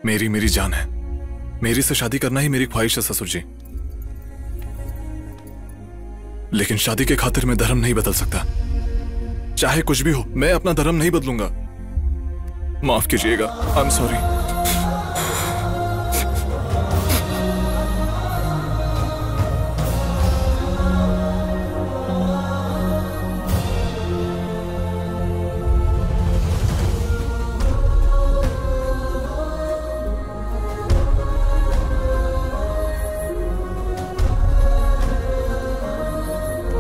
मेरी जान है। मेरी से शादी करना ही मेरी ख्वाहिश है ससुर जी, लेकिन शादी के खातिर मैं धर्म नहीं बदल सकता। चाहे कुछ भी हो, मैं अपना धर्म नहीं बदलूंगा। माफ कीजिएगा, आई एम सॉरी।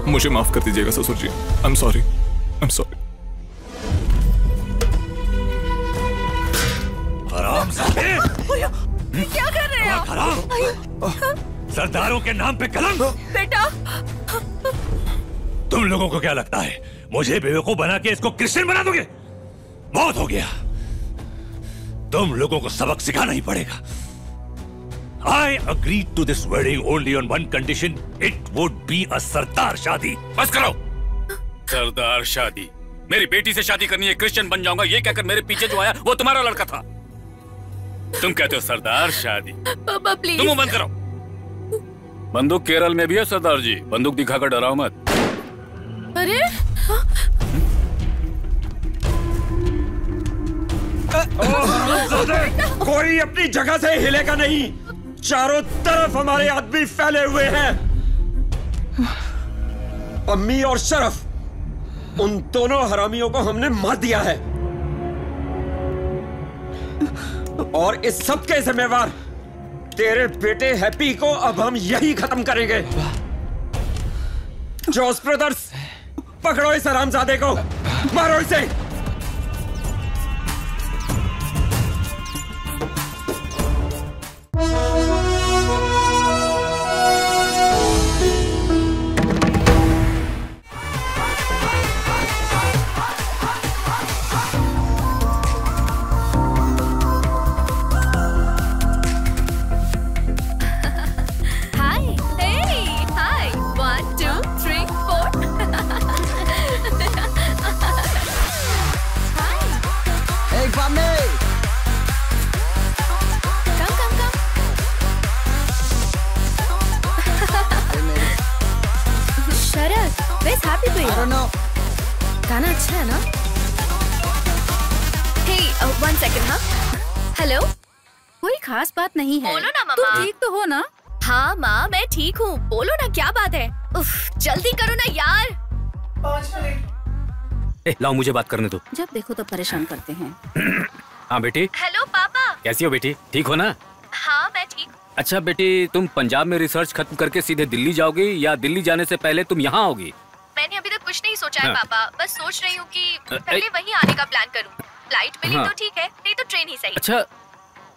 मुझे माफ कर दीजिएगा ससुर जी, I am sorry, I am sorry. हरामजादे! क्या कर रहे हो? हराम! सरदारों के नाम पे कलंक! बेटा! तुम लोगों को क्या लगता है मुझे बेवकूफ बना के इसको क्रिश्चियन बना दोगे? बहुत हो गया, तुम लोगों को सबक सिखाना ही पड़ेगा। I agreed to this wedding only on one condition. It would be a सरदार शादी। बस करो। सरदार शादी? मेरी बेटी से शादी करनी है, क्रिश्चियन बन जाऊंगा, ये कहकर मेरे पीछे जो आया वो तुम्हारा लड़का था। तुम कहते हो सरदार शादी? पापा प्लीज। तुम बंद करो। बंदूक केरल में भी है सरदार जी, बंदूक दिखाकर डराओ मत। अरे कोई अपनी जगह से हिलेगा नहीं। चारों तरफ हमारे आदमी फैले हुए हैं। अम्मी और शरफ, उन दोनों हरामियों को हमने मार दिया है और इस सब के जिम्मेवार तेरे बेटे हैप्पी को अब हम यही खत्म करेंगे। जोस ब्रदर्स, पकड़ो इस हरामजादे को, मारो इसे। गाना अच्छा है ना? Hey, one second, हाँ? हेलो? कोई खास बात नहीं है। बोलो ना मामा। तुम ठीक तो हो ना? हाँ माँ, मैं ठीक हूँ। बोलो ना क्या बात है? उफ, जल्दी करो ना यार। 5 मिनट। लाओ मुझे बात करने दो। जब देखो तो परेशान करते हैं। हाँ बेटी। हेलो पापा। कैसी हो बेटी? ठीक हो ना? हाँ मैं ठीक हूँ। अच्छा बेटी, तुम पंजाब में रिसर्च खत्म करके सीधे दिल्ली जाओगी या दिल्ली जाने से पहले तुम यहाँ आओगी? मैंने अभी तक कुछ नहीं सोचा है हाँ। पापा, बस सोच रही हूँ कि पहले वहीं आने का प्लान करूँ। फ्लाइट मिली हाँ। तो ठीक है, नहीं तो ट्रेन ही सही। अच्छा,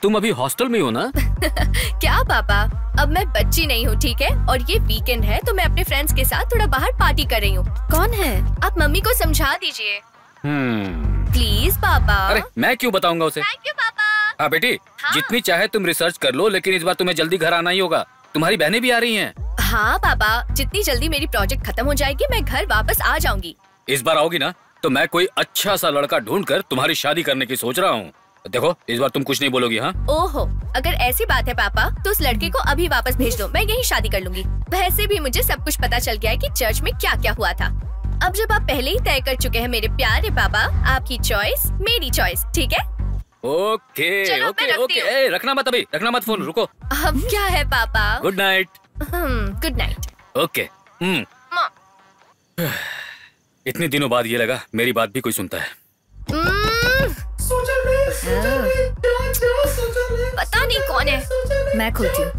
तुम अभी हॉस्टल में हो ना? क्या पापा, अब मैं बच्ची नहीं हूँ, ठीक है? और ये वीकेंड है तो मैं अपने फ्रेंड्स के साथ थोड़ा बाहर पार्टी कर रही हूँ। कौन है? आप मम्मी को समझा दीजिए प्लीज पापा। अरे मैं क्यों बताऊंगा उसे? थैंक यू पापा। हाँ बेटी, हाँ। जितनी चाहे तुम रिसर्च कर लो, लेकिन इस बार तुम्हें जल्दी घर आना ही होगा। तुम्हारी बहनें भी आ रही हैं। हाँ पापा, जितनी जल्दी मेरी प्रोजेक्ट खत्म हो जाएगी मैं घर वापस आ जाऊंगी। इस बार आओगी ना तो मैं कोई अच्छा सा लड़का ढूंढकर तुम्हारी शादी करने की सोच रहा हूँ। देखो इस बार तुम कुछ नहीं बोलोगी। हाँ ओहो, अगर ऐसी बात है पापा तो उस लड़के को अभी वापस भेज दो, मैं यही शादी कर लूंगी। वैसे भी मुझे सब कुछ पता चल गया है कि चर्च में क्या क्या हुआ था। अब जब आप पहले ही तय कर चुके हैं मेरे प्यारे पापा, आपकी चॉइस मेरी चॉइस, ठीक है? ओके चलो, ओके मैं रखती ओके। ए, रखना मत अभी, रखना मत फोन, रुको। अब क्या है पापा? Good night. Good night. Okay. इतने दिनों बाद ये लगा मेरी बात भी कोई सुनता है। पता नहीं कौन है। मैं खोलती हूँ।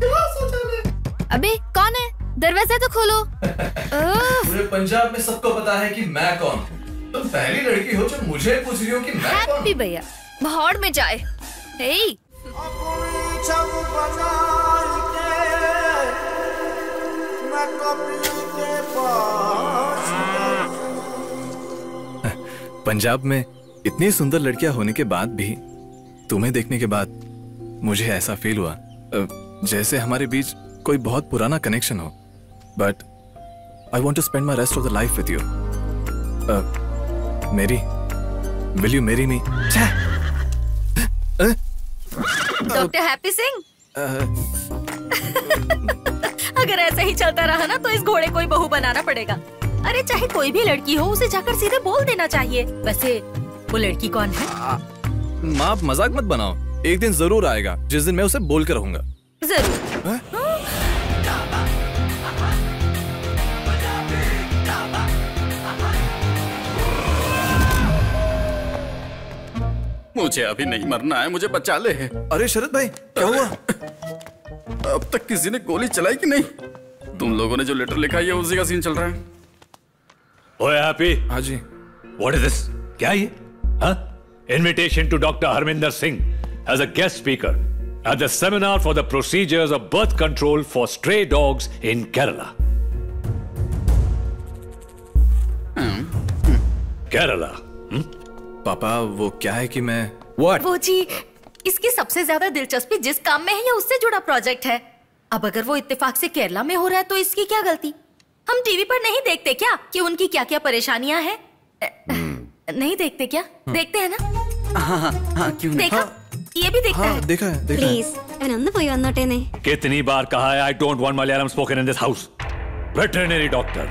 अबे कौन है? दरवाजा तो खोलो। पूरे पंजाब में सबको पता है कि मैं कौन हूँ। तुम पहली लड़की हो जो मुझे पूछ रही हो कि मैं कौन हैप्पी भैया। भाड़ में जाए। हे पंजाब में इतनी सुंदर लड़कियां होने के बाद भी तुम्हें देखने के बाद मुझे ऐसा फील हुआ जैसे हमारे बीच कोई बहुत पुराना कनेक्शन हो। But I want to spend my rest of the life with you. मेरी, will you marry me? Doctor Happy Singh, अगर ऐसा ही चलता रहा ना तो इस घोड़े को ही बहू बनाना पड़ेगा। अरे चाहे कोई भी लड़की हो, उसे जाकर सीधे बोल देना चाहिए। वैसे वो लड़की कौन है? माँ आप मजाक मत बनाओ, एक दिन जरूर आएगा जिस दिन मैं उसे बोल कर रहूंगा। जरूर। मुझे अभी नहीं मरना है, मुझे बचा ले। अरे शरद भाई क्या हुआ? अब तक किसी ने गोली चलाई कि नहीं? तुम लोगों ने जो लेटर लिखा है उसी का सीन चल रहा है। ओए हैप्पी, हाँ जी। What is this? क्या ये? हाँ? Invitation to Dr. Harminder Singh as a guest speaker at the seminar for the procedures of birth control for stray dogs in Kerala. Kerala. पापा वो क्या है कि मैं वो जी, इसकी सबसे ज्यादा दिलचस्पी जिस काम में है या उससे जुड़ा प्रोजेक्ट है। अब अगर वो इत्तेफाक से केरला में हो रहा है तो इसकी क्या गलती? हम टीवी पर नहीं देखते क्या कि उनकी क्या क्या परेशानियां हैं? नहीं देखते क्या? देखते हैं ना? हाँ, क्यों नहीं? देखा? ये भी देखता है? देखा है प्लीज എന്നൊന്ന് പോയി വന്നോട്ടേനെ. कितनी बार कहा है I don't want Malayalam spoken in this house. Veterinary doctor.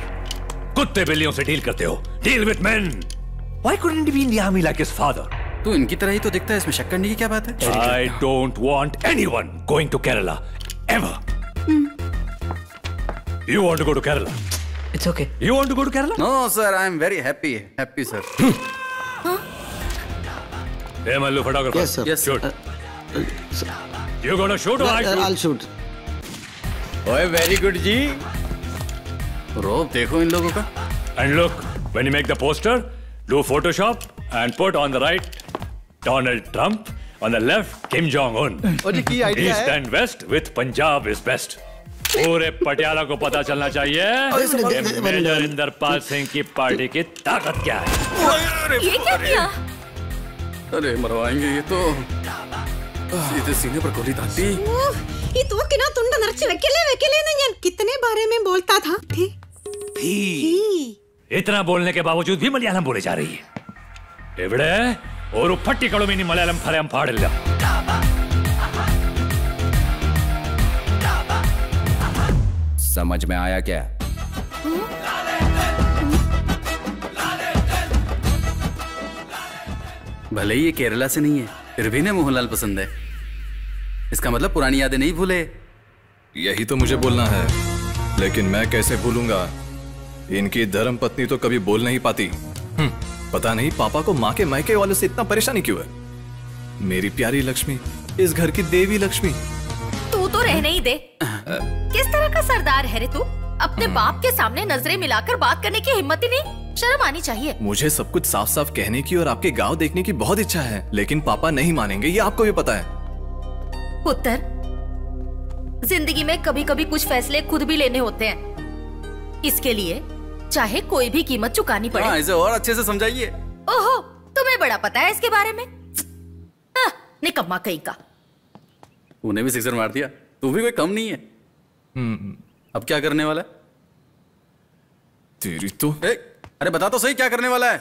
कुत्ते बिल्लियों से डील करते हो. Deal with men. Why couldn't he be in the army like his father? तू इनकी तरह ही तो दिखता है, इसमें शक करने की क्या बात है? I don't want anyone going to Kerala ever. You want to go to Kerala? It's okay. You want to go to Kerala? No sir, I am very happy sir. Hey Mallu, photographer. Yes sir. Yes Shoot. You gonna shoot or I shoot? I'll shoot. ओए very good जी. रोब देखो इन लोगों का. And look, when you make the poster, do Photoshop and put on the right Donald Trump, on the left Kim Jong-un. और ये की idea East है? and West with Punjab is best. पूरे पटियाला को पता चलना चाहिए कि मेजर इंदरपाल सिंह की पार्टी की ताकत क्या है. ये क्या किया? अरे मरवाएंगे ये तो. सीधे सीने पर गोली दाती. ഈ തൂക്കിനാ തുണ്ട നിറച്ച് വെക്കലേന്ന് ഞാൻ कितने बारे में बोलता था. इतना बोलने के बावजूद भी मलयालम बोले जा रही है. एवड़े और फट्टी कड़ो में मलयालम फरे हम फाड़ लिया. समझ में आया क्या? भले ही ये केरला से नहीं है, फिर भी ने मोहनलाल पसंद है. इसका मतलब पुरानी यादें नहीं भूले. यही तो मुझे बोलना है, लेकिन मैं कैसे भूलूंगा? इनकी धर्म पत्नी तो कभी बोल नहीं पाती. पता नहीं पापा को माँ के मायके वालों से इतना परेशानी क्यों है. मेरी प्यारी लक्ष्मी, इस घर की देवी लक्ष्मी. तू तो रहने ही दे. किस तरह का सरदार है रे तू? अपने बाप के सामने नजरें मिलाकर बात करने की हिम्मत ही नहीं. शर्म आनी चाहिए. मुझे सब कुछ साफ साफ कहने की और आपके गांव देखने की बहुत इच्छा है, लेकिन पापा नहीं मानेंगे, ये आपको भी पता है. पुत्र, जिंदगी में कभी कभी कुछ फैसले खुद भी लेने होते हैं. इसके लिए चाहे कोई भी कीमत चुकानी पड़े. हाँ, इसे और अच्छे से समझाइए. ओहो, तुम्हें बड़ा पता है इसके बारे में. निकम्मा कहीं का. उन्हें भी सिक्सर मार दिया. तू भी कोई कम नहीं है. अब क्या करने वाला है? तेरी तो. अरे बता तो सही क्या करने वाला है?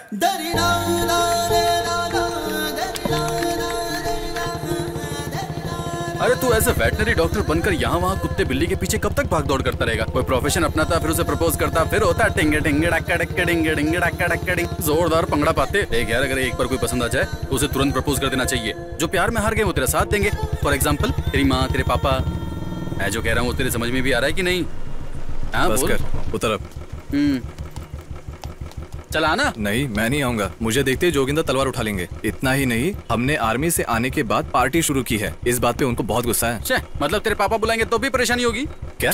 अरे तू ऐसे वेटनरी डॉक्टर बनकर यहाँ वहाँ कुत्ते बिल्ली के पीछे कब तक भाग दौड़ करता रहेगा? कोई प्रोफेशन अपनाता, फिर उसे प्रपोज करता, फिर होता टिंगे टिंगे डक्का डक्का डिंगे डिंगे डक्का डक्का डिंग. जोरदार पंगड़ा पाते. देख यार, अगर एक बार कोई पसंद आ जाए तो उसे तुरंत प्रपोज कर देना चाहिए. जो प्यार में हार गए वो तेरा साथ देंगे. फॉर एग्जाम्पल तेरी माँ, तेरे पापा. मैं जो कह रहा हूँ तेरे समझ में भी आ रहा है कि नहीं? हाँ बस बोल. कर उतर अब. चला ना. नहीं, मैं नहीं आऊंगा. मुझे देखते ही जोगिंदर तलवार उठा लेंगे. इतना ही नहीं, हमने आर्मी से आने के बाद पार्टी शुरू की है. इस बात पे उनको बहुत गुस्सा है. मतलब तेरे पापा बुलाएंगे तो भी परेशानी होगी क्या?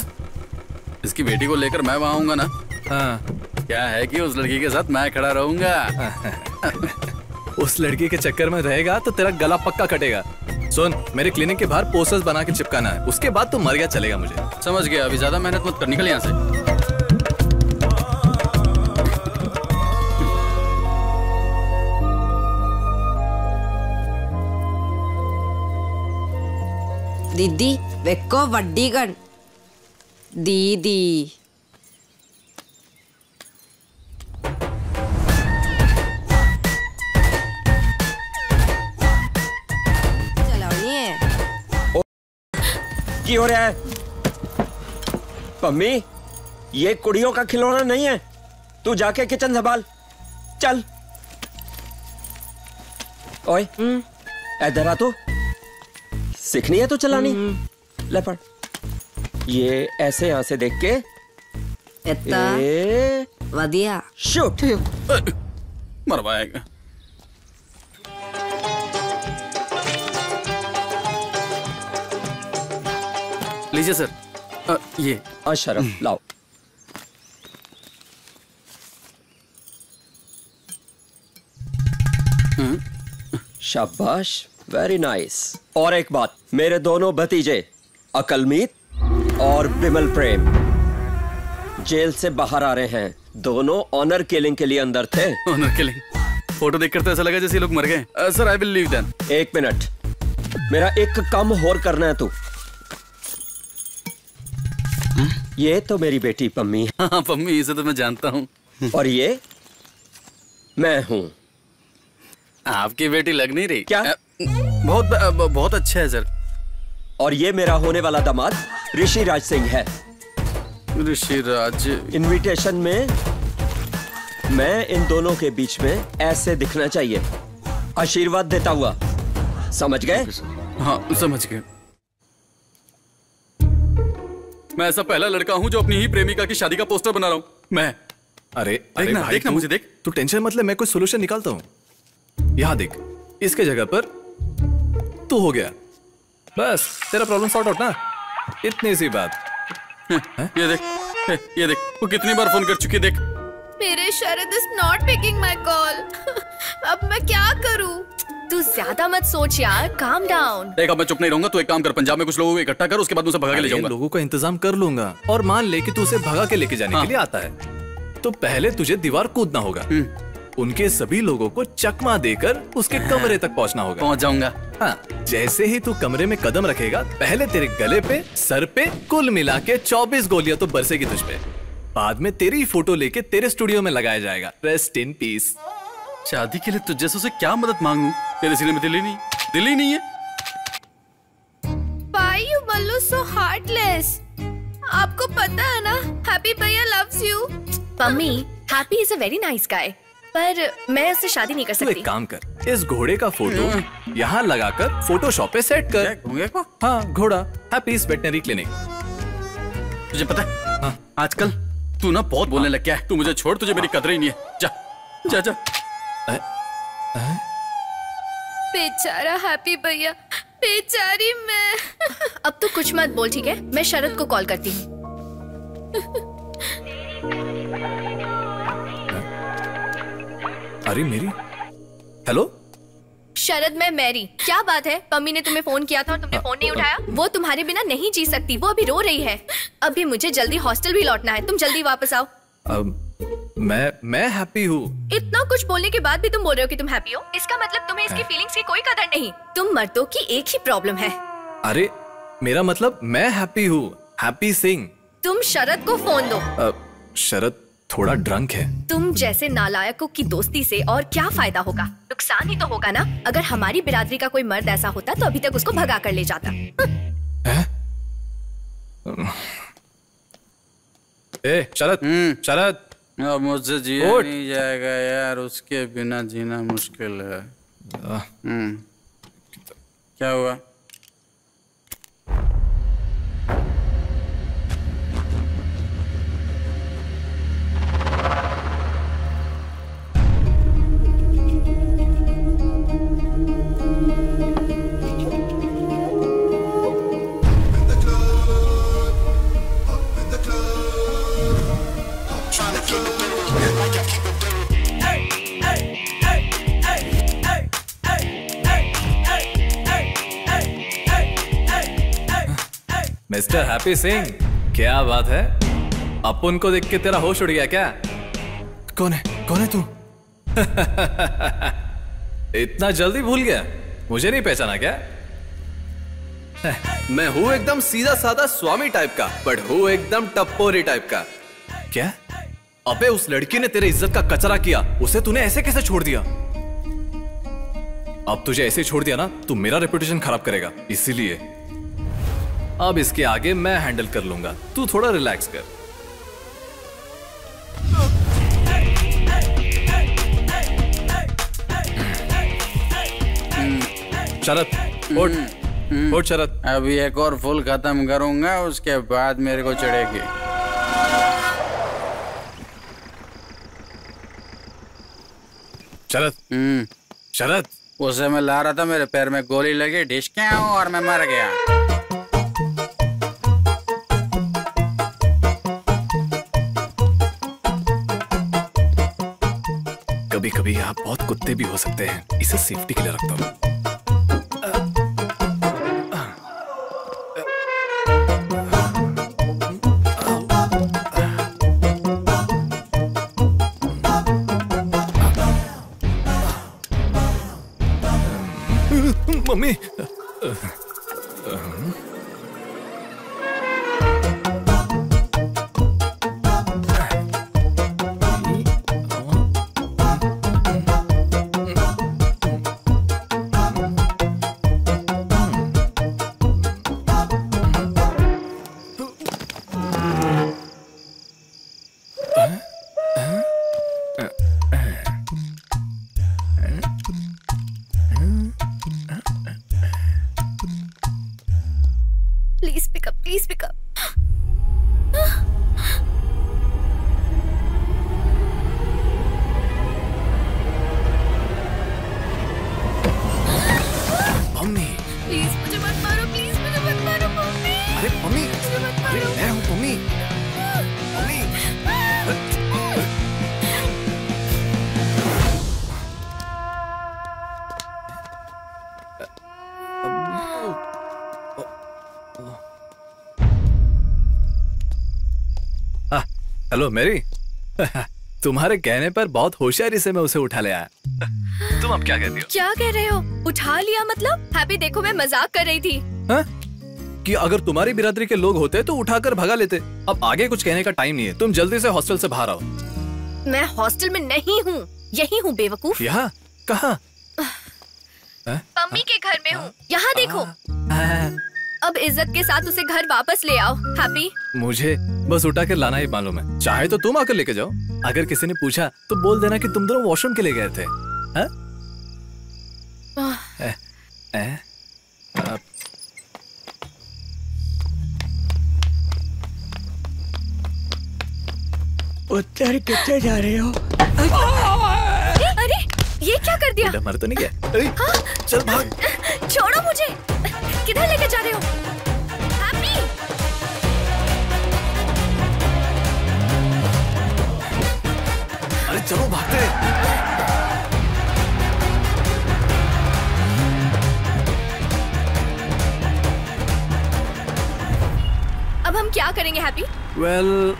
इसकी बेटी को लेकर मैं वहाँ आऊंगा ना. हाँ. क्या है कि उस लड़की के साथ मैं खड़ा रहूंगा. उस लड़की के चक्कर में रहेगा तो तेरा गला पक्का कटेगा. सुन, मेरे क्लिनिक के बाहर पोस्टर्स बना के चिपकाना है. उसके बाद तो मर गया चलेगा. मुझे समझ गया. अभी ज्यादा मेहनत मत कर, निकल यहाँ से. दीदी वेक्को वड्डी गन. दीदी चलाओ नहीं है. की हो रहा है? पम्मी, ये कुड़ियों का खिलौना नहीं है। तू जाके किचन संभाल। चल। ओए, इधर आ। तो सीखनी है तो चलानी। ले पढ़। ये ऐसे यहां से देख के वधिया शूट। मरवाएगा। लीजिए सर। ये अशरफ लाओ। शाबाश, वेरी नाइस। और एक बात, मेरे दोनों भतीजे अकलमीत और बिमल प्रेम जेल से बाहर आ रहे हैं। दोनों ऑनर किलिंग के लिए अंदर थे। Honour killing? फोटो देखकर तो ऐसा लगा जैसे लोग मर गए। Sir I will leave them. एक मिनट, मेरा एक काम और करना है। तू ये तो मेरी बेटी पम्मी। हाँ पम्मी, इसे तो मैं जानता हूँ। और ये मैं हूँ। आपकी बेटी लग नहीं रही। क्या? बहुत अच्छा है सर। और ये मेरा होने वाला दामाद ऋषि राज सिंह है। ऋषि राज? इनविटेशन में मैं इन दोनों के बीच में ऐसे दिखना चाहिए, आशीर्वाद देता हुआ। समझ गए? हाँ समझ गए। मैं ऐसा पहला लड़का हूँ जो अपनी ही प्रेमिका की शादी का पोस्टर बना रहा हूँ। मैं अरे देखना मुझे देख। तू टेंशन मतलब, मैं कोई सोल्यूशन निकालता हूँ। यहाँ देख, इसके जगह पर तू हो गया, बस तेरा प्रॉब्लम सॉर्ट आउट ना। इतनी सी बात। ये देख वो कितनी बार फोन कर चुकी है। देख मेरे Sharad is not picking my call. अब मैं क्या करूं? तू ज्यादा मत सोच यार, काम डाउन। देख अब मैं चुप नहीं रहूंगा। तू एक काम कर, पंजाब में कुछ लोगों को इकट्ठा कर, उसके बाद उसे भगा के ले जाऊंगा। लोगों का इंतजाम कर लूंगा। और मान ले कि तू उसे भगा के लेके जाने के लिए आता है, तो पहले तुझे दीवार कूदना होगा। उनके सभी लोगों को चकमा देकर उसके कमरे तक पहुंचना होगा। पहुंच जाऊंगा। हाँ, जैसे ही तू कमरे में कदम रखेगा, पहले तेरे गले पे, सर पे कुल मिला के 24 गोलियां तो बरसेगी तुझ पे। बाद में तेरी फोटो लेके तेरे स्टूडियो में लगाया जाएगा। Rest in peace. शादी के लिए तुझ जैसों से क्या मदद मांगू? तेरे सीने में दिल ही नहीं है। Why you Mallu so heartless? आपको पता है ना, हैप्पी भैया loves you। Pammi, happy is a very nice guy, पर मैं उससे शादी नहीं कर सकती। तू एक काम कर, इस घोड़े का फोटो यहाँ लगाकर फोटोशॉप पे सेट कर। घोड़े को? हाँ, घोड़ा। हैप्पीज वेटनरी क्लिनिक। तुझे पता है? हाँ। आजकल तू ना बहुत बोलने लग गया है। तू मुझे छोड़, तुझे मेरी कदर ही नहीं है। जा जा जा। बेचारा हैप्पी भैया, बेचारी मैं। अब तो कुछ मत बोल, ठीक है? मैं शरद को कॉल करती हूँ। अरे मेरी, हेलो शरद, मैं मैरी। क्या बात है? पम्मी ने तुम्हें फोन किया था और तुमने फोन नहीं उठाया। वो तुम्हारे बिना नहीं जी सकती, वो अभी रो रही है। अभी मुझे जल्दी हॉस्टल भी लौटना है, तुम जल्दी वापस आओ। मैं हैप्पी हूँ। इतना कुछ बोलने के बाद भी तुम बोल रहे हो कि तुम हैप्पी हो, इसका मतलब तुम्हें इसकी फीलिंग्स की कोई कदर नहीं। तुम मर्दों की एक ही प्रॉब्लम है। अरे मेरा मतलब मैं हैप्पी हूँ, हैप्पी सिंह। तुम शरद को फोन दो। शरद थोड़ा ड्रंक है। तुम जैसे नालायकों की दोस्ती से और क्या फायदा होगा? नुकसान ही तो होगा ना। अगर हमारी बिरादरी का कोई मर्द ऐसा होता तो अभी तक उसको भगा कर ले जाता। शरद, अब मुझसे जिया नहीं जाएगा यार, उसके बिना जीना मुश्किल है। क्या हुआ? मिस्टर हैप्पी सिंह, क्या बात है? अपन को देख के तेरा होश उड़ गया क्या? कौन है तू? इतना जल्दी भूल गया? मुझे नहीं पहचाना क्या? मैं हूं एकदम सीधा साधा स्वामी टाइप का, बट हूं एकदम टप्पोरी टाइप का। क्या? अबे उस लड़की ने तेरे इज्जत का कचरा किया, उसे तूने ऐसे कैसे छोड़ दिया? अब तुझे ऐसे छोड़ दिया ना, तू मेरा रेपुटेशन खराब करेगा, इसीलिए अब इसके आगे मैं हैंडल कर लूंगा, तू थोड़ा रिलैक्स कर। शरद उठ, उठ शरद। अभी एक और फुल खत्म करूंगा, उसके बाद मेरे को चढ़ेगी। शरद, शरद। उसे मैं ला रहा था, मेरे पैर में गोली लगी, ढिशक्या और मैं मर गया। कभी कभी आप बहुत कुत्ते भी हो सकते हैं, इसे सेफ्टी के लिए रखता हूँ। Mummy, Please pick up. Mummy, please मुझे मत मारो, प्लीज मुझे मत मारो मम्मी। अरे मम्मी, अरे मैं हूँ मम्मी, मम्मी। Hello Mary. तुम्हारे कहने पर बहुत होशियारी से मैं उसे उठा ले आया। तुम अब क्या कहती हो? क्या कह रहे हो? उठा लिया मतलब? हैप्पी देखो, मैं मजाक कर रही थी। हा? कि अगर तुम्हारी बिरादरी के लोग होते तो उठाकर भगा लेते। अब आगे कुछ कहने का टाइम नहीं है, तुम जल्दी से हॉस्टल से बाहर आओ। मैं हॉस्टल में नहीं हूँ, यही हूँ बेवकूफ। यहाँ? कहाँ? मम्मी के घर में हूँ, यहाँ देखो। अब इज्जत के साथ उसे घर वापस ले आओ। हैप्पी, मुझे बस उठा कर लाना ही मालूम है, चाहे तो तुम आकर लेके जाओ। अगर किसी ने पूछा तो बोल देना कि तुम दोनों वॉशरूम के लिए गए थे। उत्तर कितने जा रहे हो? अरे ये क्या कर दिया? मर तो नहीं गया? हाँ? चल भाग। छोड़ो मुझे, किधर लेके जा रहे हो? हैप्पी, अरे चलो भागते। अब हम क्या करेंगे हैप्पी? वेल,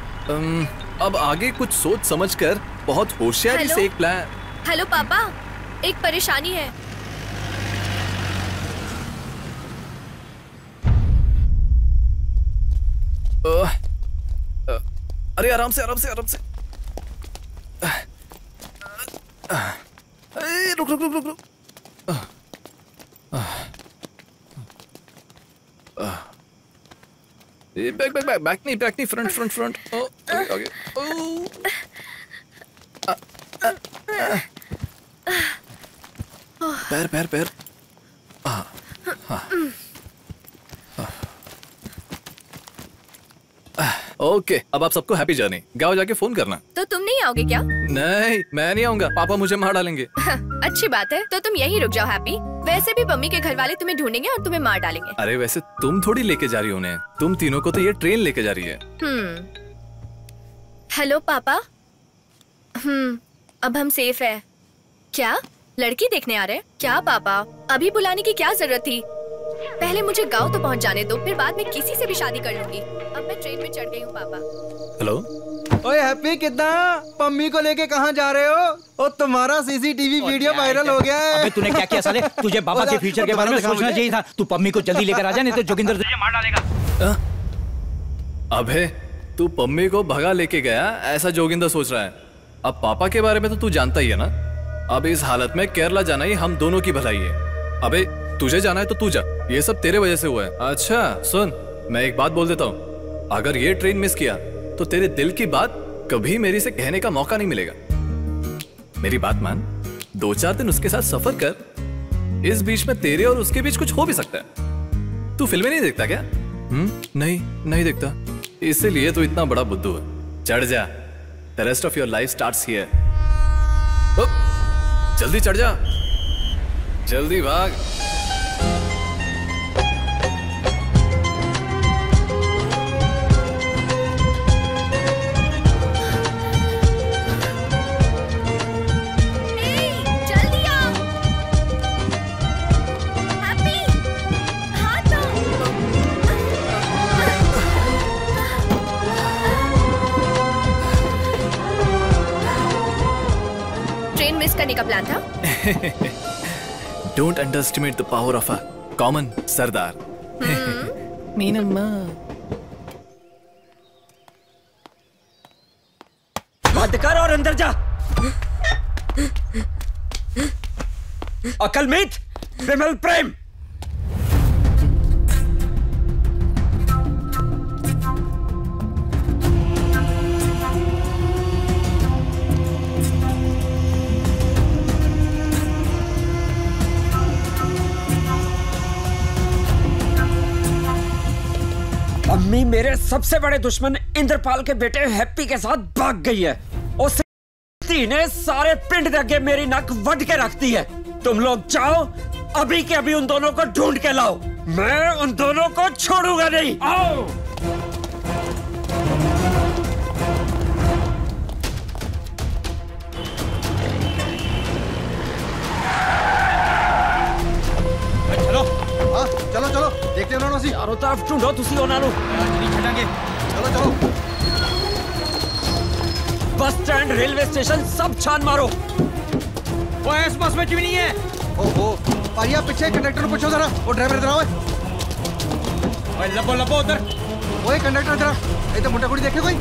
अब आगे कुछ सोच समझ कर बहुत होशियारी से एक प्लान। हेलो पापा, एक परेशानी है। अरे आराम से आराम से आराम से। रुक रुक रुक रुक रुक। बैक बैक बैक बैक नहीं फ्रंट फ्रंट फ्रंट। आगे पैर पैर पैर। ओके, अब आप सबको हैप्पी जर्नी। गाँव जाके फोन करना। तो तुम नहीं आओगे क्या? नहीं, मैं नहीं आऊंगा, पापा मुझे मार डालेंगे। अच्छी बात है, तो तुम यहीं रुक जाओ हैप्पी। वैसे भी मम्मी के घर वाले तुम्हें ढूंढेंगे और तुम्हें मार डालेंगे। अरे वैसे तुम थोड़ी लेके जा रही हो उन्हें, तुम तीनों को तो ये ट्रेन लेके जा रही है। हेलो पापा। अब हम सेफ है क्या? लड़की देखने आ रहे हैं क्या पापा? अभी बुलाने की क्या जरूरत थी? पहले मुझे गांव तो पहुंच जाने दो, फिर बाद में किसी से भी शादी कर लूंगी। अब मैं ट्रेन में चढ़ गई हूँ पापा। हेलो, ओए हैप्पी, कितना पम्मी को लेके कहाँ जा रहे हो? ओ तुम्हारा सीसीटीवी वीडियो वायरल हो गया है। अबे तूने क्या किया साले? तुझे बाबा के फ्यूचर के बारे में सोचना चाहिए था। तू पम्मी को जल्दी लेकर आ जा, नहीं तो जोगिंदर तुझे मार डालेगा। अबे तू पम्मी को भगा लेके गया, ऐसा जोगिंदर सोच रहा है। अब पापा के बारे में तो तू जानता ही है ना। अब इस हालत में केरला जाना ही हम दोनों की भलाई है। अबे तुझे जाना है तो तू जा, ये सब तेरे वजह से हुआ है। अच्छा सुन, मैं एक बात बोल देता हूँ, अगर ये ट्रेन मिस किया तो तेरे दिल की बात कभी मेरी से कहने का मौका नहीं मिलेगा। मेरी बात मान, 2-4 दिन उसके साथ सफर कर। इस बीच में तेरे और उसके बीच कुछ हो भी सकता है। तू फिल्में नहीं देखता क्या? नहीं देखता, इसीलिए तो इतना बड़ा बुद्धू है। चढ़ जा, the rest of your life starts here. जल्दी चढ़ जा, जल्दी भाग। करने का प्लान था। Don't underestimate the power of a common सरदार। मीनम्मा। बंद कर और अंदर जा। अकलमीत, विमल प्रेम। अम्मी मेरे सबसे बड़े दुश्मन इंद्रपाल के बेटे हैप्पी के साथ भाग गई है। उस ने सारे पिंड के आगे मेरी नक वट के रखती है। तुम लोग जाओ, अभी के अभी उन दोनों को ढूंढ के लाओ। मैं उन दोनों को छोड़ूंगा नहीं। आओ। चलो चलो देखते हैं सी। चारों तरफ ढूंढो, तुसी होना लो। चलो चलो। बस स्टैंड, रेलवे स्टेशन सब छान मारो। वो इस बस में क्यों नहीं है? ओहो, पारिया पीछे कंडक्टर को पूछो जरा, वो ड्राइवर इधर आओ। ओए लपो लपो उधर। ओए कंडक्टर जरा, ये तो मुंडा कुड़ी देखे कोई?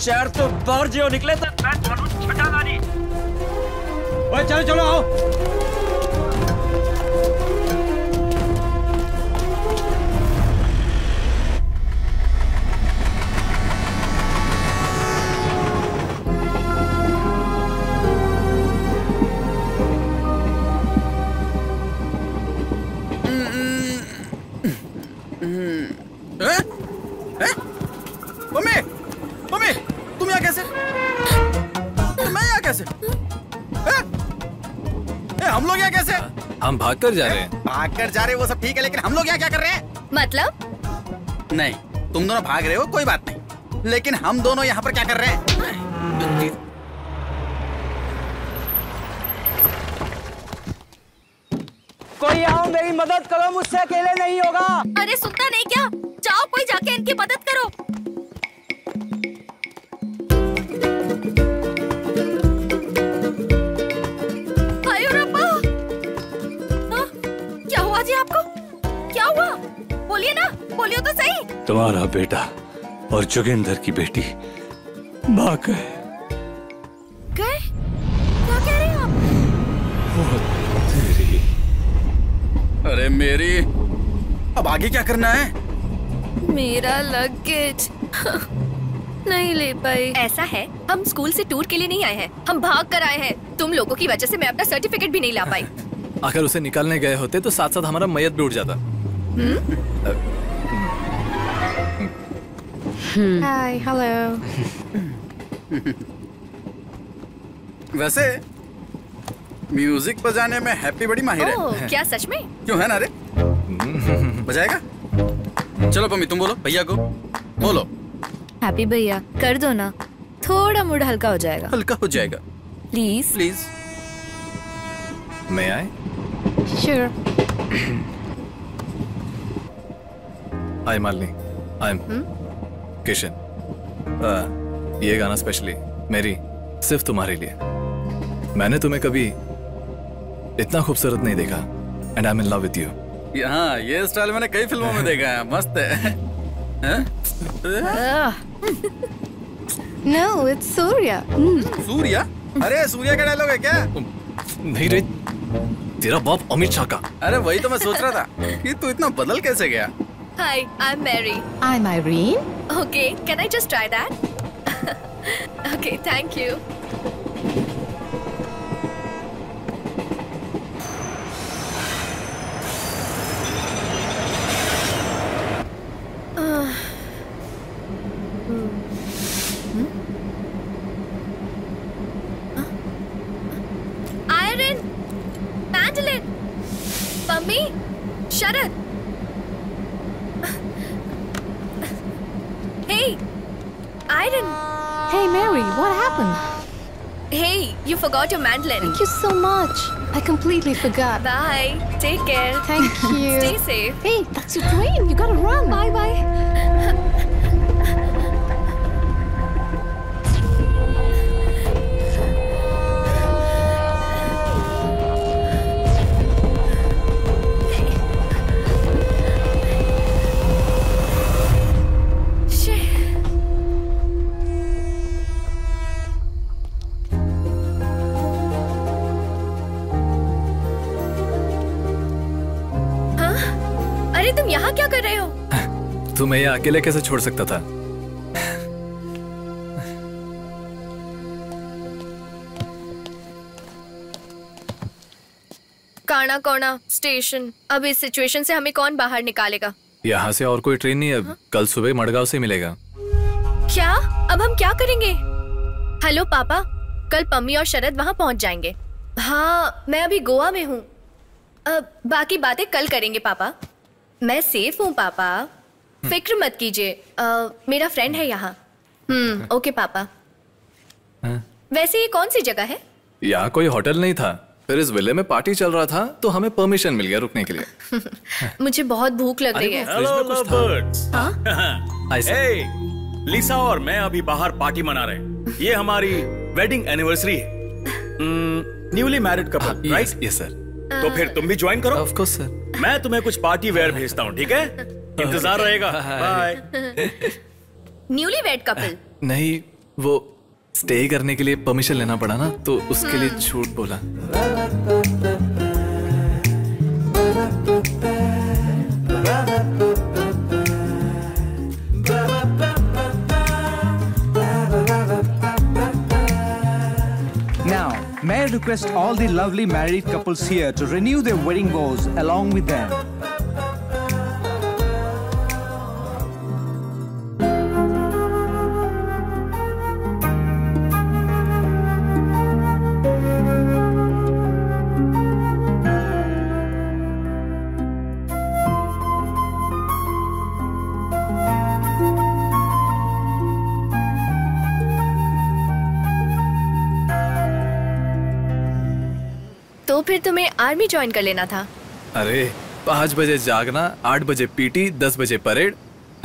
शहर तो बाहर जो निकले तो मैं ਤੁਹਾਨੂੰ ਛੱਡਾਂਗਾ नहीं। ओए चलो चलो आओ। मम्मी, तुम यहाँ कैसे? मैं यहाँ कैसे? हम लोग यहाँ कैसे? हम भागकर जा रहे हैं। भागकर जा रहे हो वो सब ठीक है, लेकिन हम लोग यहाँ क्या कर रहे हैं? मतलब? नहीं, तुम दोनों भाग रहे हो कोई बात नहीं, लेकिन हम दोनों यहाँ पर क्या कर रहे हैं? कोई आओ, मेरी मदद करो, मुझसे अकेले नहीं होगा। अरे सुनता नहीं क्या? जाओ कोई जाके इनकी मदद करो। आयो रब्बा, क्या हुआ जी आपको? क्या हुआ? बोलिए ना, बोलिए तो सही। तुम्हारा बेटा और जोगिंदर की बेटी भाग गए। गए? क्या कह रहे हैं आप? अरे मेरी, अब आगे क्या करना है? मेरा लगेज नहीं ले पाई। ऐसा है, हम स्कूल से टूर के लिए नहीं आए हैं, हम भाग कर आए हैं। तुम लोगों की वजह से मैं अपना सर्टिफिकेट भी नहीं ला पाई। अगर उसे निकालने गए होते तो साथ साथ हमारा मैयत भी उठ जाता। हाय, हेलो। वैसे म्यूजिक बजाने में हैप्पी बड़ी माहिर है। क्या सच में? क्यों है ना रे? बजाएगा? चलो पम्मी तुम बोलो भैया को, बोलो। हैप्पी भैया कर दो ना, थोड़ा मूड हल्का हो जाएगा। हल्का हो जाएगा प्लीज प्लीज। मैं आए? Sure. Hi Malini, I am Kishan. ये गाना स्पेशली मेरी सिर्फ तुम्हारे लिए। मैंने तुम्हें कभी इतना खूबसूरत नहीं देखा, and I am in love with you. हाँ, ये स्टाइल मैंने कई फिल्मों में देखा है, मस्त है। No, it's Surya. सूर्या? अरे सूर्या का डायलॉग है क्या? नहीं रे, तेरा बाप अमित शाह का। अरे वही तो मैं सोच रहा था कि तू इतना बदल कैसे गया। Hi, I'm Mary. I'm Irene. Okay, can I just try that? Okay, thank you. Iron, Madeline, Pummy, Sharad. Hey, Iron. Hey, Mary, what happened? Hey, you forgot your mandolin. Thank you so much. I completely forgot. Bye. Take care. Thank you. Stay safe. Hey, that's your train. You gotta run. Bye bye. अरे तुम यहाँ क्या कर रहे हो? तुम्हें ये अकेले कैसे छोड़ सकता था? काना कोना स्टेशन। अब इस सिचुएशन से हमें कौन बाहर निकालेगा? यहाँ से और कोई ट्रेन नहीं है। कल सुबह मडगांव से मिलेगा। क्या? अब हम क्या करेंगे? हेलो पापा, कल पम्मी और शरद वहाँ पहुँच जाएंगे। हाँ, मैं अभी गोवा में हूँ। बाकी बातें कल करेंगे पापा। मैं सेफ हूँ पापा, फिक्र मत कीजिए। मेरा फ्रेंड है यहाँ। ओके पापा। वैसे ये कौन सी जगह है? यहाँ कोई होटल नहीं था, फिर इस विले में पार्टी चल रहा था तो हमें परमिशन मिल गया रुकने के लिए। मुझे बहुत भूख लग रही है। Hello lovebirds. Hey, लिसा और मैं अभी बाहर पार्टी मना रहे हैं। ये हमारी वेडिंग एनिवर्सरी है। Newly married couple, right? Yes sir. तो फिर तुम भी ज्वाइन करो। Of course sir. मैं तुम्हें कुछ पार्टी वेयर भेजता हूँ, ठीक है? इंतजार रहेगा। बाय। Newly wed couple? नहीं, वो स्टे करने के लिए परमिशन लेना पड़ा ना, तो उसके लिए झूठ बोला। Now, may I request all the lovely married couples here to renew their wedding vows along with them. तो फिर तुम्हें आर्मी ज्वाइन कर लेना था। अरे 5 बजे जागना, 8 बजे पीटी, 10 बजे परेड,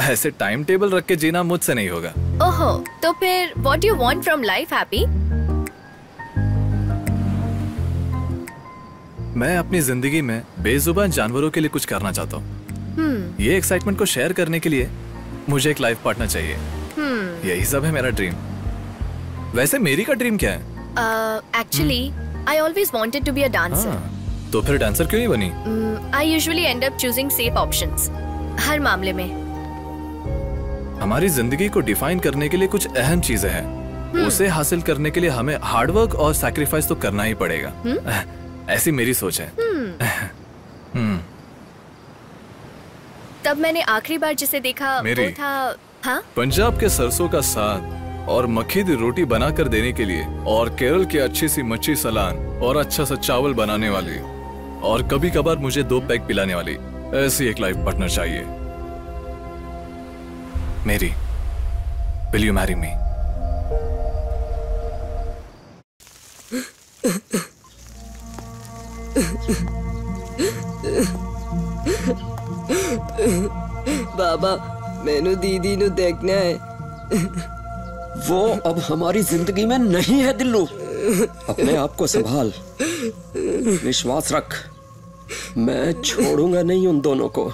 ऐसे टाइम टेबल रख के जीना मुझसे नहीं होगा। ओहो, तो फिर what do you want from life happy? मैं अपनी जिंदगी में बेजुबान जानवरों के लिए कुछ करना चाहता हूँ। ये एक्साइटमेंट को शेयर करने के लिए मुझे एक लाइफ पार्टनर चाहिए। यही सब है मेरा ड्रीम। वैसे मेरी का ड्रीम क्या है? Actually I always wanted to be a dancer. तो फिर डांसर क्यों नहीं बनी? I usually end up choosing safe options. हर मामले में। हमारी जिंदगी को डिफाइन करने के लिए कुछ अहम चीजें हैं। उसे हासिल करने के लिए हमें हार्डवर्क और सैक्रिफाइस तो करना ही पड़ेगा। ऐसी मेरी सोच है। तब मैंने आखिरी बार जिसे देखा वो था। हाँ? पंजाब के सरसों का साग और मक्खी दी रोटी बनाकर देने के लिए, और केरल की अच्छी सी मच्छी सलान और अच्छा सा चावल बनाने वाली, और कभी कभार मुझे 2 पैक पिलाने वाली, ऐसी एक लाइफ पार्टनर चाहिए। मेरी, विल यू मैरी मी? बाबा, मैनू दीदी नू देखना है। वो अब हमारी जिंदगी में नहीं है दिल्लू। अपने आप को संभाल, विश्वास रख, मैं छोड़ूंगा नहीं उन दोनों को।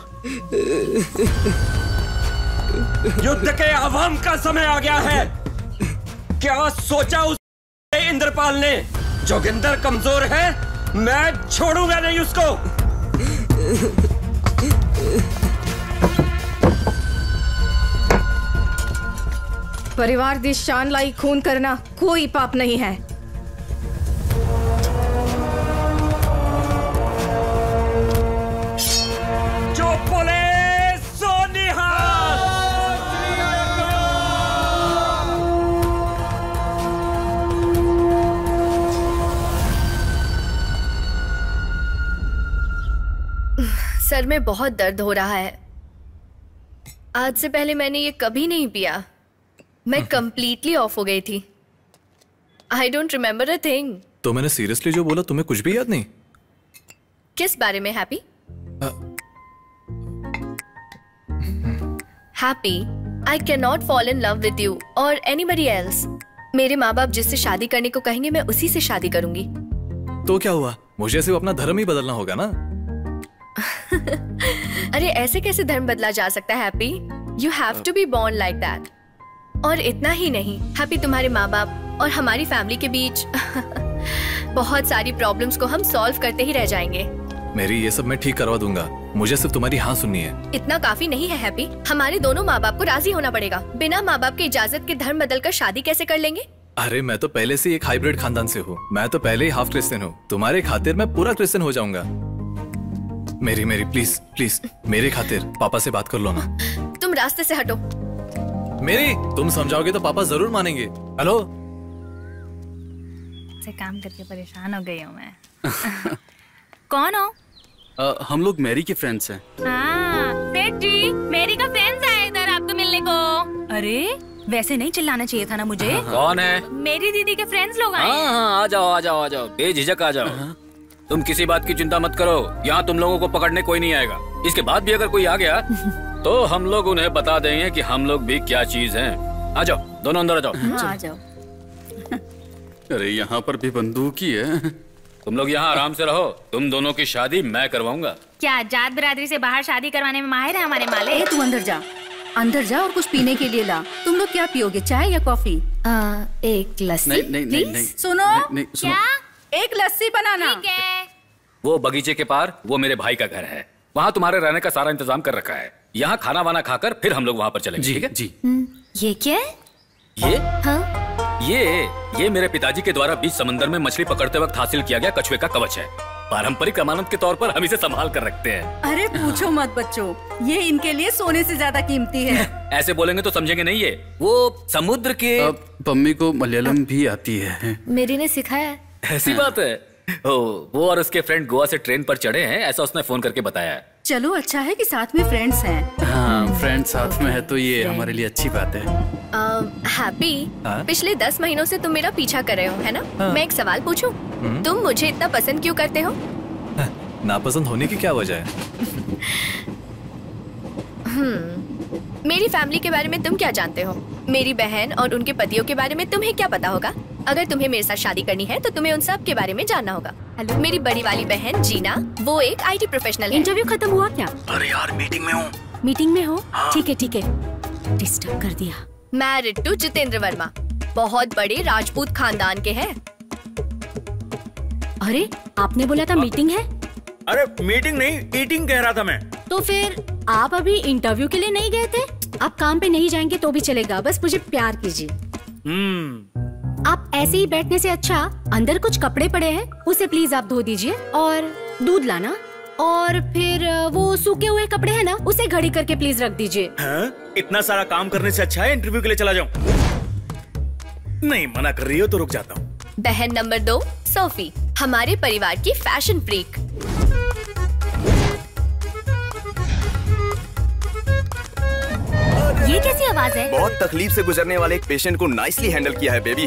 युद्ध के आवाम का समय आ गया है। क्या सोचा उस इंद्रपाल ने? जोगिंदर कमजोर है मैं छोड़ूंगा नहीं उसको। परिवार दी शान लाई खून करना कोई पाप नहीं है। जो बोले सो निहाल। सर में बहुत दर्द हो रहा है। आज से पहले मैंने ये कभी नहीं पिया। मैं कंप्लीटली ऑफ हो गई थी। I don't remember a thing. तो मैंने सीरियसली जो बोला तुम्हें कुछ भी याद नहीं? किस बारे में happy? Happy, I can not fall in love with you और एनीबडी एल्स। मेरे माँ बाप जिससे शादी करने को कहेंगे मैं उसी से शादी करूंगी। तो क्या हुआ? मुझे सिर्फ अपना धर्म ही बदलना होगा ना? अरे ऐसे कैसे धर्म बदला जा सकता है happy? You have to be born like that. और इतना ही नहीं हैप्पी, तुम्हारे माँ बाप और हमारी फैमिली के बीच बहुत सारी प्रॉब्लम्स को हम सॉल्व करते ही रह जाएंगे। मेरी ये सब मैं ठीक करवा दूंगा। मुझे सिर्फ तुम्हारी हाँ सुननी है। इतना काफी नहीं है हैप्पी। हमारे दोनों माँ बाप को राजी होना पड़ेगा। बिना माँ बाप की इजाजत के धर्म बदलकर शादी कैसे कर लेंगे? अरे मैं तो पहले से एक हाइब्रिड खानदान से हूँ। मैं तो पहले ही हाफ क्रिश्चियन हूँ। तुम्हारे खातिर मैं पूरा क्रिश्चियन हो जाऊंगा। मेरी प्लीज प्लीज मेरे खातिर पापा से बात कर लो ना। तुम रास्ते से हटो। मेरी तुम समझाओगे तो पापा जरूर मानेंगे। हेलो, से काम करके परेशान हो गई हूँ मैं। कौन हो? हम लोग मैरी के फ्रेंड्स हैं। हाँ, सेठ जी, मैरी का फ्रेंड्स आए इधर आपको मिलने को। अरे वैसे नहीं चिल्लाना चाहिए था ना मुझे। कौन है? मेरी दीदी के फ्रेंड्स लोग आए। हाँ, आ जाओ, बेझिझक आ जाओ। तुम किसी बात की चिंता मत करो। यहाँ तुम लोगों को पकड़ने कोई नहीं आएगा। इसके बाद भी अगर कोई आ गया तो हम लोग उन्हें बता देंगे कि हम लोग भी क्या चीज हैं। आ जाओ, दोनों अंदर आ जाओ। हाँ, आ जाओ। अरे यहाँ पर भी बंदूक ही है। तुम लोग यहाँ आराम से रहो। तुम दोनों की शादी मैं करवाऊंगा। क्या जात बिरादरी से बाहर शादी करवाने में माहिर है हमारे माले? तू अंदर जा और कुछ पीने के लिए ला। तुम लोग क्या पियोगे, चाय या कॉफी? एक लस्सी। नहीं। सुनो, क्या? एक लस्सी बनाना। ठीक है। वो बगीचे के पार वो मेरे भाई का घर है। वहाँ तुम्हारे रहने का सारा इंतजाम कर रखा है। यहाँ खाना वाना खाकर फिर हम लोग वहाँ पर चलेंगे। ठीक है जी। ये क्या है? ये हाँ? ये मेरे पिताजी के द्वारा बीच समंदर में मछली पकड़ते वक्त हासिल किया गया कछुए का कवच है। पारंपरिक अमानत के तौर पर हम इसे संभाल कर रखते हैं। अरे पूछो मत बच्चों, ये इनके लिए सोने से ज्यादा कीमती है। ऐसे बोलेंगे तो समझेंगे नहीं। ये वो समुद्र के पम्मी को मलयालम भी आती है। मेरी ने सिखाया। ऐसी बात है। वो और उसके फ्रेंड गोवा से ट्रेन पर चढ़े हैं, ऐसा उसने फोन करके बताया है। चलो अच्छा है कि साथ में फ्रेंड्स हैं। हाँ, फ्रेंड्स साथ में है तो ये हमारे लिए अच्छी बात है। हैप्पी, पिछले 10 महीनों से तुम मेरा पीछा कर रहे हो, है ना? मैं एक सवाल पूछूं? तुम मुझे इतना पसंद क्यों करते हो? नापसंद होने की क्या वजह है? मेरी फैमिली के बारे में तुम क्या जानते हो? मेरी बहन और उनके पतियों के बारे में तुम्हें क्या पता होगा? अगर तुम्हें मेरे साथ शादी करनी है तो तुम्हें उन सब के बारे में जानना होगा। हेलो, मेरी बड़ी वाली बहन जीना, वो एक IT प्रोफेशनल है। इंटरव्यू खत्म हुआ क्या? अरे यार मीटिंग में हूँ। मीटिंग में हो? ठीक है। डिस्टर्ब कर दिया। मैरिड टू जितेंद्र वर्मा, बहुत बड़े राजपूत खानदान के हैं। अरे आपने बोला था मीटिंग है? अरे मीटिंग नहीं, ईटिंग कह रहा था मैं। तो फिर आप अभी इंटरव्यू के लिए नहीं गए थे? आप काम पे नहीं जाएंगे तो भी चलेगा, बस मुझे प्यार कीजिए। आप ऐसे ही बैठने से अच्छा अंदर कुछ कपड़े पड़े हैं, उसे प्लीज आप धो दीजिए और दूध लाना, और फिर वो सूखे हुए कपड़े हैं ना, उसे घड़ी करके प्लीज रख दीजिए। इतना सारा काम करने से अच्छा है इंटरव्यू के लिए चला जाऊं। नहीं मना कर रही हो तो रुक जाता हूँ। बहन नंबर 2 सोफी, हमारे परिवार की फैशन फ्रीक। ये कैसी आवाज है? बहुत तकलीफ से गुजरने वाले एक पेशेंट को नाइसली हैंडल किया है बेबी।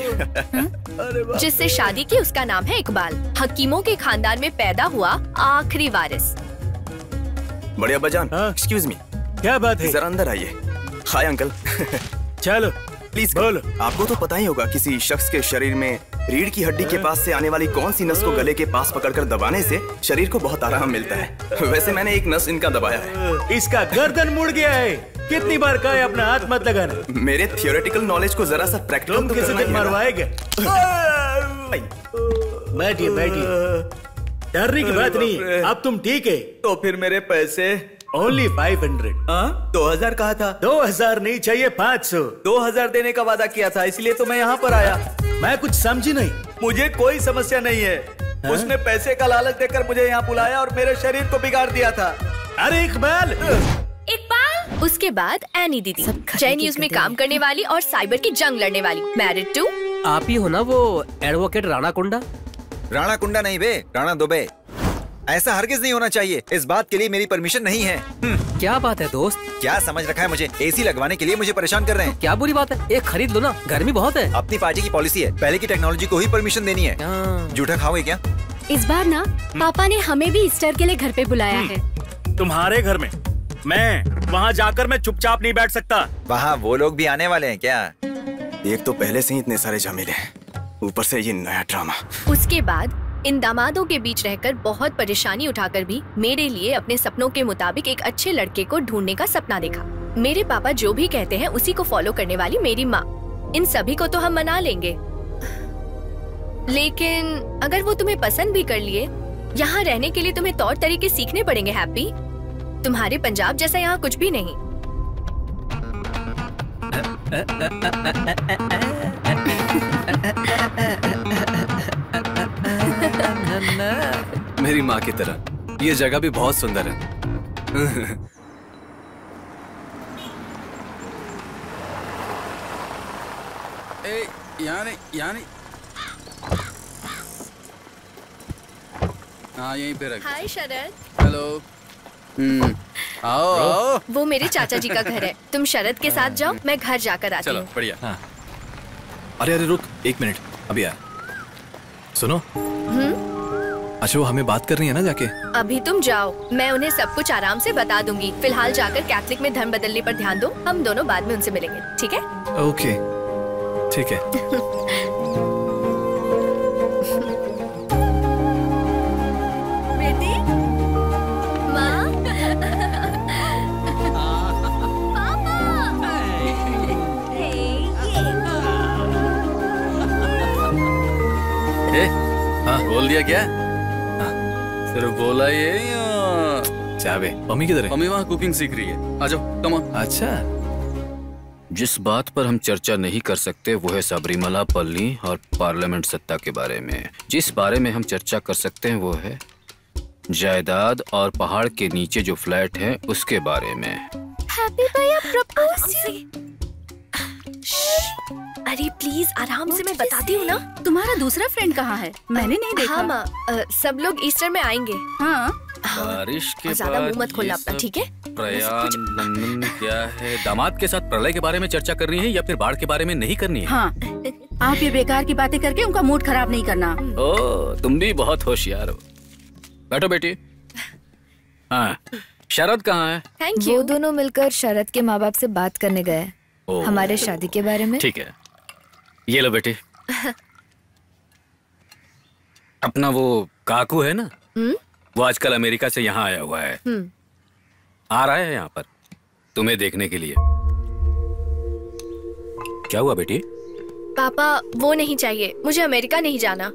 जिससे शादी की उसका नाम है इकबाल, हकीमों के खानदान में पैदा हुआ आखिरी वारिस। बड़े अब्बाजान, एक्सक्यूज मी। क्या बात है? जरा अंदर आइए। Hi uncle. चलो प्लीज बोलो। आपको तो पता ही होगा किसी शख्स के शरीर में रीढ़ की हड्डी के पास से आने वाली कौन सी नस को गले के पास पकड़कर दबाने से शरीर को बहुत आराम मिलता है। वैसे मैंने एक नस इनका दबाया है। इसका गर्दन मुड़ गया है। कितनी बार कहा है अपना हाथ मत लगाना। मेरे थियोरेटिकल नॉलेज को जरा सा प्रैक्टिकल तो करना ही है। मरवाएगा। बैठिए बैठिए। डरने की बात नहीं है, अब तुम ठीक है। तो फिर मेरे पैसे? ओनली 500। 2000 कहा था। 2000 नहीं चाहिए, 500। 2000 देने का वादा किया था, इसलिए तो मैं यहाँ पर आया। मैं कुछ समझी नहीं। मुझे कोई समस्या नहीं है। उसने पैसे का लालच देकर मुझे यहाँ बुलाया और मेरे शरीर को बिगाड़ दिया था। अरे इकबाल! उसके बाद एनी दीदी, जय न्यूज में काम करने वाली और साइबर की जंग लड़ने वाली, मैरिड टू। आप ही हो ना वो एडवोकेट राणा कुंडा? राणा कुंडा नहीं बे, राणा दुबे। ऐसा हरगिज नहीं होना चाहिए। इस बात के लिए मेरी परमिशन नहीं है। क्या बात है दोस्त? क्या समझ रखा है मुझे? एसी लगवाने के लिए मुझे परेशान कर रहे हैं। क्या बुरी बात है, एक खरीद लो ना, गर्मी बहुत है। अपनी पार्टी की पॉलिसी है, पहले की टेक्नोलॉजी को ही परमिशन देनी है। जूठा खाओगे क्या? इस बार ना पापा ने हमें भी ईस्टर के लिए घर पे बुलाया है। तुम्हारे घर में? मैं वहाँ जाकर मैं चुपचाप नहीं बैठ सकता। वहाँ वो लोग भी आने वाले हैं क्या? एक तो पहले से ही इतने सारे झमेले हैं, ऊपर से ये नया ड्रामा। उसके बाद इन दामादों के बीच रहकर बहुत परेशानी उठाकर भी मेरे लिए अपने सपनों के मुताबिक एक अच्छे लड़के को ढूंढने का सपना देखा। मेरे पापा जो भी कहते हैं उसी को फॉलो करने वाली मेरी माँ। इन सभी को तो हम मना लेंगे, लेकिन अगर वो तुम्हें पसंद भी कर लिए, यहाँ रहने के लिए तुम्हें तौर तरीके सीखने पड़ेंगे। हैप्पी, तुम्हारे पंजाब जैसा यहाँ कुछ भी नहीं। मेरी माँ की तरह ये जगह भी बहुत सुंदर है। यहाँ नहीं। हाँ यहीं पे रख। हाय शरद। हेलो। आओ। वो मेरे चाचा जी का घर है, तुम शरद के साथ जाओ, मैं घर जाकर आती हूँ। चलो बढ़िया। हाँ। अरे रुक 1 मिनट, अभी आया। सुनो। अच्छा वो हमें बात करनी है ना जाके? अभी तुम जाओ, मैं उन्हें सब कुछ आराम से बता दूंगी। फिलहाल जाकर कैथलिक में धर्म बदलने पर ध्यान दो, हम दोनों बाद में उनसे मिलेंगे, ठीक है? ओके ठीक है। बेटी, माँ, हाँ बोल दिया क्या? सिर्फ बोला ये चाबे। मम्मी किधर है? मम्मी वहाँ कुकिंग सीख रही है। आ जाओ, कम ऑन। अच्छा। जिस बात पर हम चर्चा नहीं कर सकते वो है सबरीमला पल्ली और पार्लियामेंट सत्ता के बारे में। जिस बारे में हम चर्चा कर सकते हैं वो है जायदाद और पहाड़ के नीचे जो फ्लैट है उसके बारे में। हैप्पी भैया प्रपोज। अरे प्लीज आराम से, मैं बताती हूँ ना। तुम्हारा दूसरा फ्रेंड कहाँ है? मैंने नहीं देखा। हाँ माँ, सब लोग ईस्टर में आएंगे। हाँ। बारिश के ज्यादा मुंह मत खोलना अपना, ठीक है? प्रयान क्या है? दामाद के साथ प्रलय के बारे में चर्चा करनी है या फिर बाढ़ के बारे में नहीं करनी है? हाँ, आप ये बेकार की बातें करके उनका मूड खराब नहीं करना। ओ, तुम भी बहुत होशियार हो। बैठो बेटी। हाँ, शरद कहाँ है? Thank you. वो दोनों मिलकर शरद के माँ बाप से बात करने गए हमारे शादी के बारे में। ठीक है, ये लो बेटी। अपना वो काकू है ना, वो आजकल अमेरिका से यहाँ आया हुआ है। आ रहा है यहाँ पर तुम्हें देखने के लिए। क्या हुआ बेटी? पापा वो नहीं चाहिए, मुझे अमेरिका नहीं जाना।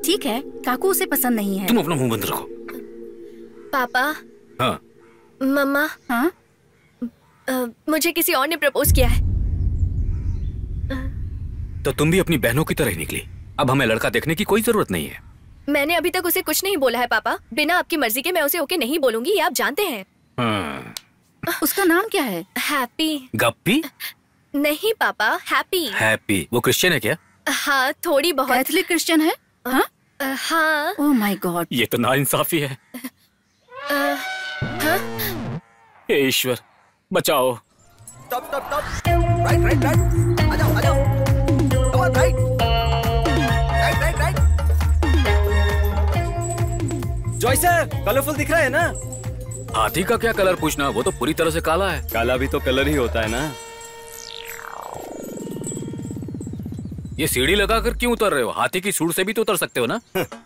ठीक है, काकू उसे पसंद नहीं है। तुम अपना मुंह बंद रखो। पापा। हाँ। मम्मा। हाँ? मुझे किसी और ने प्रपोज किया है। तो तुम भी अपनी बहनों की तरह निकली। अब हमें लड़का देखने की कोई जरूरत नहीं है। मैंने अभी तक उसे कुछ नहीं बोला है पापा। बिना आपकी मर्जी के मैं उसे ओके नहीं बोलूंगी, ये आप जानते हैं। उसका नाम क्या है? हैप्पी। गप्पी? नहीं पापा, हैप्पी। हैप्पी। वो क्रिश्चियन है क्या? हाँ थोड़ी बहुत। कैथलिक क्रिश्चियन है? हाँ? हाँ। ओह माय गॉड, ये तो नाइंसाफी है। हे ईश्वर बचाओ। Stop, stop, stop. Right, right, right. आ जाओ, आ जाओ. Come on, right. Right, right, right. Joy sir, colourful दिख रहा है ना? हाथी का क्या कलर पूछना, वो तो पूरी तरह से काला है। काला भी तो कलर ही होता है ना। ये सीढ़ी लगाकर क्यों उतर रहे हो? हाथी की सूंड से भी तो उतर सकते हो ना।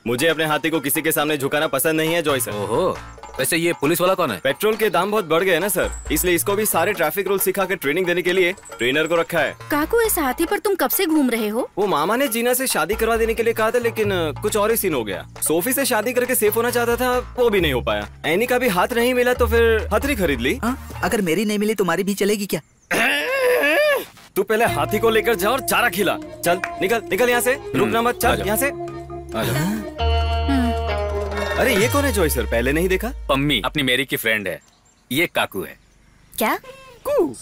मुझे अपने हाथी को किसी के सामने झुकाना पसंद नहीं है जॉय सर। ओहो, वैसे ये पुलिस वाला कौन है? पेट्रोल के दाम बहुत बढ़ गए ना सर, इसलिए इसको भी सारे ट्रैफिक रूल सिखा के ट्रेनिंग देने के लिए ट्रेनर को रखा है। काकू, इस हाथी पर तुम कब से घूम रहे हो? वो मामा ने जीना से शादी करवा देने के लिए कहा था, लेकिन कुछ और ही सीन हो गया। सोफी से शादी करके सेफ होना चाहता था, वो भी नहीं हो पाया। एनी का भी हाथ नहीं मिला तो फिर हथरी खरीद ली। अगर मेरी नहीं मिली तुम्हारी भी चलेगी क्या? तू पहले हाथी को लेकर जा और चारा खिला। चल निकल निकल यहाँ से, रुकना मत, चल यहाँ से। अरे ये कौन है जॉय सर, पहले नहीं देखा? पम्मी अपनी मेरी की फ्रेंड है। ये काकू है। क्या? कुकू?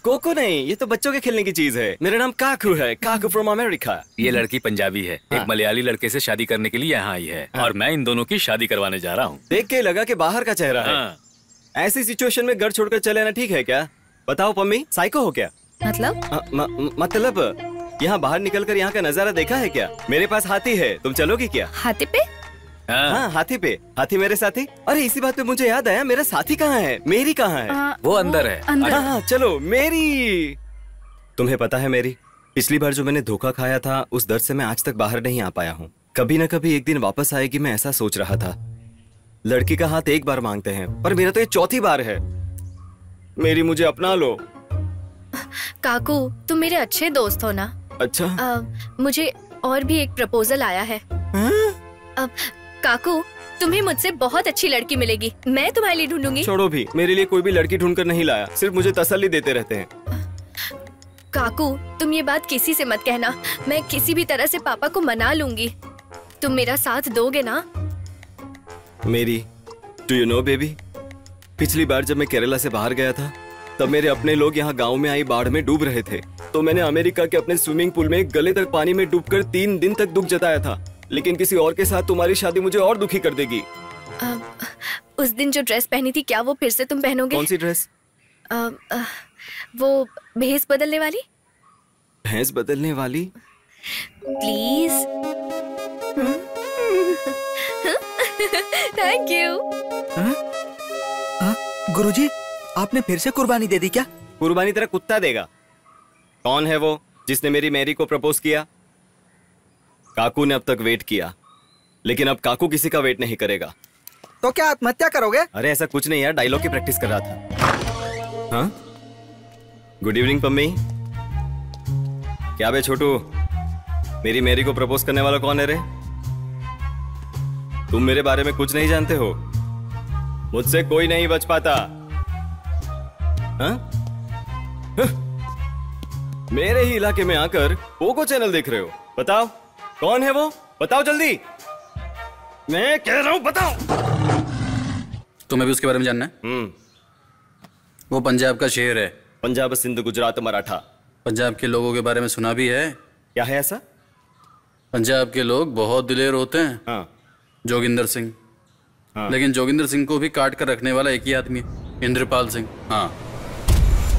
कोको नहीं, ये तो बच्चों के खेलने की चीज है। मेरा नाम काकू है, काकू फ्रॉम अमेरिका। ये लड़की पंजाबी है, एक मलयाली लड़के से शादी करने के लिए यहाँ आई है और मैं इन दोनों की शादी करवाने जा रहा हूँ। देख के लगा कि बाहर का चेहरा है। ऐसी सिचुएशन में घर छोड़कर चले आना ठीक है क्या? बताओ पम्मी, साइको हो क्या? मतलब यहाँ बाहर निकलकर यहाँ का नजारा देखा है क्या? मेरे पास हाथी है, तुम चलोगी क्या? हाथी पे? हाँ हाथी पे, हाथी मेरे साथी। अरे इसी बात पे मुझे याद आया, मेरा साथी कहाँ है? मेरी कहाँ है? वो अंदर है। हाँ चलो मेरी। तुम्हें पता है मेरी, पिछली बार जो मैंने धोखा खाया था, उस दर्द से मैं आज तक बाहर नहीं आ पाया हूँ। कभी न कभी एक दिन वापस आएगी, मैं ऐसा सोच रहा था। लड़की का हाथ एक बार मांगते हैं, पर मेरा तो ये चौथी बार है। मेरी मुझे अपना लो। काकू, तुम मेरे अच्छे दोस्त हो ना? अच्छा। मुझे और भी एक प्रपोजल आया है। काकू, तुम्हें मुझसे बहुत अच्छी लड़की मिलेगी, मैं तुम्हारे लिए ढूंढूंगी। छोड़ो भी, मेरे लिए कोई भी लड़की ढूंढकर नहीं लाया, सिर्फ मुझे तसल्ली देते रहते हैं। काकू, तुम ये बात किसी से मत कहना, मैं किसी भी तरह से पापा को मना लूंगी। तुम मेरा साथ दोगे ना? मेरी, डू यू नो बेबी, पिछली बार जब मैं केरला से बाहर गया था, तब मेरे अपने लोग यहाँ गांव में आई बाढ़ में डूब रहे थे। तो मैंने अमेरिका के अपने स्विमिंग पूल में गले तक पानी में डूबकर 3 दिन तक दुख जताया था। लेकिन किसी और के साथ तुम्हारी शादी मुझे और दुखी कर देगी। उस दिन जो ड्रेस पहनी थी, क्या वो फिर से तुम पहनोगे? कौन सी ड्रेस? वो भेस बदलने वाली। भैंस बदलने वाली? प्लीज। Thank you. गुरुजी, आपने फिर से कुर्बानी दे दी क्या? कुर्बानी तेरा कुत्ता देगा। कौन है वो जिसने मेरी मैरी को प्रपोज किया? काकू ने अब तक वेट किया, लेकिन अब काकू किसी का वेट नहीं करेगा। तो क्या आत्महत्या करोगे? अरे ऐसा कुछ नहीं यार, डायलॉग की प्रैक्टिस कर रहा था। हाँ? Good evening Pammi. क्या बे छोटू, मेरी मैरी को प्रपोज करने वाला कौन है रे? तुम मेरे बारे में कुछ नहीं जानते हो, मुझसे कोई नहीं बच पाता। हाँ? मेरे ही इलाके में आकर पोगो चैनल देख रहे हो? बताओ कौन है वो, बताओ जल्दी। मैं कह रहा हूं बताओ। तुम्हें भी उसके बारे में जानना है? वो पंजाब का शेर है। पंजाब, सिंध, गुजरात, मराठा। पंजाब के लोगों के बारे में सुना भी है? क्या है ऐसा? पंजाब के लोग बहुत दिलेर होते हैं। हाँ। जोगिंदर सिंह। हाँ। लेकिन जोगिंदर सिंह को भी काट कर रखने वाला एक ही आदमी है, इंद्रपाल सिंह। हाँ।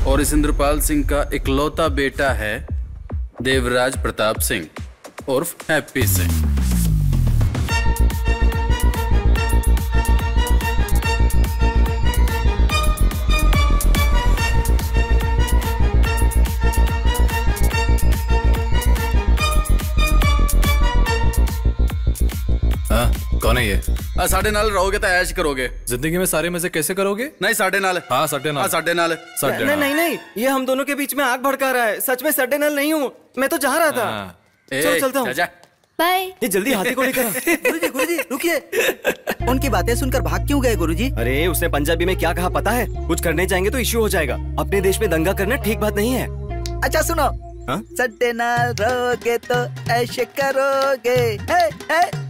और इस इंद्रपाल सिंह का इकलौता बेटा है देवराज प्रताप सिंह उर्फ हैप्पी सिंह। कौन है ये? साढ़े नाल रहोगे तो ऐश करोगे। जिंदगी में सारे मजे कैसे करोगे? नहीं साढ़े नाल। हाँ साढ़े नाल। साढ़े नाल। नहीं नहीं, ये हम दोनों के बीच में आग भड़का रहा है। सच में साढ़े नाल नहीं हूँ, मैं तो जा रहा था। चलो चलता हूँ। बाय। ये जल्दी हाथी को लेकर। गुरुजी रुकिए, उनकी बातें सुनकर भाग क्यों गए गुरुजी? अरे उसने पंजाबी में क्या कहा पता है? कुछ करने जाएंगे तो इश्यू हो जाएगा। अपने देश में दंगा करना ठीक बात नहीं है। अच्छा सुनो, सड्डे नाल रहोगे तो ऐसे करोगे,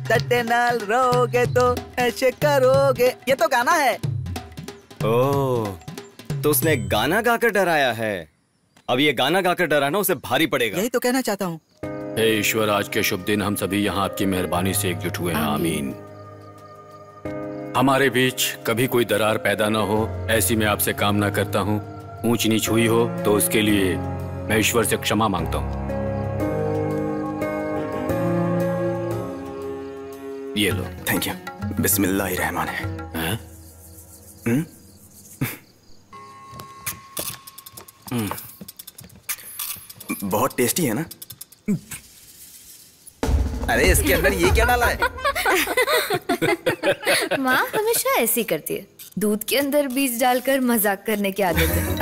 सड्डे नाल रहोगे तो ऐसे करोगे, ये तो गाना है। ओह, तो उसने गाना गाकर डराया है। अब ये गाना गाकर डराना उसे भारी पड़ेगा। यही तो कहना चाहता हूँ। हे ईश्वर, आज के शुभ दिन हम सभी यहाँ आपकी मेहरबानी से एकजुट हुए हैं। आमीन। हमारे बीच कभी कोई दरार पैदा ना हो, ऐसी मैं आपसे कामना करता हूँ। ऊंच नीच हुई हो तो उसके लिए मैं ईश्वर से क्षमा मांगता हूँ। ये लो। Thank you. बिस्मिल्लाहिर्रहमानिर्रहीम। बहुत टेस्टी है ना? अरे इसके अंदर ये क्या डाला है? माँ हमेशा ऐसी करती है, दूध के अंदर बीज डालकर मजाक करने की आदत है।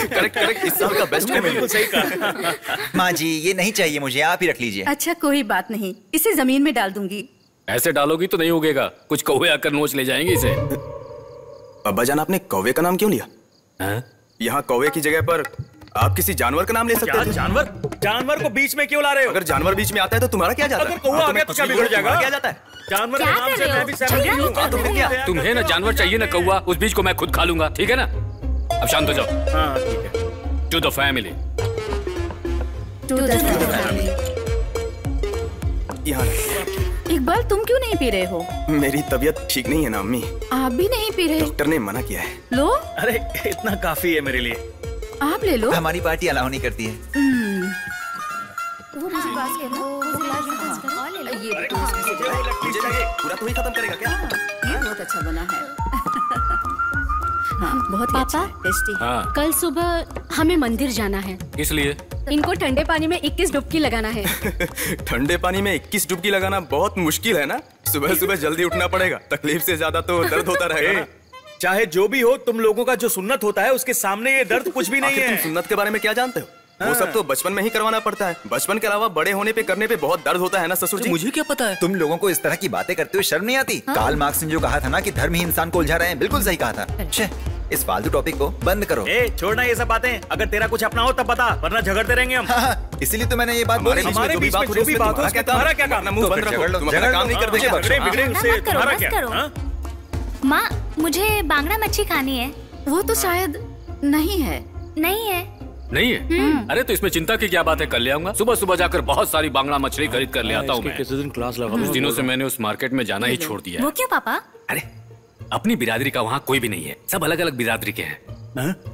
करेक्ट करेक्ट, इस साल का बेस्ट है। बिल्कुल सही कहा। माँ जी ये नहीं चाहिए मुझे, आप ही रख लीजिए। अच्छा कोई बात नहीं, इसे जमीन में डाल दूंगी। ऐसे डालोगी तो नहीं उगेगा, कुछ कौवे आकर नोच ले जाएंगे इसे। अब्बा जान आपने कौवे का नाम क्यों लिया? यहाँ कौवे की जगह पर आप किसी जानवर का नाम ले सकते थे। जानवर? जानवर को बीच में क्यों ला रहे हो? अगर जानवर बीच में आता है तो तुम्हारा क्या जाता है? अगर कौवा आ गया तो क्या बिगड़ जाएगा? क्या जाता है? जानवर के नाम से मैं भी सहमत नहीं हूँ। तो फिर क्या? तुम्हें ना जानवर चाहिए ना कौवा, उस बीज को मैं खुद खा लूंगा, ठीक है ना? अब शांत हो जाओ। हाँ ठीक है। To the family. यहाँ इकबाल तुम क्यों नहीं पी रहे हो? मेरी तबीयत ठीक नहीं है ना अम्मी। आप भी नहीं पी रहे? डॉक्टर ने मना किया है। लो। अरे इतना काफी है मेरे लिए। आप ले लो। हमारी पार्टी अलाउ नहीं करती है। वो मुझे पास करना, वो गिलास में पास करना। ये मुझे चाहिए, पूरा तो ही खत्म करेगा क्या? ये बहुत अच्छा बना है। हाँ, बहुत ही अच्छा है, टेस्टी। हाँ। कल सुबह हमें मंदिर जाना है। किस लिए? इनको ठंडे पानी में 21 डुबकी लगाना है। ठंडे पानी में 21 डुबकी लगाना बहुत मुश्किल है ना? सुबह सुबह जल्दी उठना पड़ेगा, तकलीफ से ज्यादा तो दर्द होता रहेगा। चाहे जो भी हो, तुम लोगों का जो सुन्नत होता है उसके सामने ये दर्द कुछ भी नहीं है। तुम सुन्नत के बारे में क्या जानते हो? वो सब तो बचपन में ही करवाना पड़ता है। बचपन के अलावा बड़े होने पे करने पे बहुत दर्द होता है ना ससुर जी? मुझे क्या पता है? तुम लोगों को इस तरह की बातें करते हुए शर्म नहीं आती? कार्ल मार्क्स ने जो कहा था ना कि धर्म ही इंसान को उलझा रहे हैं, बिल्कुल सही कहा था। छे, इस फालतू टॉपिक को बंद करो। छोड़ना ये सब बातें, अगर तेरा कुछ अपना हो तब बता, वरना झगड़ते रहेंगे हम। इसीलिए तो मैंने ये बात बोली। हमारे बीच में जो भी बात हो, तुम्हारा क्या काम? मुंह बंद रखो, तुम अपना काम नहीं करते। बिगड़े उससे तुम्हारा क्या? माँ मुझे बांगड़ा मच्छी खानी है। वो तो शायद नहीं है। नहीं है? नहीं है? अरे तो इसमें चिंता की क्या बात है, कर ले आऊंगा। सुबह सुबह जाकर बहुत सारी बांगड़ा मछली खरीद कर ले आता हूँ मैं। किसी दिन क्लास लगा। कुछ दिनों से मैंने उस मार्केट में जाना ही छोड़ दिया है। वो क्यों पापा? अरे अपनी बिरादरी का वहाँ कोई भी नहीं है, सब अलग अलग बिरादरी के हैं।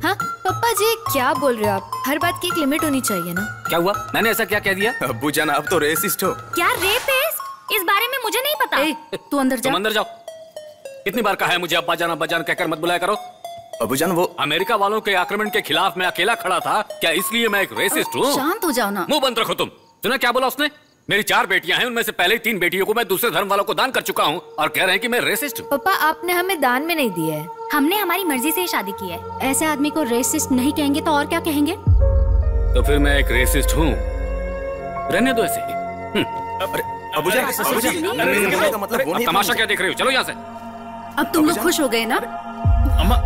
हाँ पापा जी क्या बोल रहे हो आप? हर बात की एक लिमिट होनी चाहिए ना। क्या हुआ? मैंने ऐसा क्या कह दिया? अब्बू जान आप तो रेसिस्ट हो। क्या रेपिस्ट? इस बारे में मुझे नहीं पता। तू अंदर जा। तुम अंदर जाओ। कितनी बार कहा है मुझे अब्बा जान कहकर मत बुलाया करो। अब्बू जान वो अमेरिका वालों के आक्रमण के खिलाफ मैं अकेला खड़ा था, क्या इसलिए मैं एक रेसिस्ट हूँ? शांत हो जाओ ना। मुंह बंद रखो तुम। सुना क्या बोला उसने? मेरी 4 बेटियां हैं, उनमें से पहले 3 बेटियों को मैं दूसरे धर्म वालों को दान कर चुका हूँ और कह रहे हैं कि मैं रेसिस्ट हूँ। पापा आपने हमें दान में नहीं दिया है, हमने हमारी मर्जी से शादी की है। ऐसे आदमी को रेसिस्ट नहीं कहेंगे तो और क्या कहेंगे? तो फिर मैं एक रेसिस्ट हूँ, रहने दो ऐसे ही। अब्बू जान मतलब तमाशा क्या देख रहे हो? चलो यहाँ से। अब तुम लोग खुश हो गए ना? अम्मा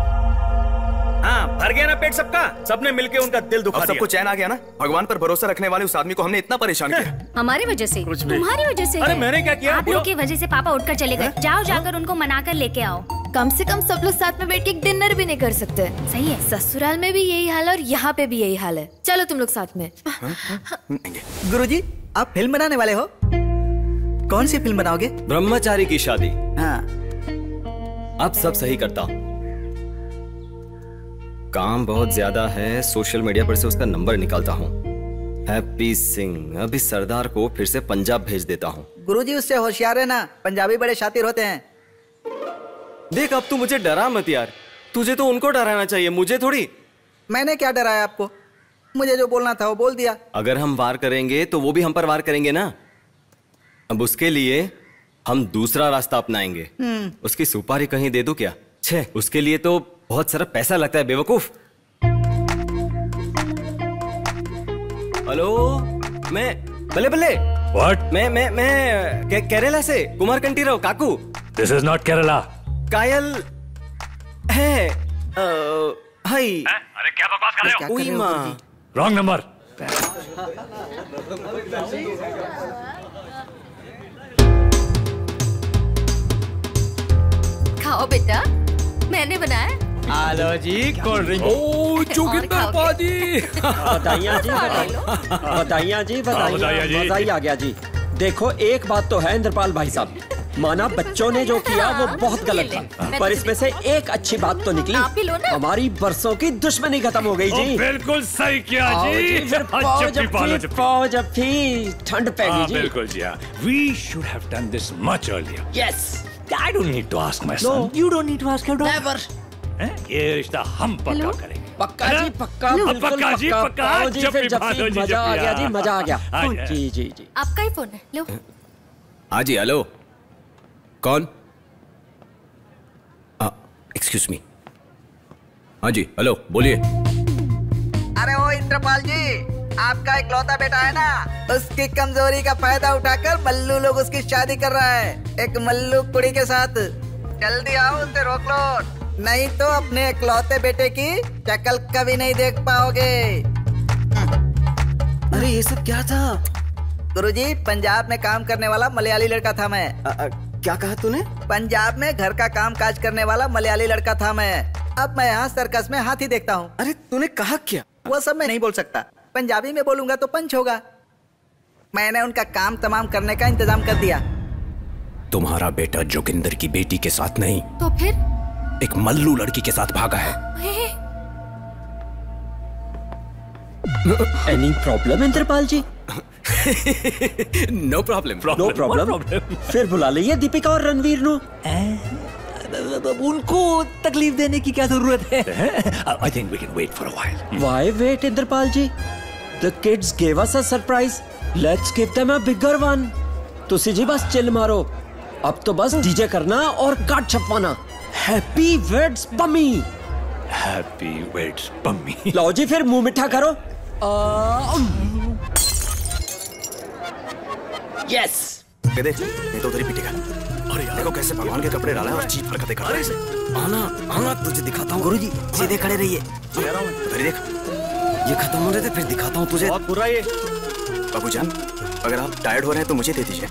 हाँ, भर गया ना पेट सबका? सबने मिलके उनका दिल दुखा दिया। सबको चैन आ गया ना? भगवान पर भरोसा रखने वाले उस आदमी को हमने इतना परेशान किया। हमारी वजह से? तुम्हारी वजह से? अरे मैंने क्या किया? आप लोग की वजह से पापा उठकर चले गए। जाओ जाकर उनको मना कर लेके आओ। कम से कम सब लोग साथ में बैठ के डिनर भी नहीं कर सकते। सही है। ससुराल में भी यही हाल है और यहाँ पे भी यही हाल है। चलो तुम लोग साथ में। गुरुजी आप फिल्म बनाने वाले हो? कौन सी फिल्म बनाओगे? ब्रह्मचारी की शादी। हाँ। अब सब सही करता हूँ। काम बहुत ज्यादा है, सोशल मीडिया पर से उसका नंबर निकालता हूँ। हैप्पी सिंह, अभी सरदार को फिर से पंजाब भेज देता हूँ। गुरुजी उससे होशियार है ना, पंजाबी बड़े शातिर होते हैं। देख अब तू मुझे डरा मत यार, तुझे तो उनको डराना चाहिए, मुझे थोड़ी। मैंने क्या डराया आपको? मुझे जो बोलना था वो बोल दिया। अगर हम वार करेंगे तो वो भी हम पर वार करेंगे ना। अब उसके लिए हम दूसरा रास्ता अपनाएंगे। उसकी सुपारी कहीं दे दूं क्या? छे, उसके लिए तो बहुत सारा पैसा लगता है बेवकूफ। हेलो, मैं बल्ले बल्ले। व्हाट? मैं केरला से कुमार कंटीराव काकू। This is not Kerala. कायल है। हाय। अरे क्या बकवास कर रहे हो? ओई माँ। Wrong number. खाओ बेटा, मैंने बनाया। आलो जी कोल्ड ड्रिंक। ओ जोगिंदर पाजी। बधाइयाँ जी, बधाइयाँ जी, बधाइयाँ। मजा ही आ गया जी। देखो एक बात तो है इंद्रपाल भाई साहब, माना बच्चों ने जो किया वो बहुत गलत था, पर इसमें से एक अच्छी बात तो निकली। हमारी बरसों की दुश्मनी खत्म हो गई जी। बिल्कुल सही किया जी। फिर पाओ जब भी ठंड पैगी जी। बिल्कुल जी। We should have done this much earlier. Yes. I don't need to ask my son. No, you don't need to ask him. Never. ये रिश्ता हम पक्का करेंगे। पक्का जी पक्का, बिल्कुल पक्का जी पक्का। जी फिर जब मजा आ गया जी, मजा आ गया। जी जी जी। आपका ही फोन है, लो। हाँ जी, हेलो। कौन? Excuse me. हाँ जी, हेलो, बोलिए। अरे ओ इंद्रपाल जी, आपका इकलौता बेटा है ना, उसकी कमजोरी का फायदा उठाकर मल्लू लोग उसकी शादी कर रहा है एक मल्लू कुड़ी के साथ। जल्दी आओ, उसे रोक लो, नहीं तो अपने इकलौते बेटे की शक्ल कभी नहीं देख पाओगे। अरे ये सब क्या था? गुरुजी, पंजाब में काम करने वाला मलयाली लड़का था मैं। क्या कहा तूने? पंजाब में घर का काम काज करने वाला मलयाली लड़का था मैं। अब मैं यहाँ सर्कस में हाथी देखता हूँ। अरे तूने कहा क्या? वो सब मैं नहीं बोल सकता, पंजाबी में बोलूंगा तो पंच होगा। मैंने उनका काम तमाम करने का इंतजाम कर दिया। तुम्हारा बेटा जोगिंदर की बेटी के साथ नहीं, तो फिर एक मल्लू लड़की के साथ भागा है। Any problem Indrapal ji? No problem. No problem. फिर बुला लीजिए दीपिका और रणवीर नो। उनको तकलीफ देने की क्या जरूरत है? I think we can wait for a while. Why wait, Indrapal ji? The kids gave us a surprise. Let's give them a bigger one. तुसी जी बस चिल मारो, अब तो बस डीजे करना और कार्ड छपवाना। Happy weds Pammi. Happy weds Pammi. लाओ जी फिर मुंह मिठा करो। यस। ये देख, ये तो उधर ही पिटेगा। अरे यार, देखो कैसे भगवान के कपड़े डाला है और चीप हरकतें कर रहा है। आना आना, तुझे दिखाता हूँ। गुरुजी सीधे खड़े रहिए। उधर ही देख, ये खत्म हो रहे थे, फिर दिखाता हूँ तुझे। बहुत बुरा ये। बाबूजान, अगर आप टायर्ड हो रहे हैं तो मुझे दे दीजिए।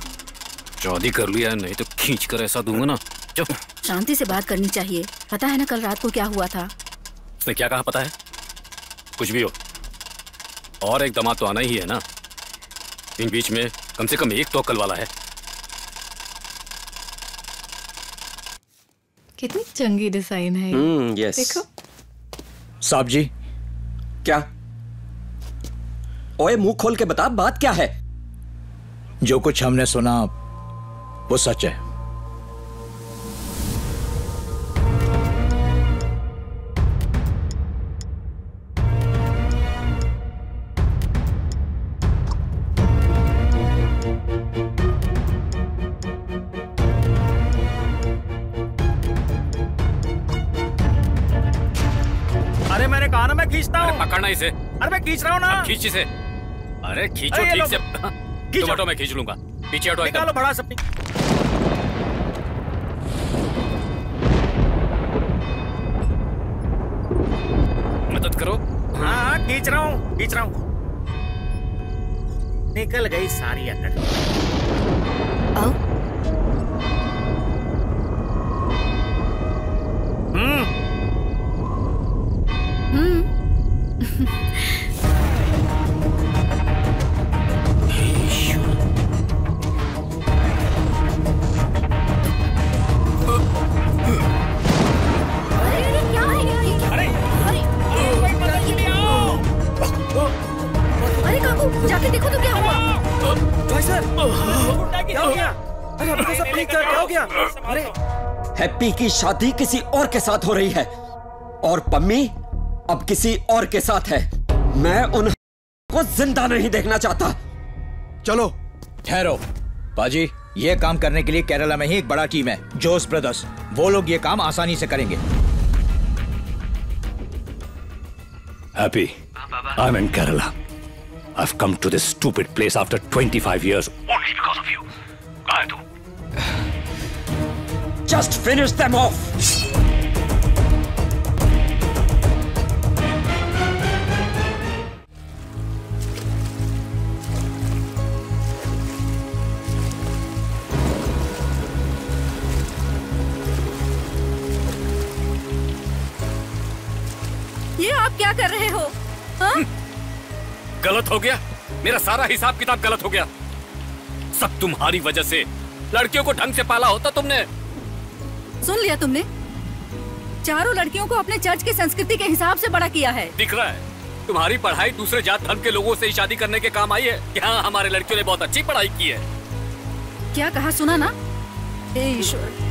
शादी कर लिया, नहीं तो खींच कर ऐसा दूंगा ना। चुप। शांति से बात करनी चाहिए। पता है ना कल रात को क्या हुआ था? उसने क्या कहा पता है? कुछ भी हो, और एक दामाद तो आना ही है ना। इन बीच में कम से कम एक तो अक्ल वाला है। कितनी चंगी डिजाइन है। यस। देखो साहब जी। क्या? ओए मुंह खोल के बता, बात क्या है? जो कुछ हमने सुना वो सच है। अरे मैंने कहा ना मैं खींचता हूँ। पकड़ना इसे। अरे मैं खींच रहा हूँ ना। खींच इसे। अरे खींचो ठीक से। तुम हटो, मैं खींच लूंगा। पीछे हटो एकदम। निकालो बड़ा सपनी। मदद करो। हाँ खींच रहा हूँ, खींच रहा हूँ। निकल गई सारी अकड़। अरे काकू, जाके देखो तो क्या हुआ? भाई सर, क्या हो गया? अरे अब तो सब ठीक था, क्या हो गया? अरे हैप्पी की शादी किसी और के साथ हो रही है और पम्मी अब किसी और के साथ है। मैं उनको जिंदा नहीं देखना चाहता। चलो ठहरो बाजी, ये काम करने के लिए केरला में ही एक बड़ा टीम है, जोस ब्रदर्स। वो लोग ये काम आसानी से करेंगे। Happy, I'm in Kerala. I've come to this stupid place after 25 years only because of you. I do. Just finish them off. ये आप क्या कर रहे हो? हाँ? गलत हो गया, मेरा सारा हिसाब किताब गलत हो गया। सब तुम्हारी वजह से। लड़कियों को ढंग से पाला होता तुमने। सुन लिया तुमने? चारों लड़कियों को अपने चर्च की संस्कृति के हिसाब से बड़ा किया है। दिख रहा है तुम्हारी पढ़ाई दूसरे जात धर्म के लोगों से ही शादी करने के काम आई है। यहाँ हमारे लड़कियों ने बहुत अच्छी पढ़ाई की है। क्या कहा सुना ना? हे ईश्वर।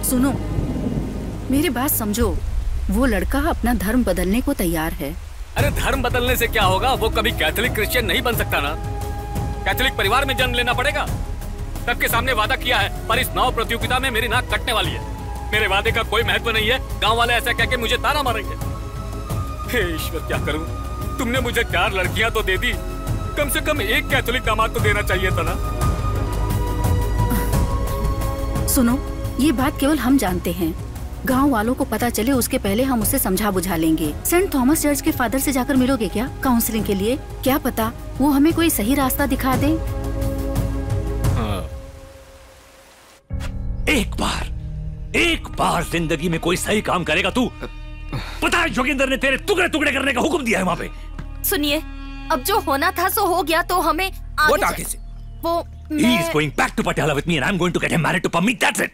सुनो, मेरी बात समझो। वो लड़का अपना धर्म बदलने को तैयार है। अरे धर्म बदलने से क्या होगा? वो कभी कैथोलिक क्रिश्चियन नहीं बन सकता ना। कैथोलिक परिवार में जन्म लेना पड़ेगा। सबके सामने वादा किया है, पर इस नाव प्रतियोगिता में मेरी नाक कटने वाली है। मेरे वादे का कोई महत्व नहीं है। गांव वाले ऐसा कह के मुझे ताना मारेंगे। हे ईश्वर, क्या करूं? तुमने मुझे 4 लड़कियां तो दे दी, कम से कम एक कैथोलिक दामाद तो देना चाहिए था ना। सुनो, ये बात केवल हम जानते हैं। गांव वालों को पता चले उसके पहले हम उसे समझा बुझा लेंगे। सेंट थॉमस चर्च के फादर से जाकर मिलोगे क्या काउंसलिंग के लिए? क्या पता वो हमें कोई सही रास्ता दिखा दे। एक बार जिंदगी में कोई सही काम करेगा तू। पता है जोगिंदर ने तेरे टुकड़े टुकड़े करने का हुक्म दिया है वहाँ पे। सुनिए, अब जो होना था सो हो गया, तो हमें आगे वो He is going back to Patiala with me and I'm going to get him married to Pamit, that's it.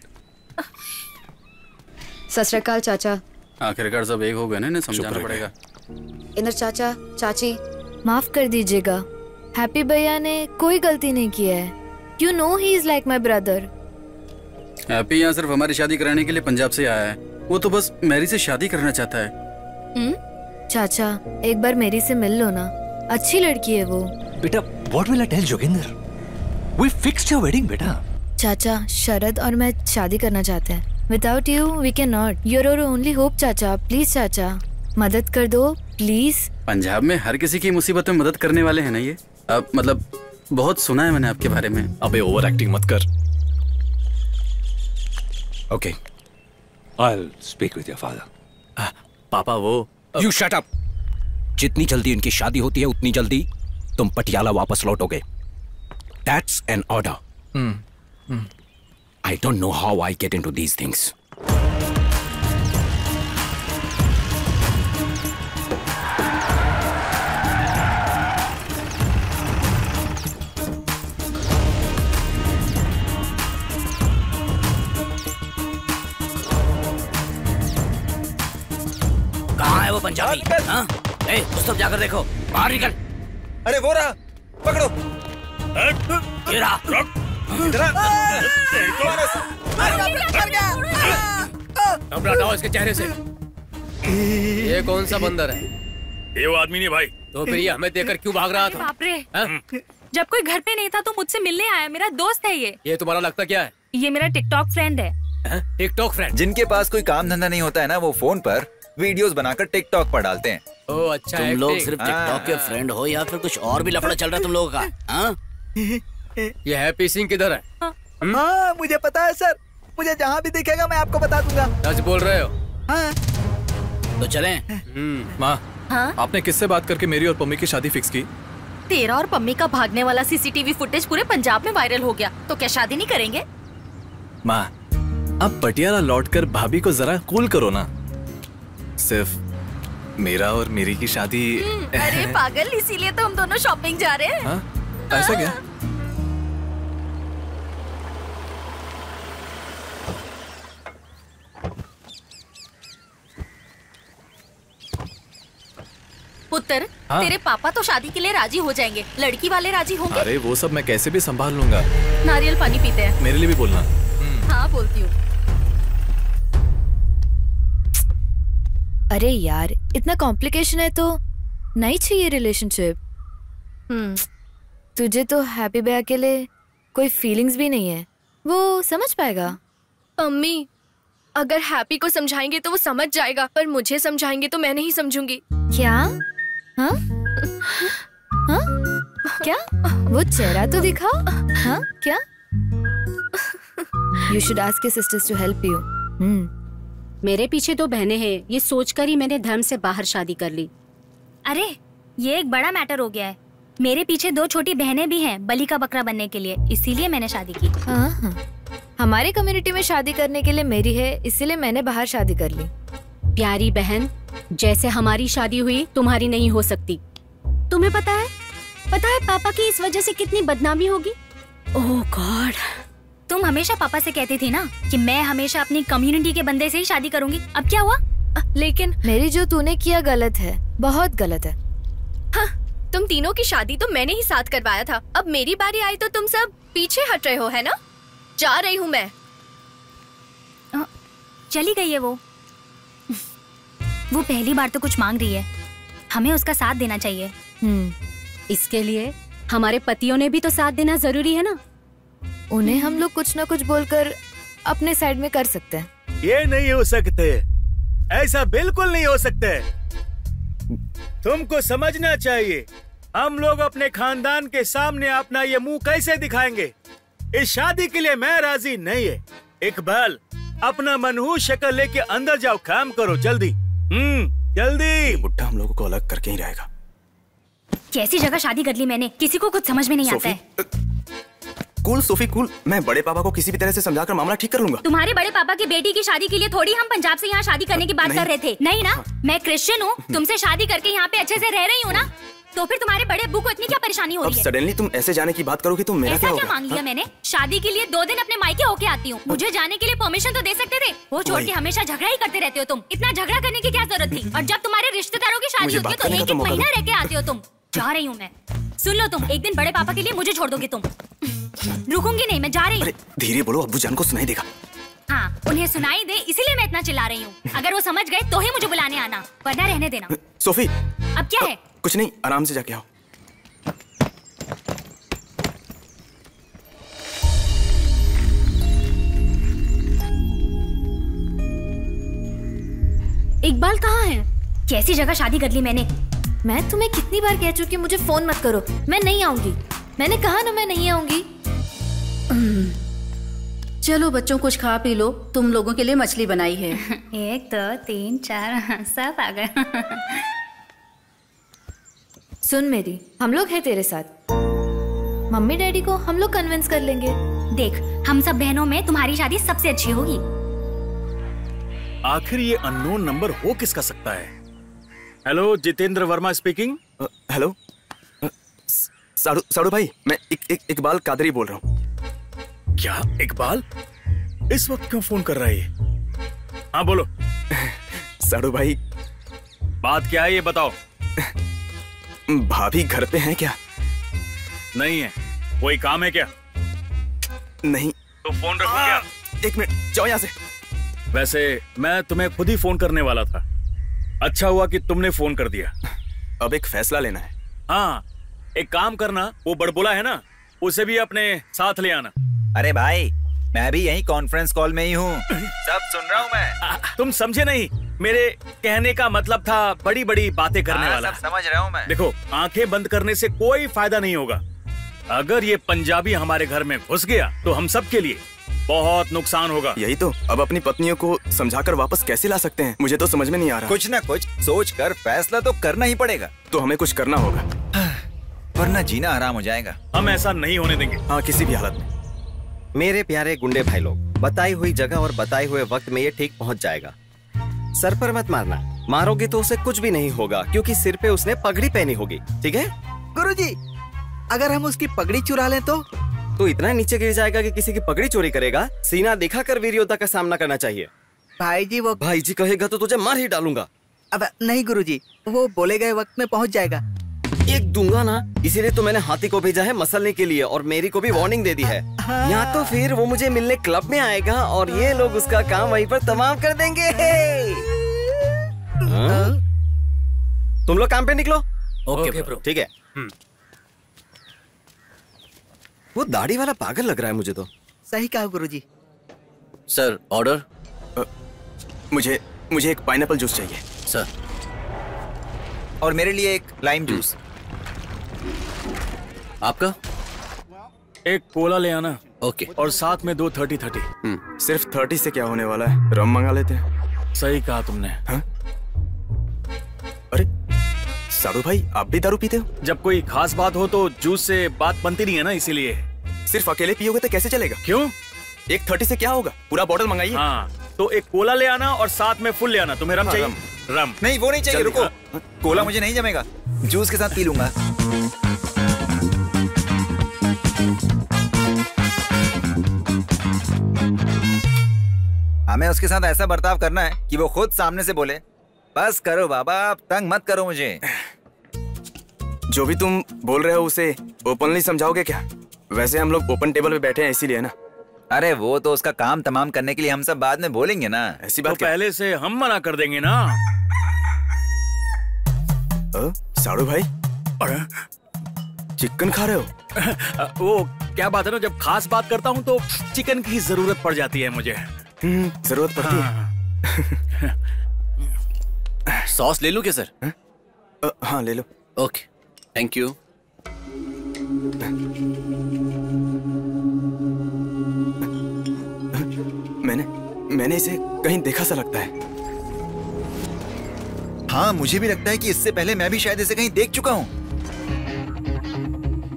सत श्री अकाल चाचा। आखिरकार सब एक हो गए ना, इन्हें समझाना पड़ेगा। इंदर चाचा, चाची, माफ कर दीजिएगा, हैप्पी भैया ने कोई गलती नहीं की है। You know he is like my brother. Happy यहाँ सिर्फ हमारी शादी कराने के लिए पंजाब से आया है। वो तो बस मैरी से शादी करना चाहता है। चाचा, एक बार मेरी से मिल लो ना, अच्छी लड़की है वो। बेटा, what will I tell Joginder? We fixed your wedding, बेटा। चाचा, शरद और मैं शादी करना चाहते हैं। Without you, we cannot. You're our only hope, चाचा। प्लीज चाचा, मदद कर दो प्लीज। पंजाब में हर किसी की मुसीबत में मदद करने वाले हैं ना ये। अब मतलब बहुत सुना है मैंने आपके बारे में। अबे ओवर एक्टिंग मत कर। Okay, I'll speak with your father. पापा वो You shut up. जितनी जल्दी इनकी शादी होती है उतनी जल्दी तुम पटियाला वापस लौटोगे। That's an order. I don't know how I get into these things. कहाँ है वो पंजाबी? हाँ? ए, उस तरफ जाकर देखो, बाहर निकल। अरे वो रहा, पकड़ो। ये रहा। घबराहट हटाओ इसके चेहरे से। ये कौन सा बंदर है? ये वो आदमी नहीं भाई। तो फिर ये हमें देखकर क्यों भाग रहा था? बाप रे, जब कोई घर पे नहीं था तो मुझसे मिलने आया। मेरा दोस्त है ये। ये तुम्हारा लगता क्या है? ये मेरा टिकटॉक फ्रेंड है। TikTok friend? जिनके पास कोई काम धंधा नहीं होता है ना, वो फोन पर वीडियोस बनाकर टिकटॉक पर डालते हैं। ओह अच्छा। तुम लोग सिर्फ टिकटॉक के फ्रेंड हो या फिर कुछ और भी लफड़ा चल रहा है तुम लोगों का? हाँ? ये हैप्पी सिंह किधर है? हाँ, मुझे पता है सर। मुझे जहाँ भी दिखेगा मैं आपको बता दूंगा। सच बोल रहे हो? हाँ। तो चलें? माँ, हाँ? आपने किससे बात करके मेरी और पम्मी की शादी फिक्स की? तेरा और पम्मी का भागने वाला सीसीटीवी फुटेज पूरे पंजाब में वायरल हो गया, तो क्या शादी नहीं करेंगे? माँ, अब पटियाला लौटकर भाभी को जरा कूल करो ना। सिर्फ मेरा और मेरी की शादी। अरे पागल, इसीलिए तो हम दोनों शॉपिंग जा रहे हैं। हाँ? ऐसा क्या? पुत्र, हाँ? तेरे पापा तो शादी के लिए राजी हो जाएंगे, लड़की वाले राजी होंगे? अरे वो सब मैं कैसे भी संभाल लूंगा। नारियल पानी पीते हैं। मेरे लिए भी बोलना। हाँ बोलती हूँ। अरे यार, इतना कॉम्प्लिकेशन है तो नहीं चाहिए रिलेशनशिप। तुझे तो हैप्पी भैया के लिए कोई फीलिंग्स भी नहीं है, वो समझ पाएगा। अम्मी, अगर हैप्पी को समझाएंगे तो वो समझ जाएगा, पर मुझे समझाएंगे तो मैं नहीं समझूंगी। क्या? हाँ? हाँ? क्या? वो चेहरा तो दिखाओ। हाँ? क्या? You should ask your sisters to help you. मेरे पीछे 2 बहनें हैं, ये सोचकर ही मैंने धर्म से बाहर शादी कर ली। अरे ये एक बड़ा मैटर हो गया है। मेरे पीछे 2 छोटी बहनें भी हैं बलि का बकरा बनने के लिए, इसीलिए मैंने शादी की। हाँ। हमारे कम्युनिटी में शादी करने के लिए मेरी है, इसीलिए मैंने बाहर शादी कर ली। प्यारी बहन, जैसे हमारी शादी हुई तुम्हारी नहीं हो सकती। तुम्हें पता है पापा की इस वजह से कितनी बदनामी होगी। ओह गॉड। तुम हमेशा पापा से कहती थी ना कि मैं हमेशा अपनी कम्युनिटी के बंदे से ही शादी करूंगी। अब क्या हुआ? लेकिन मेरी जो तूने किया गलत है, बहुत गलत है। हाँ, तुम तीनों की शादी तो मैंने ही साथ करवाया था। अब मेरी बारी आई तो तुम सब पीछे हट रहे हो, है ना? जा रही हूँ मैं। चली गई है वो पहली बार तो कुछ मांग रही है, हमें उसका साथ देना चाहिए। इसके लिए हमारे पतियों ने भी तो साथ देना जरूरी है ना। उन्हें हम लोग कुछ ना कुछ बोलकर अपने साइड में कर सकते हैं। ये नहीं हो सकते, ऐसा बिल्कुल नहीं हो सकते। तुमको समझना चाहिए, हम लोग अपने खानदान के सामने अपना ये मुंह कैसे दिखाएंगे। इस शादी के लिए मैं राजी नहीं है। इकबाल, अपना मनहूस शक्ल लेके अंदर जाओ, काम करो जल्दी। जल्दी। बुड्ढा हम लोगों को अलग करके ही रहेगा। कैसी जगह शादी कर ली मैंने, किसी को कुछ समझ में नहीं आता है। कूल सोफी कूल, मैं बड़े पापा को किसी भी तरह से समझाकर मामला ठीक कर लूंगा। तुम्हारे बड़े पापा की बेटी की शादी के लिए थोड़ी हम पंजाब से यहाँ शादी करने की बात कर रहे थे। नहीं ना, मैं क्रिश्चियन हूँ, तुमसे शादी करके यहाँ पे अच्छे से रह रही हूँ ना, तो फिर तुम्हारे बड़े अब्बू को इतनी क्या परेशानी हो रही है? सडनली तुम ऐसे जाने की बात करोगी तो मेरा क्या होगा? ऐसा क्या मांग लिया मैंने? शादी के लिए 2 दिन अपने मायके होके आती हूँ, मुझे जाने के लिए परमिशन तो दे सकते थे। वो छोड़ के हमेशा झगड़ा ही करते रहते हो तुम। इतना झगड़ा करने की क्या जरूरत थी? और जब तुम्हारे रिश्तेदारों की शादी होती है तो एक महीना रह के आते हो तुम। जा रही हूँ मैं। सुन लो तुम, एक दिन बड़े पापा के लिए मुझे छोड़ दोगे तुम? रुकूंगी नहीं, मैं जा रही हूँ। धीरे बोलो, अब्बू जान को सुनाई देगा। हाँ, उन्हें सुनाई दे इसीलिए मैं इतना चिल्ला रही हूँ। अगर वो समझ गए तो ही मुझे बुलाने आना, वरना रहने देना। सोफी, अब क्या है? कुछ नहीं, आराम से जाके आओ। इकबाल कहाँ है? कैसी जगह शादी कर ली मैंने। मैं तुम्हें कितनी बार कह चुकी हूँ मुझे फोन मत करो, मैं नहीं आऊंगी। मैंने कहा ना मैं नहीं आऊंगी। चलो बच्चों, कुछ खा पी लो, तुम लोगों के लिए मछली बनाई है। 1 2 3 4 सब आ गए। सुन मेरी, हम लोग हैं तेरे साथ। मम्मी डैडी को हम लोग कन्विंस कर लेंगे। देख, हम सब बहनों में तुम्हारी शादी सबसे अच्छी होगी। आखिर ये अननोन नंबर हो किसका सकता है? Hello, Jitendra Verma speaking. Hello साड़ू भाई, मैं इकबाल कादरी बोल रहा हूँ। क्या इकबाल इस वक्त क्यों फोन कर रहा है? हाँ बोलो। साड़ू भाई, बात क्या है ये बताओ। भाभी घर पे हैं क्या? नहीं है। कोई काम है क्या? नहीं। तो फोन रखो क्या? 1 मिनट, जाओ यहाँ से। वैसे मैं तुम्हें खुद ही फोन करने वाला था, अच्छा हुआ कि तुमने फोन कर दिया। अब एक फैसला लेना है। हाँ, एक काम करना, वो बड़बोला है ना, उसे भी अपने साथ ले आना। अरे भाई, मैं भी यही कॉन्फ्रेंस कॉल में ही हूँ, सब सुन रहा हूँ मैं। तुम समझे नहीं, मेरे कहने का मतलब था बड़ी बड़ी बातें करने वाला। सब समझ रहा हूँ मैं। देखो, आंखें बंद करने से कोई फायदा नहीं होगा। अगर ये पंजाबी हमारे घर में घुस गया तो हम सब के लिए बहुत नुकसान होगा। यही तो, अब अपनी पत्नियों को समझाकर वापस कैसे ला सकते हैं, मुझे तो समझ में नहीं आ रहा। कुछ ना कुछ सोच कर फैसला तो करना ही पड़ेगा। तो हमें कुछ करना होगा, वरना जीना आराम हो जाएगा। हम ऐसा नहीं होने देंगे। हाँ, किसी भी हालत में। मेरे प्यारे गुंडे भाई लोग, बताई हुई जगह और बताए हुए वक्त में ये ठीक पहुंच जाएगा। सर पर मत मारना, मारोगे तो उसे कुछ भी नहीं होगा, क्योंकि सिर पे उसने पगड़ी पहनी होगी। ठीक है गुरुजी, अगर हम उसकी पगड़ी चुरा लें तो इतना नीचे गिर जाएगा कि किसी की पगड़ी चोरी करेगा। सीना दिखाकर वीर योद्धा का सामना करना चाहिए। भाई जी, वो भाई जी कहेगा तो तुझे मार ही डालूंगा। अब नहीं गुरुजी, वो बोले गए वक्त में पहुंच जाएगा। एक दूंगा ना, इसीलिए तो मैंने हाथी को भेजा है मसलने के लिए, और मेरी को भी वार्निंग दे दी है। या तो फिर वो मुझे मिलने क्लब में आएगा और ये लोग उसका काम वहीं पर तमाम कर देंगे। तुम लोग काम पे निकलो। Okay bro. ठीक है। वो दाढ़ी वाला पागल लग रहा है मुझे तो। सही कहा गुरुजी। Sir, order. मुझे एक पाइनएप्पल जूस चाहिए सर। और मेरे लिए एक लाइम जूस। आपका? एक कोला ले आना। ओके। और साथ में 2 30-30। सिर्फ 30 से क्या होने वाला है, रम मंगा लेते हैं। सही कहा तुमने। हाँ? अरे साड़ू भाई, आप भी दारू पीते हो? जब कोई खास बात हो तो जूस से बात बनती नहीं है ना, इसीलिए। सिर्फ अकेले पियोगे तो कैसे चलेगा? क्यों? एक 30 से क्या होगा, पूरा बॉटल मंगाइए। हाँ, तो एक कोला ले आना और साथ में फुल ले आना। तुम्हें रम चाहिए? रम नहीं, वो नहीं चाहिए। रुको, कोला मुझे नहीं जमेगा, जूस के साथ पी लूंगा। हमें उसके साथ ऐसा बर्ताव करना है कि वो खुद सामने से बोले, बस करो बाबा, आप तंग मत करो मुझे। जो भी तुम बोल रहे हो उसे ओपनली समझाओगे क्या? वैसे हम लोग ओपन टेबल पे बैठे हैं इसीलिए ना। अरे वो तो उसका काम तमाम करने के लिए हम सब बाद में बोलेंगे ना। ऐसी बात तो पहले से हम मना कर देंगे ना। साड़ू भाई, चिकन खा रहे हो? वो क्या बात है ना, जब खास बात करता हूँ तो चिकन की जरूरत पड़ जाती है मुझे। जरूरत पड़ती है। सॉस ले लूं क्या सर? हाँ ले लो। Okay, thank you. मैंने इसे कहीं देखा सा लगता है। हाँ मुझे भी लगता है कि इससे पहले मैं भी शायद इसे कहीं देख चुका हूँ।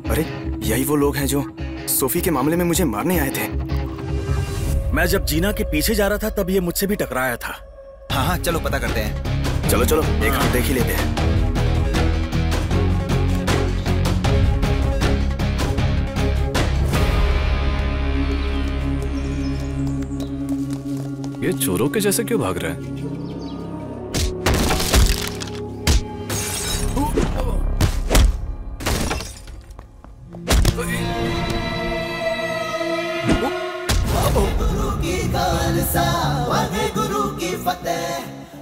अरे यही वो लोग हैं जो सोफी के मामले में मुझे मारने आए थे। मैं जब जीना के पीछे जा रहा था तब ये मुझसे भी टकराया था। हाँ हाँ चलो पता करते हैं। चलो चलो एक हाथ देख ही लेते हैं। ये चोरों के जैसे क्यों भाग रहा है?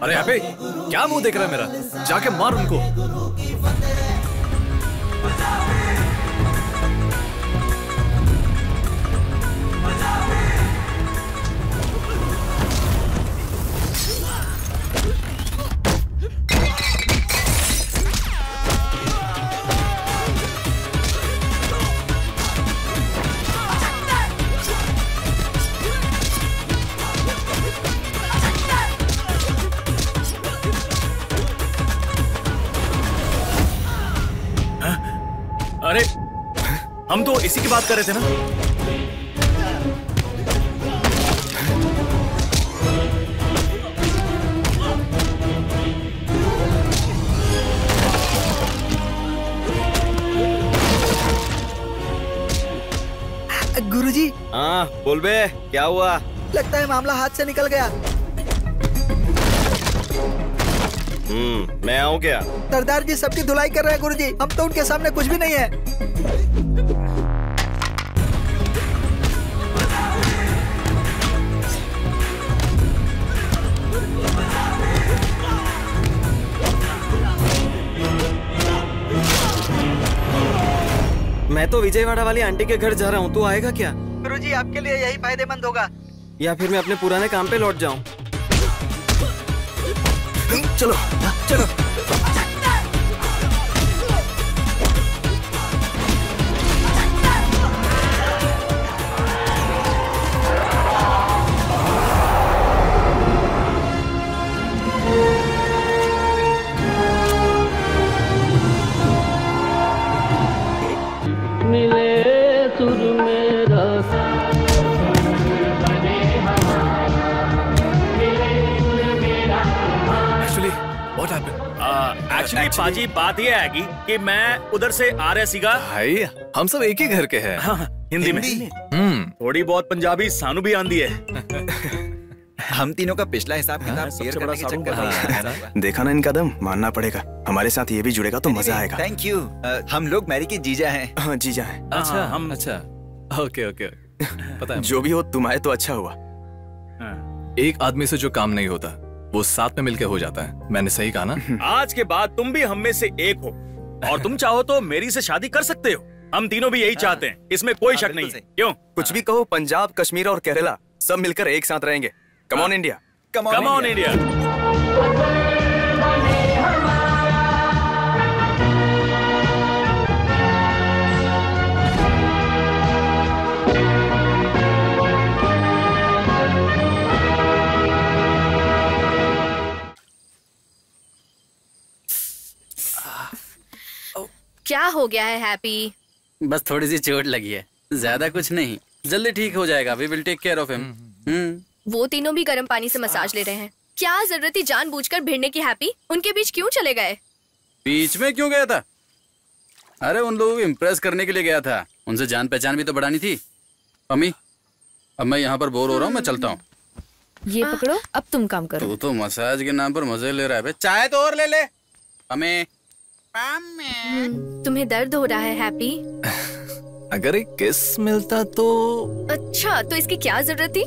अरे अबे क्या मुंह देख रहा है मेरा? जाके मार उनको। अरे हम तो इसी की बात कर रहे थे ना। गुरुजी। हाँ बोल बे, क्या हुआ? लगता है मामला हाथ से निकल गया। मैं आऊँ क्या? सरदार जी सबकी धुलाई कर रहे हैं गुरुजी, हम तो उनके सामने कुछ भी नहीं है। मैं तो विजयवाड़ा वाली आंटी के घर जा रहा हूँ, तू आएगा क्या? गुरुजी आपके लिए यही फायदेमंद होगा। या फिर मैं अपने पुराने काम पे लौट जाऊँ? चलो चलो। एक्चुअली पाजी बात यह है कि मैं उधर से आ रहा सीगा। भाई हम सब एक ही घर के हैं। हाँ, हिंदी में। थोड़ी बहुत पंजाबी सानू भी आंदी है। हम तीनों का पिछला हिसाब किताब शेयर करने के चक्कर में। देखा ना इनका दम, मानना पड़ेगा। हमारे साथ ये भी जुड़ेगा तो मजा आएगा। Thank you. हम लोग मैरी के जीजा हैं। हाँ जीजा हैं। अच्छा हम अच्छा ओके ओके पता है। जो भी हो तुम आए तो अच्छा हुआ। एक आदमी से जो काम नहीं होता वो साथ में मिलके हो जाता है। मैंने सही कहा ना? आज के बाद तुम भी हम में से एक हो और तुम चाहो तो मेरी से शादी कर सकते हो। हम तीनों भी यही चाहते हैं, इसमें कोई शक नहीं है। क्यों? कुछ भी कहो, पंजाब, कश्मीर और केरला सब मिलकर एक साथ रहेंगे। Come on India, come on India. क्या हो गया है हैप्पी? बस थोड़ी सी चोट लगी है, ज्यादा कुछ नहीं, जल्दी ठीक हो जाएगा। We will take care of him. वो तीनों भी गर्म पानी से मसाज ले रहे हैं। क्या जरूरत थी जानबूझकर भिड़ने की हैप्पी? उनके बीच क्यों चले गए? बीच में क्यों गया था? अरे उन लोगों को इम्प्रेस करने के लिए गया था। उनसे जान पहचान भी तो बढ़ानी थी। अम्मी अब मैं यहाँ पर बोर हो रहा हूँ, मैं चलता हूँ। ये पकड़ो, अब तुम काम करो। तू तो मसाज के नाम पर मजे ले रहा है। चाय तो और ले ले। हमें तुम्हें दर्द हो रहा है हैप्पी? अगर एक किस मिलता तो। अच्छा तो इसकी क्या जरूरत थी?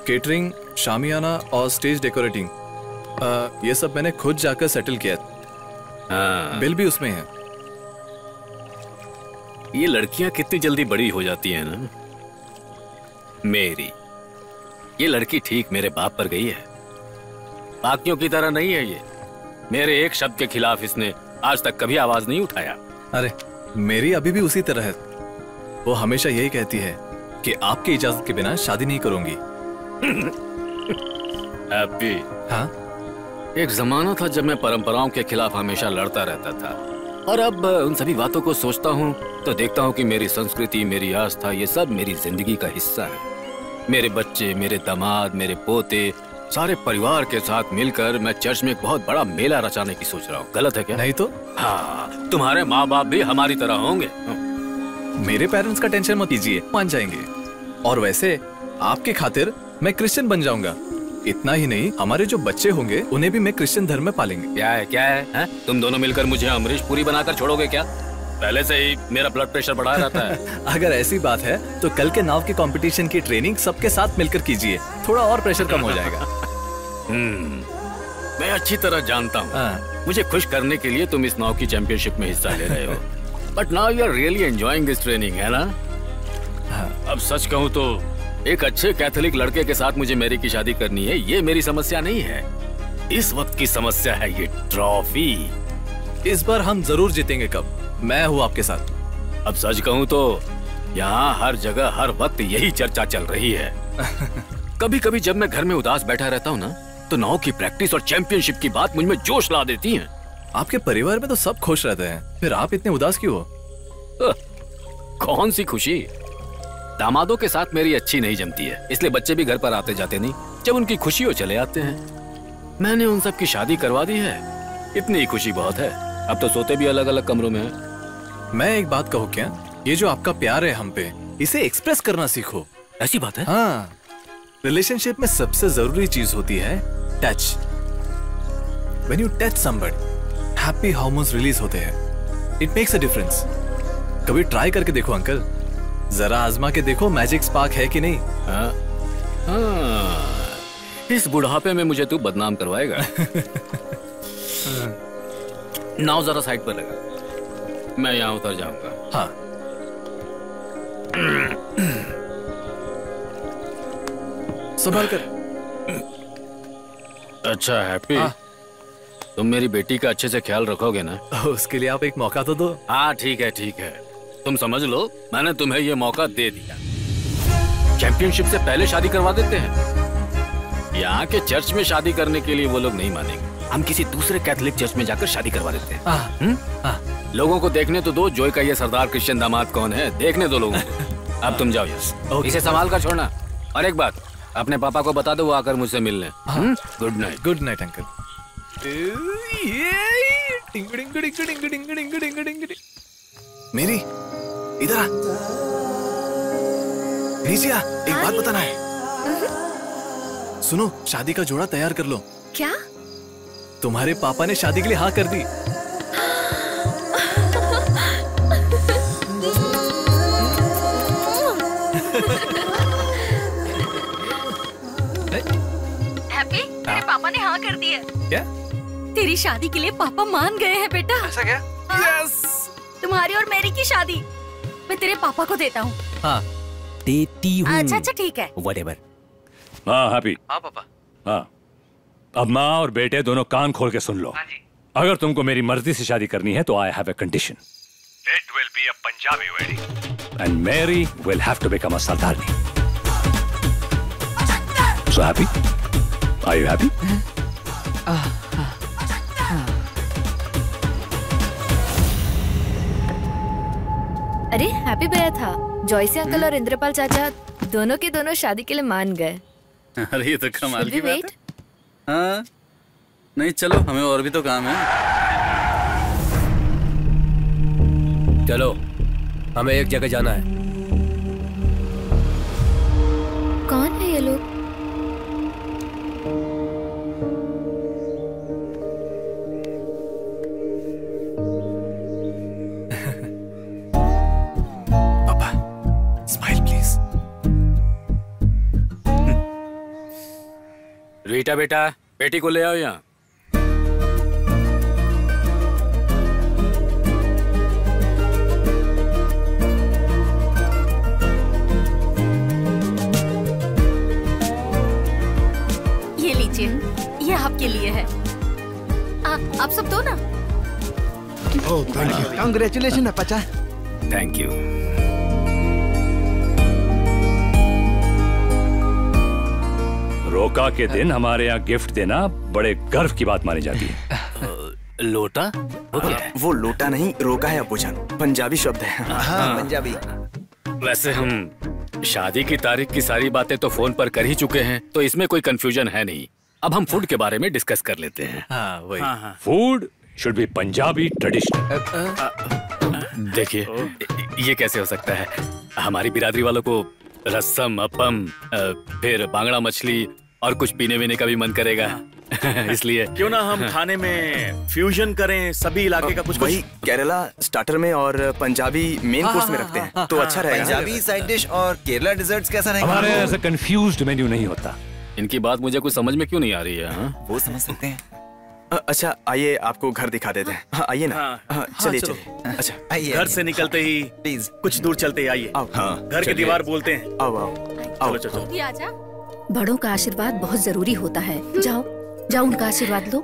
केटरिंग, शामियाना और स्टेज डेकोरेटिंग, ये सब मैंने खुद जाकर सेटल किया। बिल भी उसमें है। ये लड़कियां कितनी जल्दी बड़ी हो जाती हैं ना। मेरी ये लड़की ठीक मेरे बाप पर गई है। बाकियों की तरह नहीं है ये। मेरे एक शब्द के खिलाफ इसने आज तक कभी आवाज नहीं उठाया। अरे मेरी अभी भी उसी तरह है। वो हमेशा यही कहती है कि आपकी इजाजत के बिना शादी नहीं करूंगी। हैप्पी, हाँ? एक जमाना था जब मैं परंपराओं के खिलाफ हमेशा लड़ता रहता था, और अब उन सभी बातों को सोचता हूँ तो देखता हूँ कि मेरी संस्कृति, मेरी आस्था, ये सब मेरी जिंदगी का हिस्सा है। मेरे बच्चे, मेरे दामाद, मेरे पोते, सारे परिवार के साथ मिलकर मैं चर्च में एक बहुत बड़ा मेला रचाने की सोच रहा हूँ। गलत है क्या? नहीं तो। हाँ, तुम्हारे माँ बाप भी हमारी तरह होंगे। मेरे पेरेंट्स का टेंशन मत कीजिए, मान जाएंगे। और वैसे आपकी खातिर मैं क्रिश्चियन बन जाऊंगा। इतना ही नहीं, हमारे जो बच्चे होंगे उन्हें भी मैं क्रिश्चियन धर्म में पालेंगे। क्या है, क्या है? तुम दोनों मिलकर मुझे अमरीश पुरी बनाकर छोड़ोगे क्या? पहले से ही मेरा ब्लड प्रेशर बढ़ा रहता है। अगर ऐसी बात है तो कल के नाव के कंपटीशन की ट्रेनिंग सबके साथ मिलकर कीजिए, थोड़ा और प्रेशर कम हो जाएगा। मैं अच्छी तरह जानता हूँ मुझे खुश करने के लिए तुम इस नाव की चैंपियनशिप में हिस्सा ले रहे हो, but now you are really enjoying this training, है ना? अब सच कहूँ तो एक अच्छे कैथोलिक लड़के के साथ मुझे मेरी की शादी करनी है, ये मेरी समस्या नहीं है। इस वक्त की समस्या है ये ट्रॉफी। इस बार हम जरूर जीतेंगे। कब? मैं हूँ आपके साथ। अब सच कहूँ तो यहाँ हर जगह हर वक्त यही चर्चा चल रही है। कभी कभी जब मैं घर में उदास बैठा रहता हूँ ना, तो नाव की प्रैक्टिस और चैंपियनशिप की बात मुझ में जोश ला देती है। आपके परिवार में तो सब खुश रहते हैं, फिर आप इतने उदास क्यों हो? कौन सी खुशी? दामादों के साथ मेरी अच्छी नहीं जमती है, इसलिए बच्चे भी घर पर आते जाते नहीं। जब उनकी खुशी हो चले आते हैं। मैंने उन सब की शादी करवा दी है, इतनी ही खुशी बहुत है। अब तो सोते भी अलग अलग कमरों में हैं। मैं एक बात कहूँ क्या? ये जो आपका प्यार है हम पे, इसे एक्सप्रेस करना सीखो। ऐसी बात है? हाँ, रिलेशनशिप में सबसे जरूरी चीज होती है touch. When you touch somebody, happy hormones release होते हैं। It makes a difference. कभी ट्राई करके देखो अंकल, जरा आजमा के देखो मैजिक स्पार्क है कि नहीं। इस बुढ़ापे में मुझे तू बदनाम करवाएगा। नाव जरा साइड पर लगा, मैं यहाँ उतर जाऊंगा। हाँ। संभाल कर। अच्छा हैप्पी, तुम मेरी बेटी का अच्छे से ख्याल रखोगे ना? उसके लिए आप एक मौका तो दो। हाँ ठीक है ठीक है, तुम समझ लो मैंने तुम्हें ये मौका दे दिया। चैंपियनशिप से पहले शादी करवा देते हैं। यहाँ के चर्च में शादी करने के लिए वो लोग नहीं मानेंगे, हम किसी दूसरे कैथोलिक चर्च में जाकर शादी करवा देते हैं। लोगों को देखने तो दो जोय का ये सरदार क्रिश्चियन दामाद कौन है, देखने दो लोगों को। अब तुम जाओ यस, इसे संभाल कर छोड़ना। और एक बात, अपने पापा को बता दो वो आकर मुझसे मिलने। Good night. Good night uncle. मेरी इधर आ। नीचे आ, एक बात बताना है। सुनो, शादी का जोड़ा तैयार कर लो। क्या? तुम्हारे पापा ने शादी के लिए हाँ कर दी। हैप्पी, तेरे पापा ने हाँ कर दी है। क्या? तेरी शादी के लिए पापा मान गए हैं बेटा। ऐसा क्या? यस। तुम्हारी और मेरी की शादी मैं तेरे पापा को देता हूँ। हाँ देती हूँ। अच्छा अच्छा ठीक है। Whatever। हाँ हैप्पी। हाँ पापा। हाँ, अब माँ और बेटे दोनों कान खोल के सुन लो। अगर तुमको मेरी मर्जी से शादी करनी है तो I have a condition. It will be a Punjabi wedding and Mary will have to become a sardarni. So happy? Are you happy? अरे हैप्पी भैया था। जॉयसी अंकल और इंद्रपाल चाचा दोनों के दोनों शादी के लिए मान गए। अरे ये तो कमाल Should की we बात wait? है। हाँ नहीं, चलो हमें और भी तो काम है। चलो, हमें एक जगह जाना है। कौन है ये लोग? पापा, स्माइल प्लीज। रीटा बेटा, बेटी को ले आओ यहाँ। ये लीजिए, ये आपके लिए है। आप सब दो ना। Oh, thank you. कांग्रेचुलेशन अपचा। Thank you. रोका के दिन हमारे यहाँ गिफ्ट देना बड़े गर्व की बात मानी जाती है। लोटा? वो क्या है? वो लोटा नहीं, रोका है अबूजान, पंजाबी शब्द है। हाँ, पंजाबी। वैसे हम शादी की तारीख की सारी बातें तो फोन पर कर ही चुके हैं, तो इसमें कोई कंफ्यूजन है नहीं। अब हम फूड के बारे में डिस्कस कर लेते हैं। हाँ, वही। Food should be Punjabi traditional. देखिए, ये कैसे हो सकता है? हमारी बिरादरी वालों को रसम, अपम, फिर बांगड़ा मछली और कुछ पीने वीने का भी मन करेगा। इसलिए क्यों ना हम खाने में फ्यूजन करें, सभी इलाके का कुछ वही केरला स्टार्टर में और पंजाबी मेन कोर्स में रखते हैं, तो अच्छा रहेगा। पंजाबी साइड डिश और केरला डिजर्ट्स कैसा रहेगा? हमारे ऐसा कंफ्यूज्ड मेन्यू नहीं होता। इनकी बात मुझे कुछ समझ में क्यों नहीं आ रही है? हाँ? वो समझ सकते हैं। अच्छा आइए, आपको घर दिखा देते हैं। हाँ, आइए ना। चलिए चलिए। अच्छा आइए। घर से निकलते ही प्लीज कुछ दूर चलते ही आइए। घर की दीवार बोलते हैं। आओ आओ। चलो चलो। आजा। बड़ों का आशीर्वाद बहुत जरूरी होता है। जाओ जाओ, उनका आशीर्वाद लो।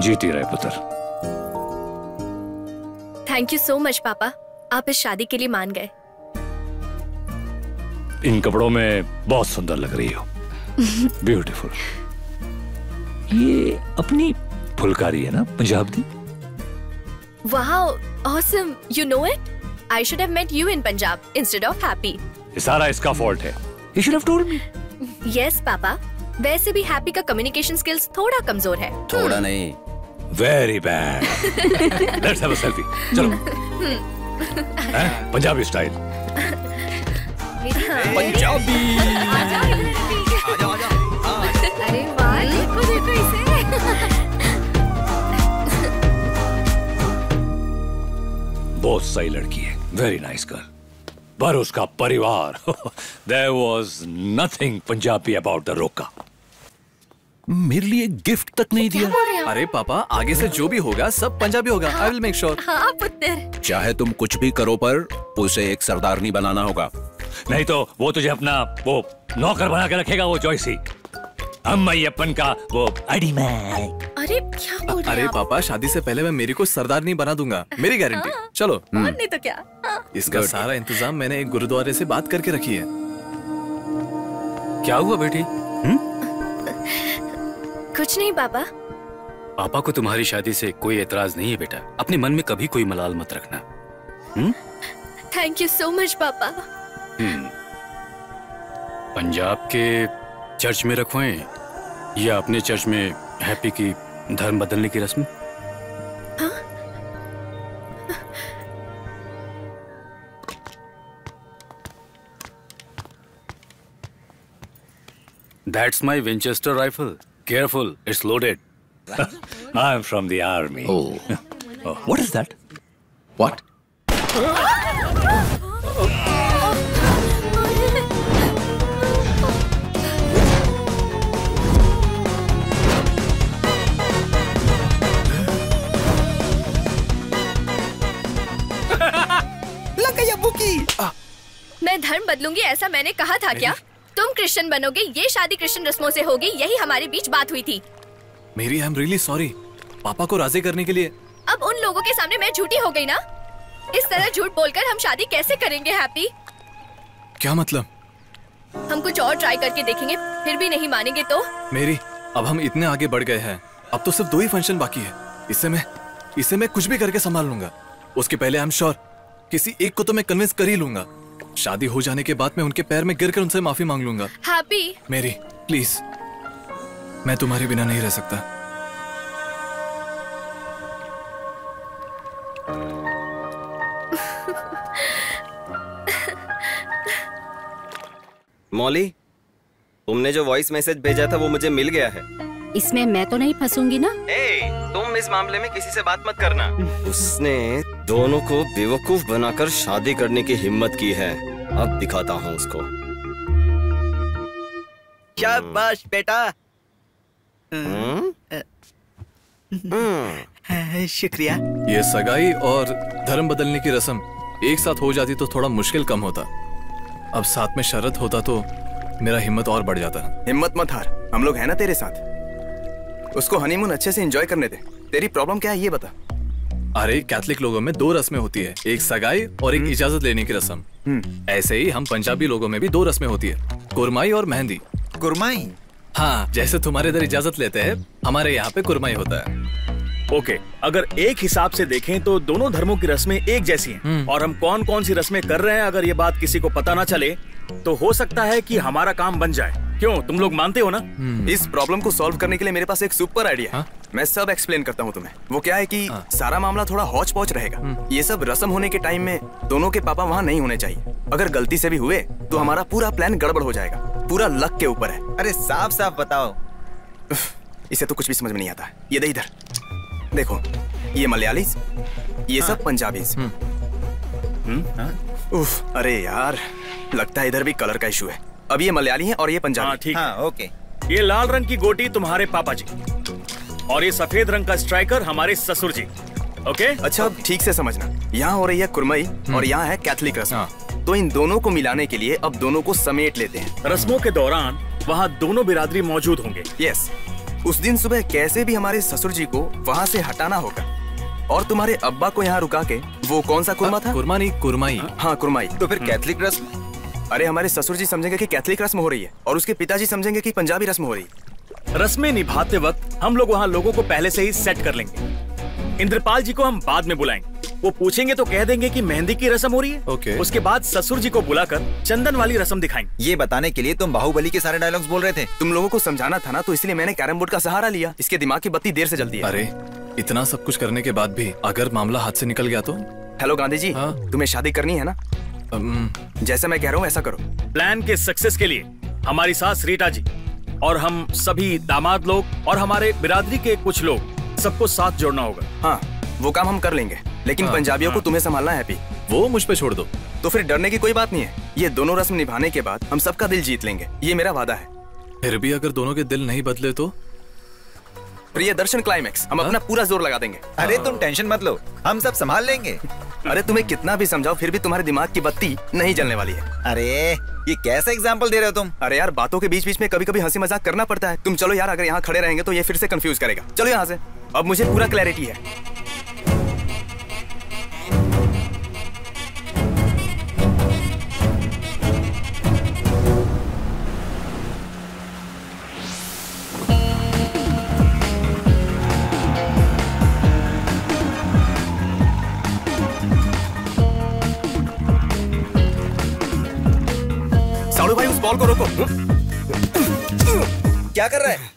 जीती रहे पुत्र। थैंक यू सो मच पापा, आप इस शादी के लिए मान गए। इन कपड़ों में बहुत सुंदर लग रही हो। ब्यूटीफुल। ये अपनी फुलकारी है ना, पंजाब दी? Wow, awesome, you know it? I should have met you in Punjab instead of Happy. ये सारा इसका फॉल्ट है। You should have told me. Yes, पापा। वैसे भी हैप्पी का कम्युनिकेशन स्किल्स थोड़ा कमजोर है। थोड़ा नहीं, Very bad. Let's have a selfie. चलो। पंजाबी स्टाइल। पंजाबी। अरे वाह, देखो देखो इसे। बहुत सही लड़की है, वेरी नाइस गर्ल। पर उसका परिवार, there was nothing Punjabi about the roka. मेरे लिए गिफ्ट तक नहीं दिया। अरे पापा, आगे से जो भी होगा सब पंजाबी होगा। I will make sure. हाँ पुत्र। चाहे तुम कुछ भी करो, पर उसे एक सरदारनी बनाना होगा। नहीं तो वो तुझे अपना वो नौकर बना के रखेगा, वो जॉयसी। अम्मय्यप्पन का वो आईडी मैन। अरे क्या बोल रहे अरे हैं आप? पापा, शादी से पहले मैं मेरी को सरदारनी बना दूंगा, मेरी गारंटी। चलो। और नहीं तो क्या। इसका सारा इंतजाम मैंने एक गुरुद्वारे से बात करके रखी है। क्या हुआ बेटी? कुछ नहीं पापा। पापा को तुम्हारी शादी से कोई एतराज नहीं है बेटा। अपने मन में कभी कोई मलाल मत रखना। थैंक यू सो मच पापा। पंजाब के चर्च में रखवाएं या अपने चर्च में हैप्पी की धर्म बदलने की रस्म? That's my Winchester rifle. Careful, it's loaded. I'm from the army. Oh. What is that? What? मैं धर्म बदलूंगी ऐसा मैंने कहा था क्या? तुम क्रिश्चियन बनोगे, ये शादी क्रिश्चियन रस्मों से होगी, यही हमारे बीच बात हुई थी। मेरी, आई एम रियली सॉरी। पापा को राजी करने के लिए। अब उन लोगों के सामने मैं झूठी हो गई ना? इस तरह झूठ बोलकर हम शादी कैसे करेंगे हैप्पी? क्या मतलब? हम कुछ और ट्राई करके देखेंगे, फिर भी नहीं मानेंगे तो? मेरी, अब हम इतने आगे बढ़ गए हैं, अब तो सिर्फ 2 ही फंक्शन बाकी है। इससे मैं कुछ भी करके संभाल लूंगा। उसके पहले आई एम श्योर किसी एक को तो मैं कन्विंस कर ही लूंगा। शादी हो जाने के बाद मैं उनके पैर में गिरकर उनसे माफी मांग लूंगा। हैप्पी, मेरी प्लीज, मैं तुम्हारे बिना नहीं रह सकता। मौली, तुमने जो वॉइस मैसेज भेजा था वो मुझे मिल गया है। इसमें मैं तो नहीं फंसूंगी ना? तुम इस मामले में किसी से बात मत करना। उसने दोनों को बेवकूफ बनाकर शादी करने की हिम्मत की है। अब दिखाता हूँ उसको। शाबाश बेटा। शुक्रिया। ये सगाई और धर्म बदलने की रस्म एक साथ हो जाती तो थोड़ा मुश्किल कम होता। अब साथ में शरत होता तो मेरा हिम्मत और बढ़ जाता। हिम्मत मत हार, हम लोग हैं ना तेरे साथ। उसको हनीमून अच्छे से एंजॉय करने दे। तेरी प्रॉब्लम क्या है ये बता। अरे कैथलिक लोगों में 2 रस्में होती है, एक सगाई और एक इजाजत लेने की रस्म। ऐसे ही हम पंजाबी लोगों में भी 2 रस्में होती है, कुरमाई और मेहंदी। कुरमाई? हाँ, जैसे तुम्हारे इधर इजाजत लेते हैं, हमारे यहाँ पे कुरमाई होता है। ओके, अगर एक हिसाब से देखें तो दोनों धर्मों की रस्में एक जैसी हैं। और हम कौन कौन सी रस्में कर रहे हैं, अगर ये बात किसी को पता ना चले तो हो सकता है कि हमारा काम बन जाए। क्यों, तुम लोग मानते हो ना? इस प्रॉब्लम को सॉल्व करने के लिए मेरे पास एक सुपर आइडिया है। मैं सब एक्सप्लेन करता हूँ तुम्हें। वो क्या है कि सारा मामला थोड़ा हौच पौच रहेगा। ये सब रस्म होने के टाइम में दोनों के पापा वहाँ नहीं होने चाहिए। अगर गलती से भी हुए तो हमारा पूरा प्लान गड़बड़ हो जाएगा। पूरा लक के ऊपर है। अरे साफ साफ बताओ। इसे तो कुछ भी समझ में नहीं आता। ये दे इधर देखो, ये मलयालीज, ये सब पंजाबीज। उफ, अरे यार, लगता है इधर भी कलर का इशू है। अब ये मलयाली है और ये पंजाबी। ठीक है। ओके। ये लाल रंग की गोटी तुम्हारे पापा जी और ये सफेद रंग का स्ट्राइकर हमारे ससुर जी। ओके? अच्छा, ठीक से समझना, यहाँ हो रही है कुरमई और यहाँ है कैथलिक रस्म। तो इन दोनों को मिलाने के लिए अब दोनों को समेट लेते हैं। रस्मों के दौरान वहाँ दोनों बिरादरी मौजूद होंगे। यस, उस दिन सुबह कैसे भी हमारे ससुर जी को वहाँ से हटाना होगा और तुम्हारे अब्बा को यहाँ रुका के। वो कौन सा कुरमा था? कुरमा नहीं, कुरमाई। हाँ, कुरमाई। तो फिर कैथलिक रस्म? अरे हमारे ससुर जी समझेंगे कि कैथलिक रस्म हो रही है और उसके पिताजी समझेंगे कि पंजाबी रस्म हो रही है। रस्में निभाते वक्त हम लोग वहाँ लोगों को पहले से ही सेट कर लेंगे। इंद्रपाल जी को हम बाद में बुलाएंगे। वो पूछेंगे तो कह देंगे कि मेहंदी की रस्म हो रही है। ओके। उसके बाद ससुर जी को बुलाकर चंदन वाली रस्म दिखाएंगे। ये बताने के लिए तुम बाहुबली के सारे डायलॉग्स बोल रहे थे। तुम लोगों को समझाना था ना, तो इसलिए मैंने कैरम बोर्ड का सहारा लिया। इसके दिमाग की बत्ती देर से जलती है। अरे इतना सब कुछ करने के बाद भी अगर मामला हाथ से निकल गया तो? हेलो गांधी जी, तुम्हें शादी करनी है ना? जैसा मैं कह रहा हूँ ऐसा करो। प्लान के सक्सेस के लिए हमारी सास रीटा जी और हम सभी दामाद लोग और हमारे बिरादरी के कुछ लोग, सबको साथ जोड़ना होगा। हाँ, वो काम हम कर लेंगे, लेकिन पंजाबियों को तुम्हें संभालना है। हैप्पी, वो मुझ पे छोड़ दो। तो फिर डरने की कोई बात नहीं है। ये दोनों रस्म निभाने के बाद हम सबका दिल जीत लेंगे, ये मेरा वादा है। फिर भी अगर दोनों के दिल नहीं बदले तो? प्रिय दर्शन क्लाइमेक्स, हम अपना पूरा जोर लगा देंगे। अरे तुम टेंशन मत लो, हम सब संभाल लेंगे। अरे तुम्हें कितना भी समझाओ फिर भी तुम्हारे दिमाग की बत्ती नहीं जलने वाली है। अरे ये कैसा एग्जाम्पल दे रहे हो तुम? अरे यार, बातों के बीच बीच में कभी कभी हंसी मजाक करना पड़ता है। तुम चलो यार, अगर यहाँ खड़े रहेंगे तो ये फिर से कंफ्यूज करेगा। चलो यहाँ से, अब मुझे पूरा क्लैरिटी है। साड़ू भाई, उस बॉल को रोको। क्या कर रहा है?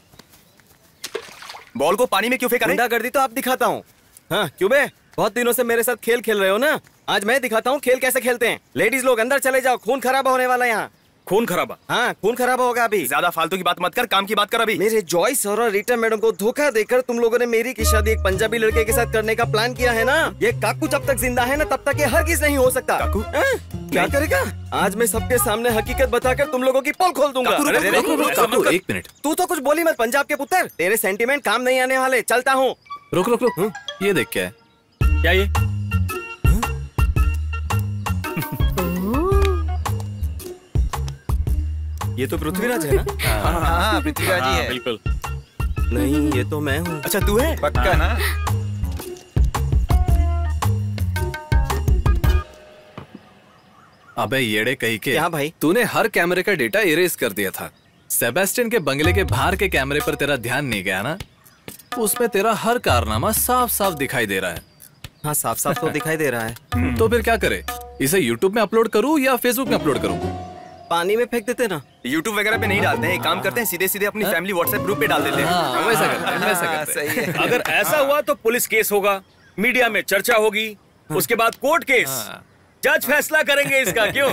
बॉल को पानी में क्यों फेंका? गुंडागर्दी तो आप दिखाता हूँ। हाँ, क्यों बे? बहुत दिनों से मेरे साथ खेल खेल रहे हो ना, आज मैं दिखाता हूँ खेल कैसे खेलते हैं। लेडीज लोग अंदर चले जाओ, खून खराबा होने वाला है यहाँ। खून खराबा? हाँ, खून खराबा होगा अभी। ज्यादा फालतू की बात मत कर, काम की बात कर। अभी मेरे जॉयस और रीटा मैडम को धोखा देकर तुम लोगों ने मेरी की शादी एक पंजाबी लड़के के साथ करने का प्लान किया है ना। ये काकू जब तक जिंदा है ना, तब तक ये हरगिज नहीं हो सकता। काकू? क्या करेगा? आज मैं सबके सामने हकीकत बताकर तुम लोगों की पोल खोल दूंगा। काकू, एक मिनट। तू तो कुछ बोली मत पंजाब के पुत्र, तेरे सेंटीमेंट काम नहीं आने वाले। चलता हूँ। रुक रुक रुक, ये देख क्या है? क्या ये? ये तो पृथ्वीराज है ना? हाँ, पृथ्वीराज ही है। बिल्कुल। नहीं, ये तो मैं हूँ। अच्छा, तू है? पक्का ना? अबे येड़े कहीं के। क्या भाई? तूने हर कैमरे का डेटा इरेज कर दिया था। सेबेस्टियन के बंगले के बाहर के कैमरे पर तेरा ध्यान नहीं गया ना? उसमें तेरा हर कारनामा साफ साफ दिखाई दे रहा है। हाँ, साफ साफ तो दिखाई दे रहा है। तो फिर क्या करे? इसे YouTube में अपलोड करूँ या Facebook में अपलोड करूँ? पानी में फेंक देते ना। YouTube वगैरह पे नहीं डालते हैं, एक काम करते हैं, सीधे सीधे अपनी फैमिली व्हाट्सएप ग्रुप पे डाल देते हैं। वैसा करते हैं, वैसा करते हैं। सही है। अगर ऐसा हुआ तो पुलिस केस होगा, मीडिया में चर्चा होगी, उसके बाद कोर्ट केस, जज फैसला करेंगे इसका। क्यों?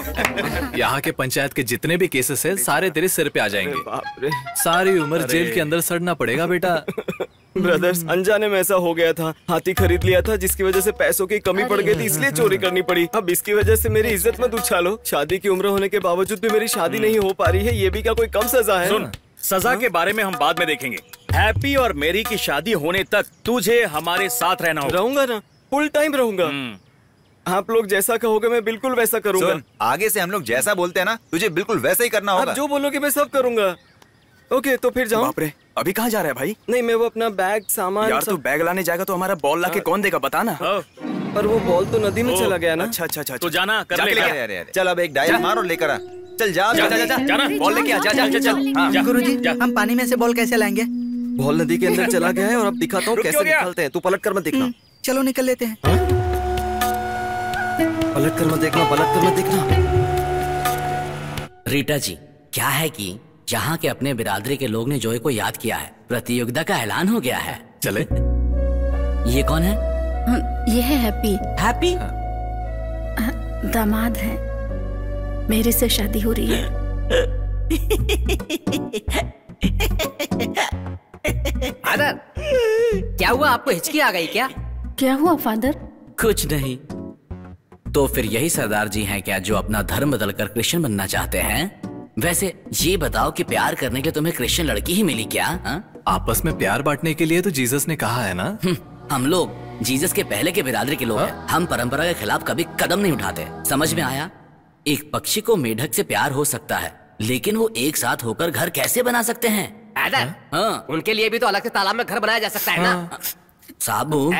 यहाँ के पंचायत के जितने भी केसेस है सारे तेरे सिर पे आ जाएंगे। सारी उम्र जेल के अंदर सड़ना पड़ेगा बेटा। ब्रदर्स, अनजाने में ऐसा हो गया था। हाथी खरीद लिया था जिसकी वजह से पैसों की कमी पड़ गई थी, इसलिए चोरी करनी पड़ी। अब इसकी वजह से मेरी इज्जत मत उछालो। शादी की उम्र होने के बावजूद भी मेरी शादी नहीं हो पा रही है, ये भी क्या कोई कम सजा है? सुन, सजा के बारे में हम बाद में देखेंगे। हैप्पी और मेरी की शादी होने तक तुझे हमारे साथ रहना होगा। रहूंगा ना, फुल टाइम रहूंगा। आप लोग जैसा कहोगे मैं बिल्कुल वैसा करूंगा। सुन, आगे से हम लोग जैसा बोलते हैं ना, तुझे बिल्कुल वैसा ही करना होगा। आप जो बोलोगे मैं सब करूंगा। ओके, तो फिर जाओ। बाप रे, अभी कहाँ जा रहा है भाई? नहीं, मैं वो अपना बैग सामान यार तू बैग लाने जाएगा तो हमारा बॉल लाके कौन देगा, बता ना। पर वो बॉल तो नदी में चला गया ना। अच्छा तो जाना कर ले। चल अब एक डायरेक्ट मार और लेकर आ। चल जा बॉल लेके आ। जा। गुरुजी, हम पानी में से बॉल कैसे लाएंगे? बॉल नदी के अंदर चला गया है और अब दिखाता हूँ कैसे निकलते हैं। तू पलट कर मत देखना। चलो निकल लेते हैं। पलट कर मत देखना, पलट कर मत देखना। रीटा जी, क्या है कि यहाँ के अपने बिरादरी के लोग ने जॉय को याद किया है। प्रतियोगिता का ऐलान हो गया है। चले। ये कौन है? ये है हैप्पी। हैप्पी दामाद है, मेरे से शादी हो रही है। फादर, क्या हुआ? आपको हिचकी आ गई क्या? क्या हुआ फादर? कुछ नहीं। तो फिर यही सरदार जी हैं क्या जो अपना धर्म बदलकर क्रिश्चियन बनना चाहते हैं? वैसे ये बताओ कि प्यार करने के लिए तुम्हें क्रिश्चियन लड़की ही मिली क्या? आपस में प्यार बांटने के लिए तो जीसस ने कहा है ना। हम लोग जीसस के पहले के बिरादरी के लोग हैं। हम परंपरा के खिलाफ कभी कदम नहीं उठाते। समझ में आया? एक पक्षी को मेढक से प्यार हो सकता है, लेकिन वो एक साथ होकर घर कैसे बना सकते हैं? उनके लिए भी तो अलग से तालाब में घर बनाया जा सकता है ना। साबू,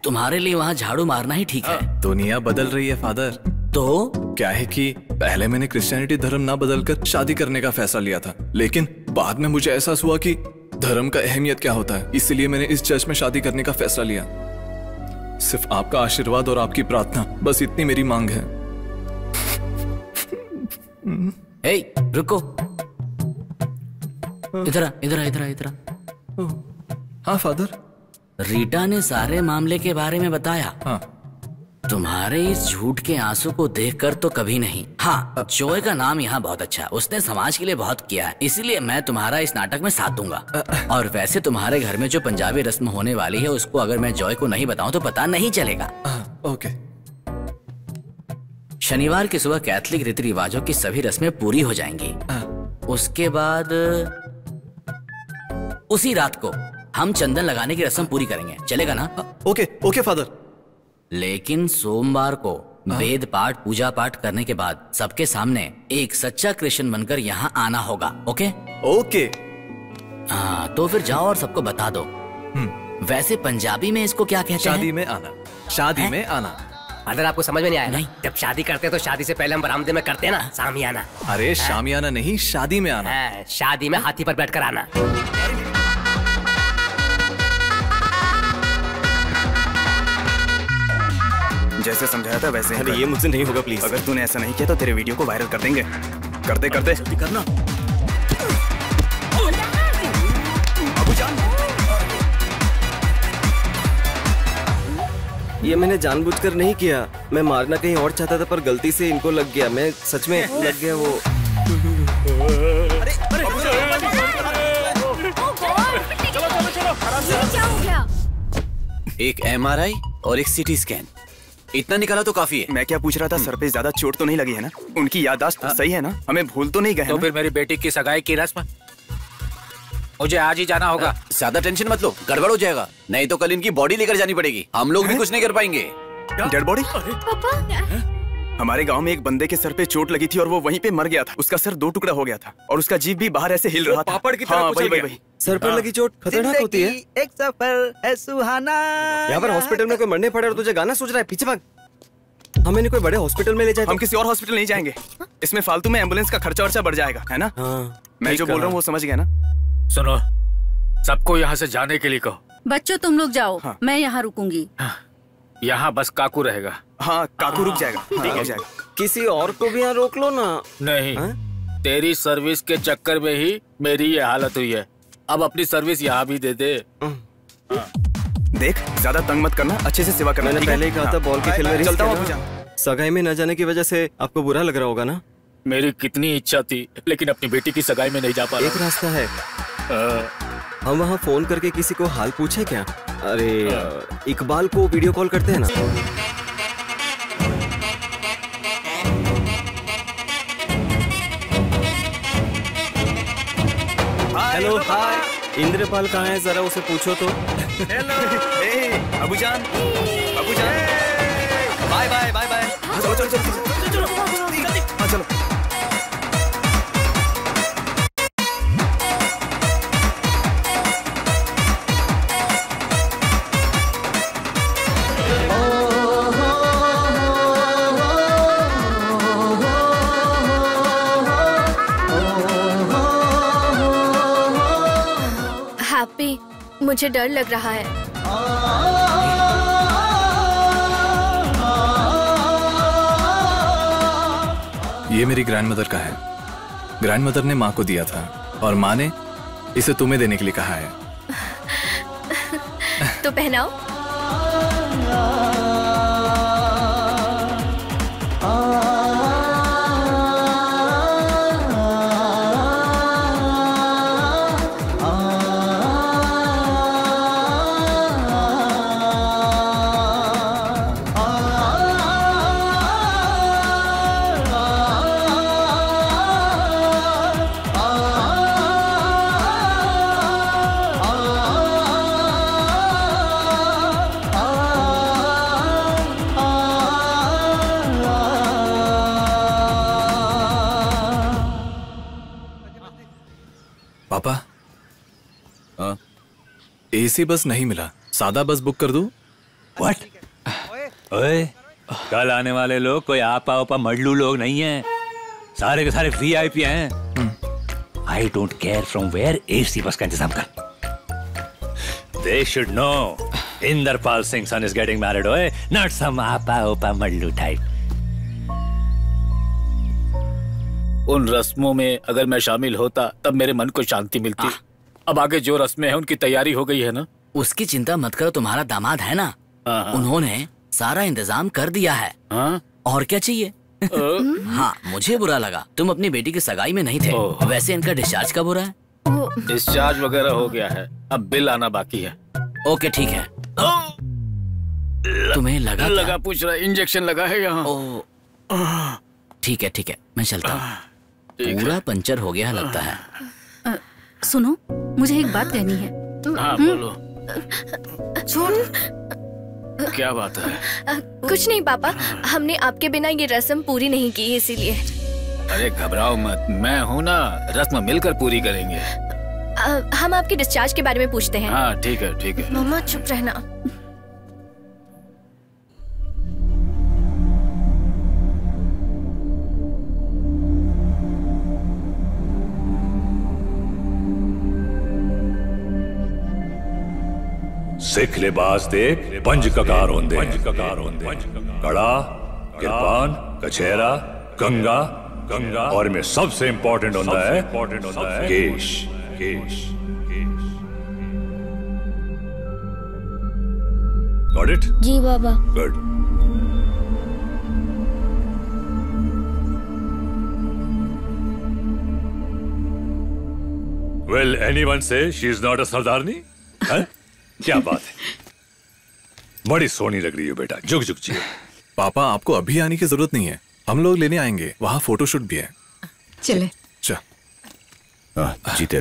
तुम्हारे लिए वहाँ झाड़ू मारना ही ठीक है। दुनिया बदल रही है फादर। तो क्या है कि पहले मैंने क्रिश्चियनिटी धर्म ना बदलकर शादी करने का फैसला लिया था, लेकिन बाद में मुझे एहसास हुआ कि धर्म का अहमियत क्या होता है, इसलिए मैंने इस चर्च में शादी करने का फैसला लिया। सिर्फ आपका आशीर्वाद और आपकी प्रार्थना, बस इतनी मेरी मांग है। रुको, इधर। हाँ फादर। रीटा ने सारे मामले के बारे में बताया। तुम्हारे इस झूठ के आंसू को देखकर तो कभी नहीं। हाँ, जॉय का नाम यहाँ बहुत अच्छा है, उसने समाज के लिए बहुत किया है, इसीलिए मैं तुम्हारा इस नाटक में साथ दूंगा। और वैसे तुम्हारे घर में जो पंजाबी रस्म होने वाली है उसको अगर मैं जॉय को नहीं बताऊं तो पता नहीं चलेगा। ओके। शनिवार की सुबह कैथलिक रीति रिवाजों की सभी रस्में पूरी हो जाएंगी। उसके बाद उसी रात को हम चंदन लगाने की रस्म पूरी करेंगे, चलेगा ना? Okay father. लेकिन सोमवार को वेद पाठ पूजा पाठ करने के बाद सबके सामने एक सच्चा क्रिश्चियन बनकर यहाँ आना होगा। ओके? हाँ, तो फिर जाओ और सबको बता दो। वैसे पंजाबी में इसको क्या कहते हैं? शादी में आना। शादी में आना। अगर आपको समझ में नहीं आया? नहीं। जब शादी करते हैं तो शादी से पहले हम बरामदे में करते हैं ना, शामियाना। अरे शामियाना नहीं, शादी में आना। शादी में हाथी पर बैठकर आना। जैसे समझाया था वैसे। अरे ये मुझसे नहीं होगा प्लीज। अगर तूने ऐसा नहीं किया तो तेरे वीडियो को वायरल कर देंगे। करते करना। ये मैंने जानबूझकर नहीं किया, मैं मारना कहीं और चाहता था पर गलती से इनको लग गया। मैं सच में लग गया वो। क्या हो गया? एक MRI और एक CT स्कैन, इतना निकाला तो काफी है। मैं क्या पूछ रहा था, सर पे ज्यादा चोट तो नहीं लगी है ना? उनकी याददाश्त सही है ना? हमें भूल तो नहीं गए? तो फिर मेरी बेटी की सगाई की रस्म मुझे आज ही जाना होगा। ज्यादा टेंशन मत लो, गड़बड़ हो जाएगा, नहीं तो कल इनकी बॉडी लेकर जानी पड़ेगी। हम लोग भी कुछ नहीं कर पाएंगे। Dead body? हमारे गांव में एक बंदे के सर पे चोट लगी थी और वो वहीं पे मर गया था। उसका सर 2 टुकड़ा हो गया था और उसका जीभ भी बाहर ऐसे हिल रहा था। पापड़ की तरह कुचल गया। सर पर लगी चोट खतरनाक होती है। एक सफर है सुहाना। यहाँ पर हॉस्पिटल में कोई मरने पड़े और तुझे गाना सोच रहा है? पीछे भाग। हमें कोई बड़े हॉस्पिटल में ले जाए। हम किसी और हॉस्पिटल नहीं जाएंगे, इसमें फालतू में एम्बुलेंस का खर्चा बढ़ जाएगा, है ना? मैं जो बोल रहा हूँ वो समझ गया ना? सुनो, सबको यहाँ से जाने के लिए कहो। बच्चों तुम लोग जाओ, मैं यहाँ रुकूंगी। यहाँ बस काकू रहेगा। हाँ, काकू रुक जाएगा। ठीक है, जाएगा। किसी और को भी यहाँ रोक लो ना। नहीं, तेरी सर्विस के चक्कर में ही मेरी ये हालत हुई है। अब अपनी सर्विस यहाँ भी दे दे। देख, ज्यादा तंग मत करना, अच्छे से सेवा करना। मैंने पहले ही कहा था बॉल के खिलवाड़ी चलता हूँ। सगाई में न जाने की वजह से आपको बुरा लग रहा होगा ना? मेरी कितनी इच्छा थी, लेकिन अपनी बेटी की सगाई में नहीं जा पा रहा। एक रास्ता है। हम वहाँ फोन करके किसी को हाल पूछे क्या? अरे इकबाल को वीडियो कॉल करते हैं ना। हेलो हाय, इंद्रपाल कहाँ है? जरा उसे पूछो तो। हेलो अबूजान, अबूजान, बाय बाय बाय बाय। चलो चलो चलो चलो हाँ चलो। हैप्पी, मुझे डर लग रहा है। ये मेरी ग्रैंडमदर का है। ग्रैंडमदर ने माँ को दिया था और माँ ने इसे तुम्हें देने के लिए कहा है। तो पहनाओ। पापा, एसी बस नहीं मिला, सादा बस बुक कर दूं? What? ओए, कल आने वाले लोग कोई आपा उपा मडलू लोग नहीं हैं, सारे के सारे VIP हैं। I don't care from where, AC बस का इंतजाम कर। They should know, Inderpal Singh's son is getting married, ओए, not some आपा उपा मडलू type। उन रस्मों में अगर मैं शामिल होता तब मेरे मन को शांति मिलती। अब आगे जो रस्में हैं उनकी तैयारी हो गई है ना। उसकी चिंता मत करो, तुम्हारा दामाद है ना, उन्होंने सारा इंतजाम कर दिया है। और क्या चाहिए? हाँ, मुझे बुरा लगा तुम अपनी बेटी की सगाई में नहीं थे। वैसे इनका डिस्चार्ज कब हो रहा है? डिस्चार्ज वगैरह हो गया है, अब बिल आना बाकी है। ओके ठीक है। तुम्हें लगा पूछ रहा, इंजेक्शन लगा है यहाँ। ठीक है मैं चलता हूँ। पूरा पंचर हो गया लगता है। सुनो, मुझे एक बात कहनी है। हाँ बोलो। छोड़। क्या बात है? कुछ नहीं पापा, हमने आपके बिना ये रस्म पूरी नहीं की इसीलिए। अरे घबराओ मत, मैं हूँ ना, रस्म मिलकर पूरी करेंगे। हम आपके डिस्चार्ज के बारे में पूछते हैं। हाँ ठीक है। मम्मा चुप रहना। सिख लिबास देख पंज ककार होंदे, कड़ा, किरपान, कछेरा, कंगा और में सबसे इंपॉर्टेंट होता है केश। Got it? Ji Baba. Good. Will anyone say she is not a सरदारनी? हैं? क्या बात है, बड़ी सोनी लग रही है बेटा, जुग जुग जियो। पापा, आपको अभी आने की जरूरत नहीं है, हम लोग लेने आएंगे, वहाँ फोटोशूट भी है। चले। चल। जीते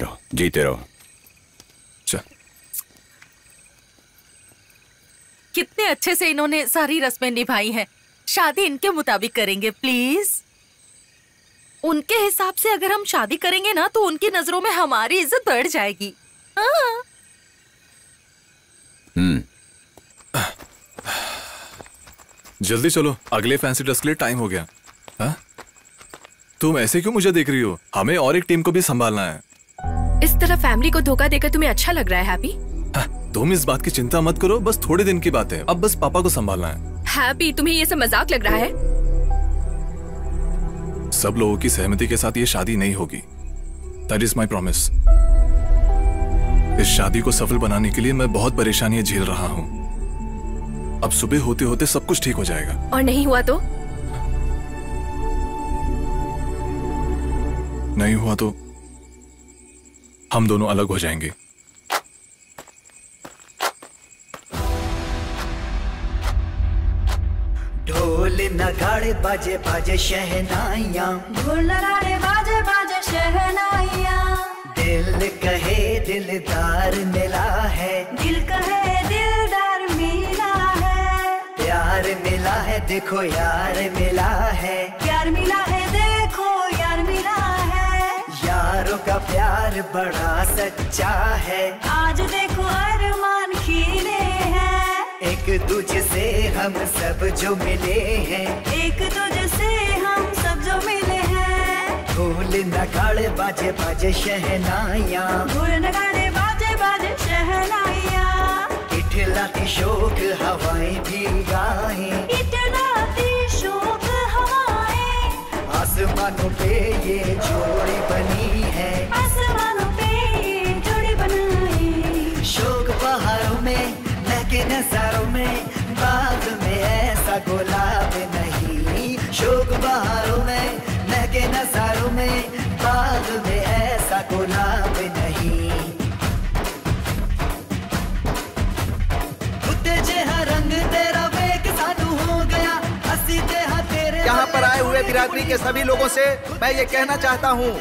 रहो। चल। कितने अच्छे से इन्होंने सारी रस्में निभाई हैं। शादी इनके मुताबिक करेंगे प्लीज। उनके हिसाब से अगर हम शादी करेंगे ना तो उनकी नजरों में हमारी इज्जत बढ़ जाएगी। हाँ। जल्दी चलो, अगले फैंसी ड्रेस के लिए टाइम हो गया। हा? तुम ऐसे क्यों मुझे देख रही हो? हमें और एक टीम को भी संभालना है। इस तरह फैमिली को धोखा देकर तुम्हें अच्छा लग रहा है हैप्पी? तुम इस बात की चिंता मत करो, बस थोड़े दिन की बात है, अब बस पापा को संभालना है। हैप्पी, तुम्हें ये सब मजाक लग रहा है? सब लोगों की सहमति के साथ ये शादी नहीं होगी। That is my promise. इस शादी को सफल बनाने के लिए मैं बहुत परेशानियां झेल रहा हूँ। अब सुबह होते होते सब कुछ ठीक हो जाएगा। और नहीं हुआ तो? नहीं हुआ तो हम दोनों अलग हो जाएंगे। नगाड़े बाजे बाजे शहनाइयाँ, ढोल नगाड़े बाजे बाजे शहनाइयाँ। दिल कहे दिलदार मिला है, दिल कहे दिलदार मिला है। प्यार मिला है देखो यार मिला है, प्यार मिला है देखो यार मिला है। यारों का प्यार बड़ा सच्चा है, आज देखो अरमान खिले हैं। एक दूजे से हम सब जो मिले हैं, एक दूजे से हम सब जो मिले हैं। ढोल नगाड़े बाजे बाजे शहनाइयाँ, ढोल नगाड़े बाजे बाजे शहनाइयाँ। इठलाती शोक हवाएं भी गाएं, इठलाती शोक हवाएं। आसमानों पे ये जोड़ी बनी है, आसमानों पे ये जोड़ी बनाई। शोक बहारों में महके नजारों में, बाग में ऐसा गुलाब नहीं। शोक बहारों में महके नजारों में, बाग में ऐसा गुलाब नहीं। तुझे हर रंग तेरा वेग सानू हो गया, हंसी ते हाँ तेरे। यहाँ पर आए हुए बिरादरी के सभी लोगों से मैं ये कहना चाहता हूँ,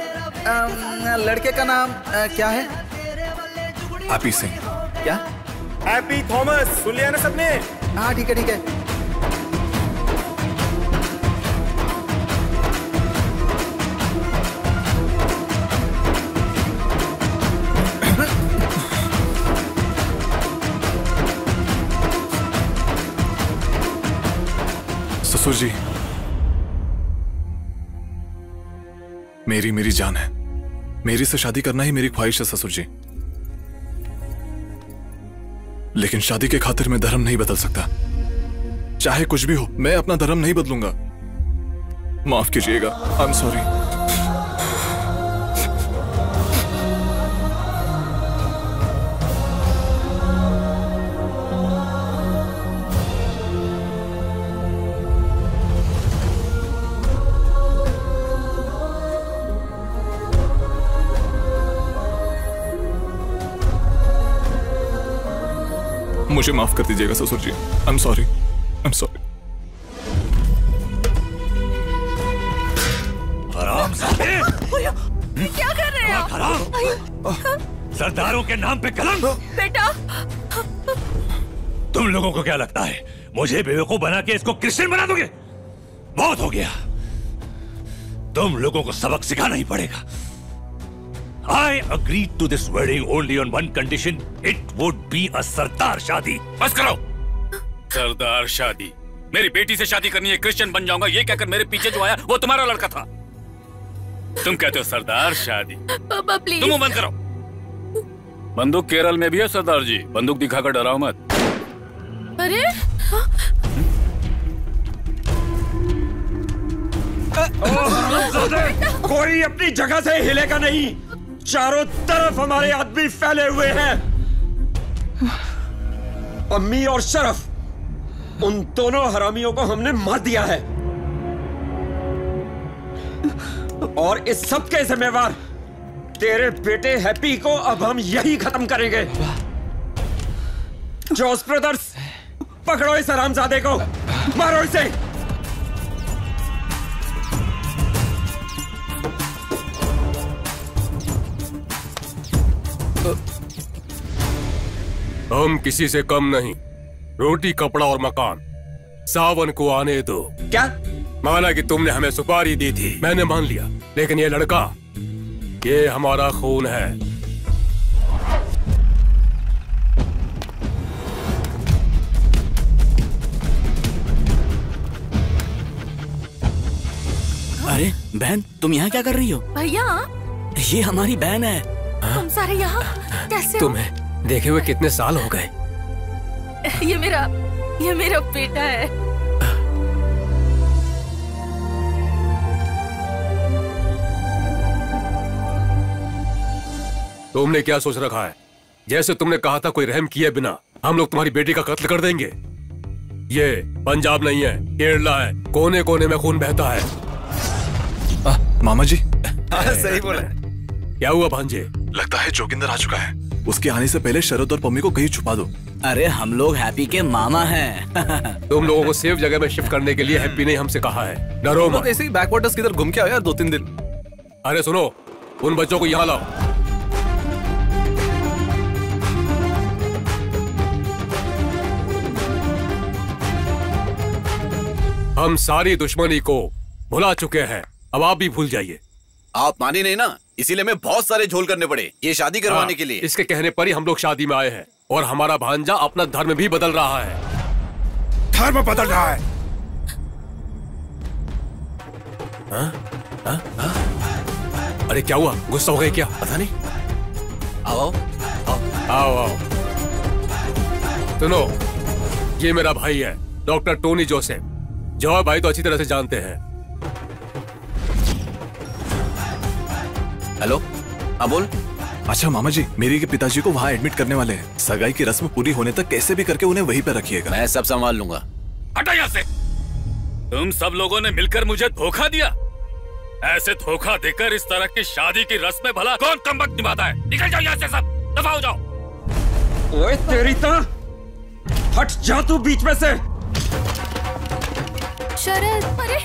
लड़के का नाम क्या है? हैप्पी सिंह। क्या? Happy Thomas. सुन लिया ना सबने? हाँ ठीक है ठीक है। ससुर जी, मेरी जान है, मेरी से शादी करना ही मेरी ख्वाहिश है ससुर जी। लेकिन शादी के खातिर मैं धर्म नहीं बदल सकता। चाहे कुछ भी हो, मैं अपना धर्म नहीं बदलूंगा। माफ कीजिएगा, आई एम सॉरी। मुझे माफ कर दीजिएगा ससुर जी, I am sorry, I am sorry. हरामजादे! क्या कर रहे हैं आप? सरदारों के नाम पे कलंक! बेटा, तुम लोगों को क्या लगता है मुझे बेवकूफ बना के इसको क्रिश्चियन बना दोगे? बहुत हो गया, तुम लोगों को सबक सिखाना ही पड़ेगा। I agreed to this wedding only on one condition. It would be a सरदार शादी। बस करो। सरदार शादी? मेरी बेटी से शादी करनी है, क्रिश्चियन बन जाऊंगा, ये कहकर मेरे पीछे जो आया वो तुम्हारा लड़का था। तुम कहते हो सरदार शादी? पापा प्लीज। तुम बंद करो। बंदूक केरल में भी है सरदार जी, बंदूक दिखाकर डराओ मत। अरे कोई अपनी जगह से हिलेगा नहीं, चारों तरफ हमारे आदमी फैले हुए हैं। अम्मी और शरफ, उन दोनों हरामियों को हमने मार दिया है और इस सब के जिम्मेवार तेरे बेटे हैप्पी को अब हम यही खत्म करेंगे। जोस ब्रदर्स, पकड़ो इस हरामजादे को, मारो इसे। हम किसी से कम नहीं, रोटी कपड़ा और मकान, सावन को आने दो। क्या? माना कि तुमने हमें सुपारी दी थी, मैंने मान लिया, लेकिन ये लड़का, ये हमारा खून है। अरे बहन, तुम यहाँ क्या कर रही हो? भैया, ये हमारी बहन है। तुम सारे यहाँ कैसे हो? तुम्हें देखे हुए कितने साल हो गए? ये मेरा बेटा है। तुमने क्या सोच रखा है? जैसे तुमने कहा था कोई रहम किए बिना हम लोग तुम्हारी बेटी का कत्ल कर देंगे। ये पंजाब नहीं है, केरला है, कोने कोने में खून बहता है। मामा जी। सही बोला। क्या हुआ भांजे? लगता है जोगिंदर आ चुका है। उसके आने से पहले शरद और पम्मी को कहीं छुपा दो। अरे हम लोग हैप्पी के मामा हैं। तुम लोगों को सेफ जगह में शिफ्ट करने के लिए हैप्पी ने हमसे कहा है। डरो मत। ऐसे ही बैकवाटर्स किधर घूम के आओ यार 2-3 दिन। अरे सुनो, उन बच्चों को यहाँ लाओ। हम सारी दुश्मनी को भुला चुके हैं, अब आप भी भूल जाइए। आप माने नहीं ना, इसीलिए मैं बहुत सारे झोल करने पड़े ये शादी करवाने के लिए। इसके कहने पर ही हम लोग शादी में आए हैं और हमारा भांजा अपना धर्म भी बदल रहा है। धर्म बदल रहा है? अरे क्या हुआ, गुस्सा हो गए क्या? पता नहीं। आओ आओ आओ। सुनो, ये मेरा भाई है डॉक्टर टोनी जोसेफ। जॉय भाई तो अच्छी तरह से जानते हैं। हेलो, हाँ बोल। अच्छा मामा जी, मेरी के पिताजी को वहाँ एडमिट करने वाले हैं। सगाई की रस्म पूरी होने तक कैसे भी करके उन्हें वहीं पे रखिएगा। मैं सब संभाल लूंगा। हटा यहाँ से। तुम सब लोगों ने मिलकर मुझे धोखा दिया। ऐसे धोखा देकर इस तरह की शादी की रस्में भला कौन कमबख्त निभाता है? निकल जाओ यहाँ से सब, दफा हो जाओ। ओए तेरी तो हट जा तू बीच में से। शरद, अरे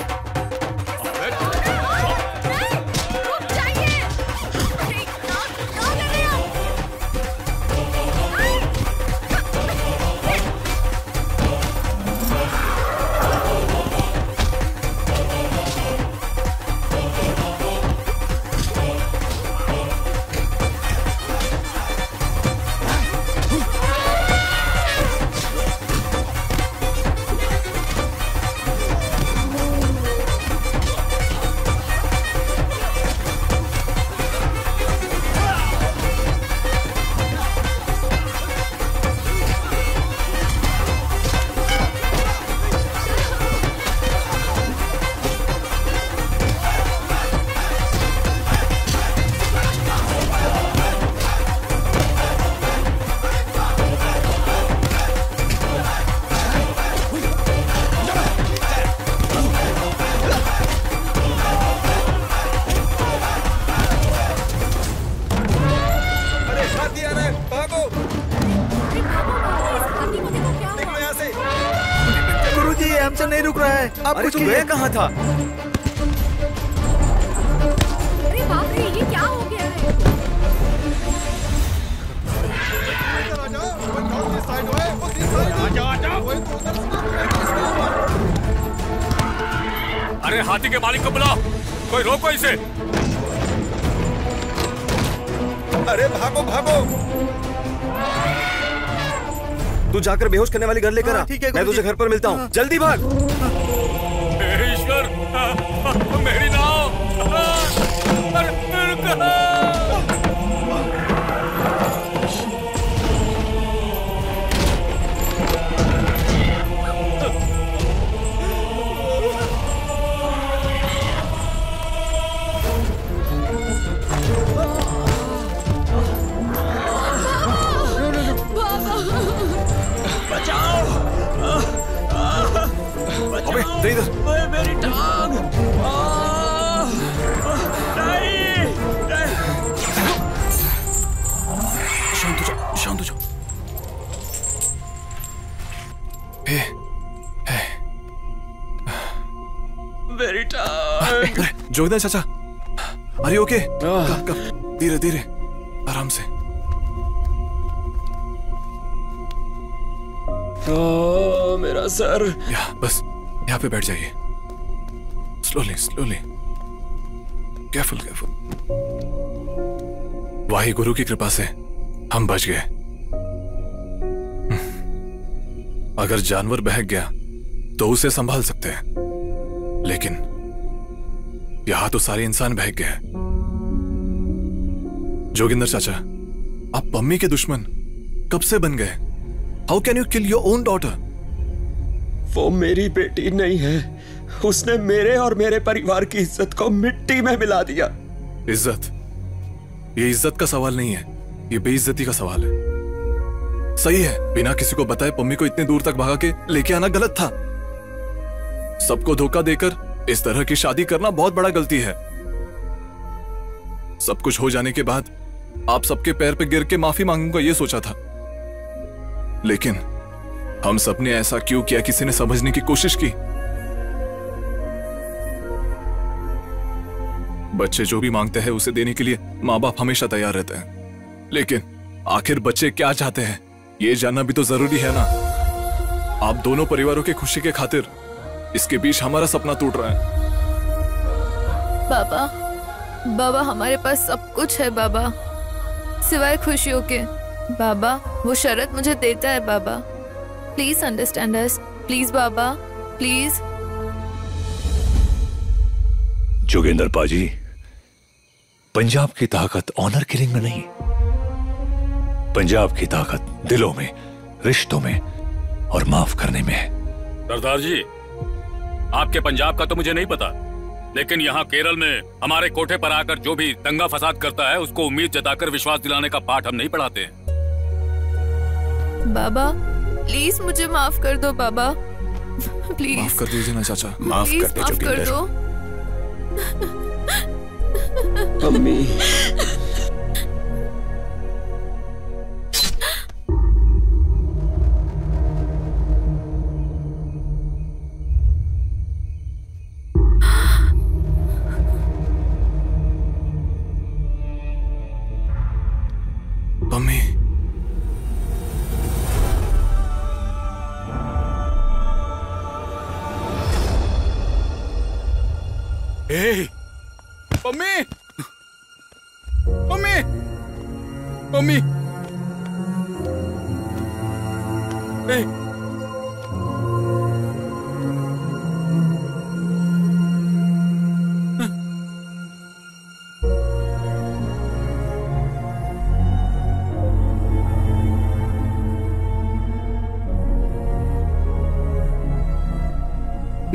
हमसे नहीं रुक रहा है। आप कुछ गए कहाँ था? अरे बाप रे, ये क्या हो गया है? अरे हाथी के मालिक को बुलाओ, कोई रोको इसे। अरे भागो भागो। तू जाकर बेहोश करने वाली घर लेकर आ। मैं तुझे घर पर मिलता हूँ, जल्दी भाग। ईश्वर, मेरी नाव। अबे इधर। मेरी टांग। नहीं। शांत हो जाओ, शांत हो जाओ। मेरी टांग। जोगिंदर चाचा, अरे ओके? कब धीरे धीरे, आराम से। मेरा सर। बस यहाँ पे बैठ जाइए। Slowly slowly, careful careful. Waheguru की कृपा से हम बच गए। अगर जानवर बहक गया तो उसे संभाल सकते हैं, लेकिन यहां तो सारे इंसान बहक गए हैं। जोगिंदर चाचा, आप पम्मी के दुश्मन कब से बन गए? How can you kill your own daughter? वो मेरी बेटी नहीं है, उसने मेरे और मेरे परिवार की इज्जत को मिट्टी में मिला दिया। इज्जत? ये इज्जत का सवाल नहीं है, ये बेइज्जती का सवाल है। सही है, बिना किसी को बताए पम्मी को इतने दूर तक भगा के लेके आना गलत था। सबको धोखा देकर इस तरह की शादी करना बहुत बड़ा गलती है। सब कुछ हो जाने के बाद आप सबके पैर पे गिर के माफी मांगूंगा ये सोचा था, लेकिन हम सबने ऐसा क्यों किया किसी ने समझने की कोशिश की। बच्चे जो भी मांगते हैं उसे देने के लिए माँ बाप हमेशा तैयार रहते हैं, लेकिन आखिर बच्चे क्या चाहते हैं ये जानना भी तो जरूरी है ना। आप दोनों परिवारों की खुशी के खातिर इसके बीच हमारा सपना टूट रहा है। बाबा, बाबा हमारे पास सब कुछ है बाबा, सिवाय खुशियों के। बाबा वो शरत मुझे देता है बाबा, प्लीज अंडरस्टैंड अस, प्लीज बाबा, प्लीज। जोगेंद्र पाजी, पंजाब की ताकत ऑनर किलिंग में नहीं, पंजाब की ताकत दिलों में, रिश्तों में और माफ करने में है। सरदार जी, आपके पंजाब का तो मुझे नहीं पता, लेकिन यहाँ केरल में हमारे कोठे पर आकर जो भी दंगा फसाद करता है उसको उम्मीद जताकर विश्वास दिलाने का पाठ हम नहीं पढ़ाते हैं। बाबा प्लीज मुझे माफ कर दो बाबा, प्लीज माफ कर दीजिए ना चाचा, माफ कर दो। Mummy, mummy, mummy, mummy, mummy,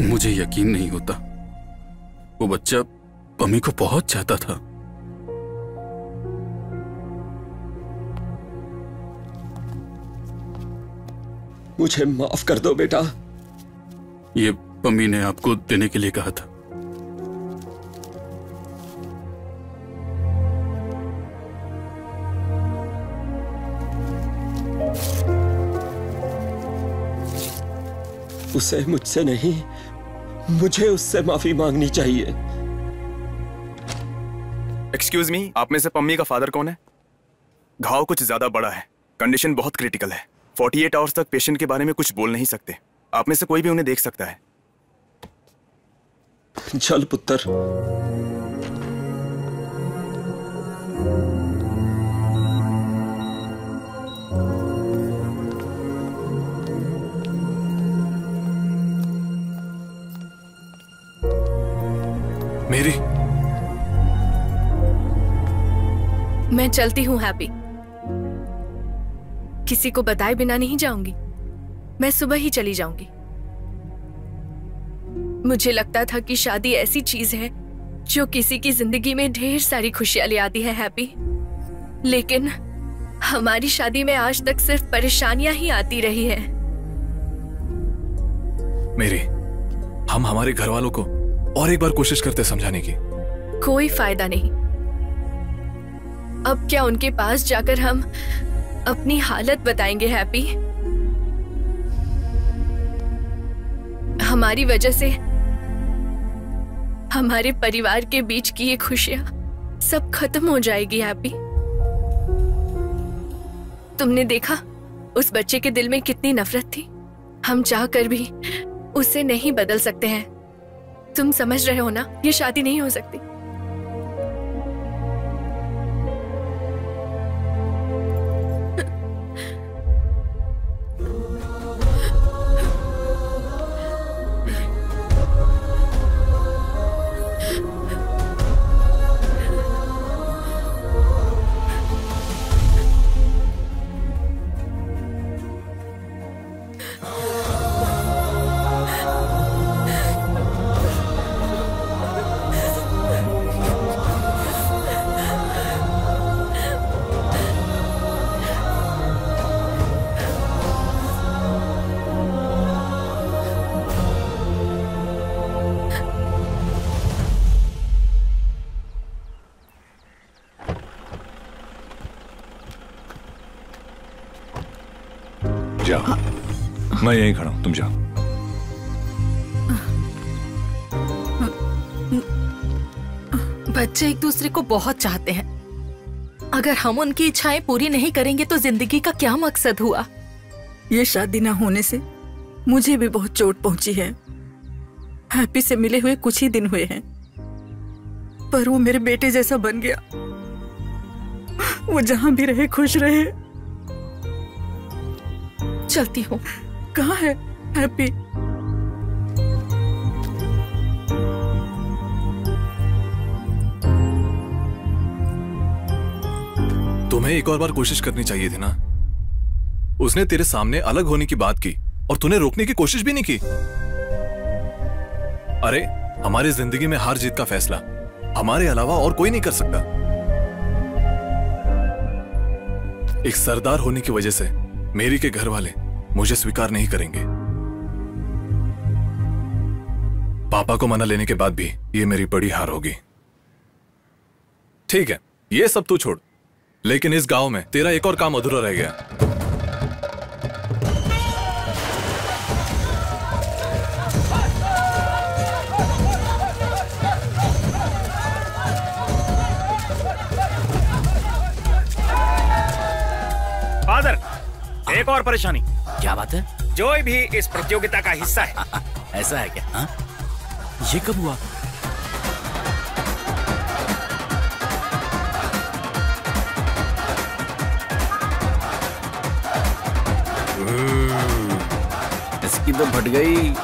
मुझे यकीन नहीं होता, वो बच्चा पम्मी को बहुत चाहता था। मुझे माफ कर दो बेटा। ये पम्मी ने आपको देने के लिए कहा था। उसे मुझसे नहीं, मुझे उससे माफी मांगनी चाहिए। एक्सक्यूज मी, आप में से पम्मी का फादर कौन है? घाव कुछ ज्यादा बड़ा है, कंडीशन बहुत क्रिटिकल है, 48 आवर्स तक पेशेंट के बारे में कुछ बोल नहीं सकते। आप में से कोई भी उन्हें देख सकता है। चल पुत्र। मेरी, मैं चलती हूँ हैप्पी, किसी को बताए बिना नहीं जाऊंगी, मैं सुबह ही चली जाऊंगी। मुझे लगता था कि शादी ऐसी चीज है जो किसी की जिंदगी में ढेर सारी खुशियां ले आती है हैप्पी, लेकिन हमारी शादी में आज तक सिर्फ परेशानियां ही आती रही है। मेरी, हम हमारे घर वालों को और एक बार कोशिश करते समझाने की। कोई फायदा नहीं। अब क्या उनके पास जाकर हम अपनी हालत बताएंगे हैप्पी? हमारी वजह से हमारे परिवार के बीच की ये खुशियां सब खत्म हो जाएगी हैप्पी। तुमने देखा उस बच्चे के दिल में कितनी नफरत थी, हम चाहकर भी उसे नहीं बदल सकते हैं। तुम समझ रहे हो ना, ये शादी नहीं हो सकती। मैं यहीं खड़ा हूं, तुम जाओ। बच्चे एक दूसरे को बहुत चाहते हैं। अगर हम उनकी इच्छाएं पूरी नहीं करेंगे तो जिंदगी का क्या मकसद हुआ? ये शादी ना होने से मुझे भी बहुत चोट पहुंची है। हैप्पी से मिले हुए कुछ ही दिन हुए हैं, पर वो मेरे बेटे जैसा बन गया। वो जहां भी रहे खुश रहे। चलती हूँ। कहाँ है हैप्पी? तुम्हें एक और बार कोशिश करनी चाहिए थी ना। उसने तेरे सामने अलग होने की बात की और तूने रोकने की कोशिश भी नहीं की। अरे हमारी जिंदगी में हार जीत का फैसला हमारे अलावा और कोई नहीं कर सकता। एक सरदार होने की वजह से मेरी के घर वाले मुझे स्वीकार नहीं करेंगे। पापा को मना लेने के बाद भी ये मेरी बड़ी हार होगी। ठीक है, ये सब तू छोड़, लेकिन इस गांव में तेरा एक और काम अधूरा रह गया। फादर, एक और परेशानी। क्या बात है? जोय भी इस प्रतियोगिता का हिस्सा है। ऐसा है क्या? हा? ये कब हुआ? इसकी तो फट गई।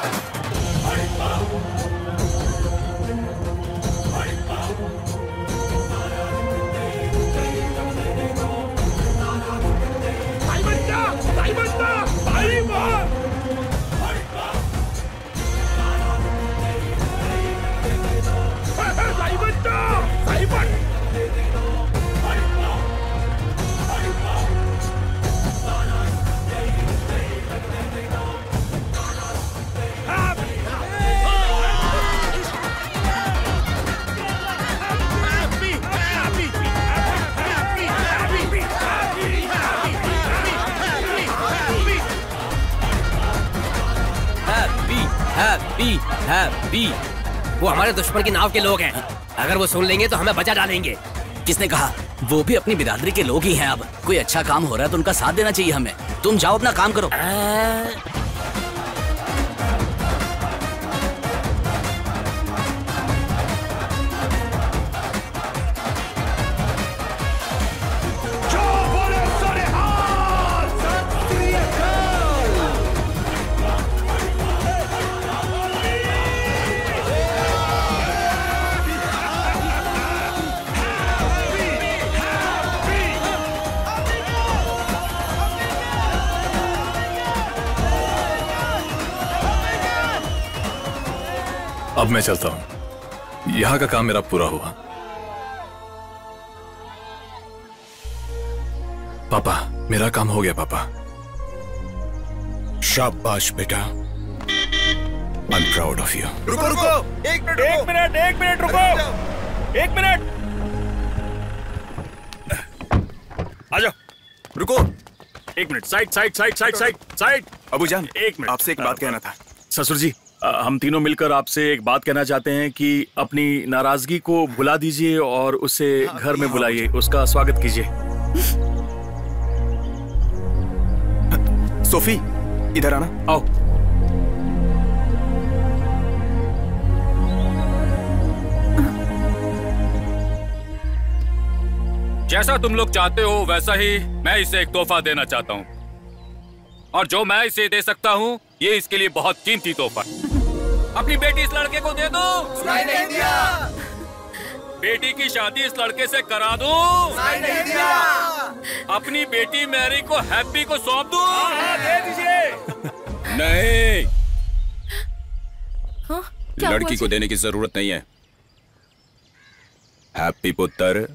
हैप्पी, वो हमारे दुश्मन की नाव के लोग हैं। अगर वो सुन लेंगे तो हमें बचा डालेंगे। किसने कहा? वो भी अपनी बिरादरी के लोग ही हैं। अब कोई अच्छा काम हो रहा है तो उनका साथ देना चाहिए हमें। तुम जाओ अपना काम करो। अब मैं चलता हूं। यहां का काम मेरा पूरा हुआ। पापा, मेरा काम हो गया पापा। शाबाश बेटा। I am proud of you. रुको रुको, एक मिनट रुको, एक मिनट। आ जाओ। रुको, एक मिनट। साइड। अबूजान, एक मिनट, आपसे एक बात कहना था। ससुर जी, हम तीनों मिलकर आपसे एक बात कहना चाहते हैं कि अपनी नाराजगी को भुला दीजिए और उसे घर में बुलाइए, उसका स्वागत कीजिए। सोफी, इधर आना। आओ। जैसा तुम लोग चाहते हो वैसा ही मैं इसे एक तोहफा देना चाहता हूँ, और जो मैं इसे दे सकता हूँ ये इसके लिए बहुत कीमती तोहफा। अपनी बेटी इस लड़के को दे दो। सुनाई नहीं दिया। बेटी की शादी इस लड़के से करा दो। सुनाई नहीं दिया। अपनी बेटी मैरी को हैप्पी को सौंप दो। दे दीजिए। नहीं, क्या लड़की को देने की जरूरत नहीं है। हैप्पी पुत्र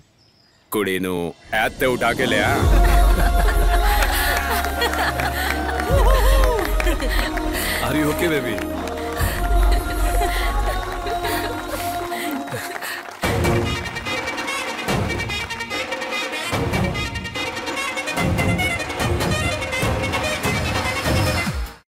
कुड़ी नू ऐते उठा के ले आ। Are you okay, baby?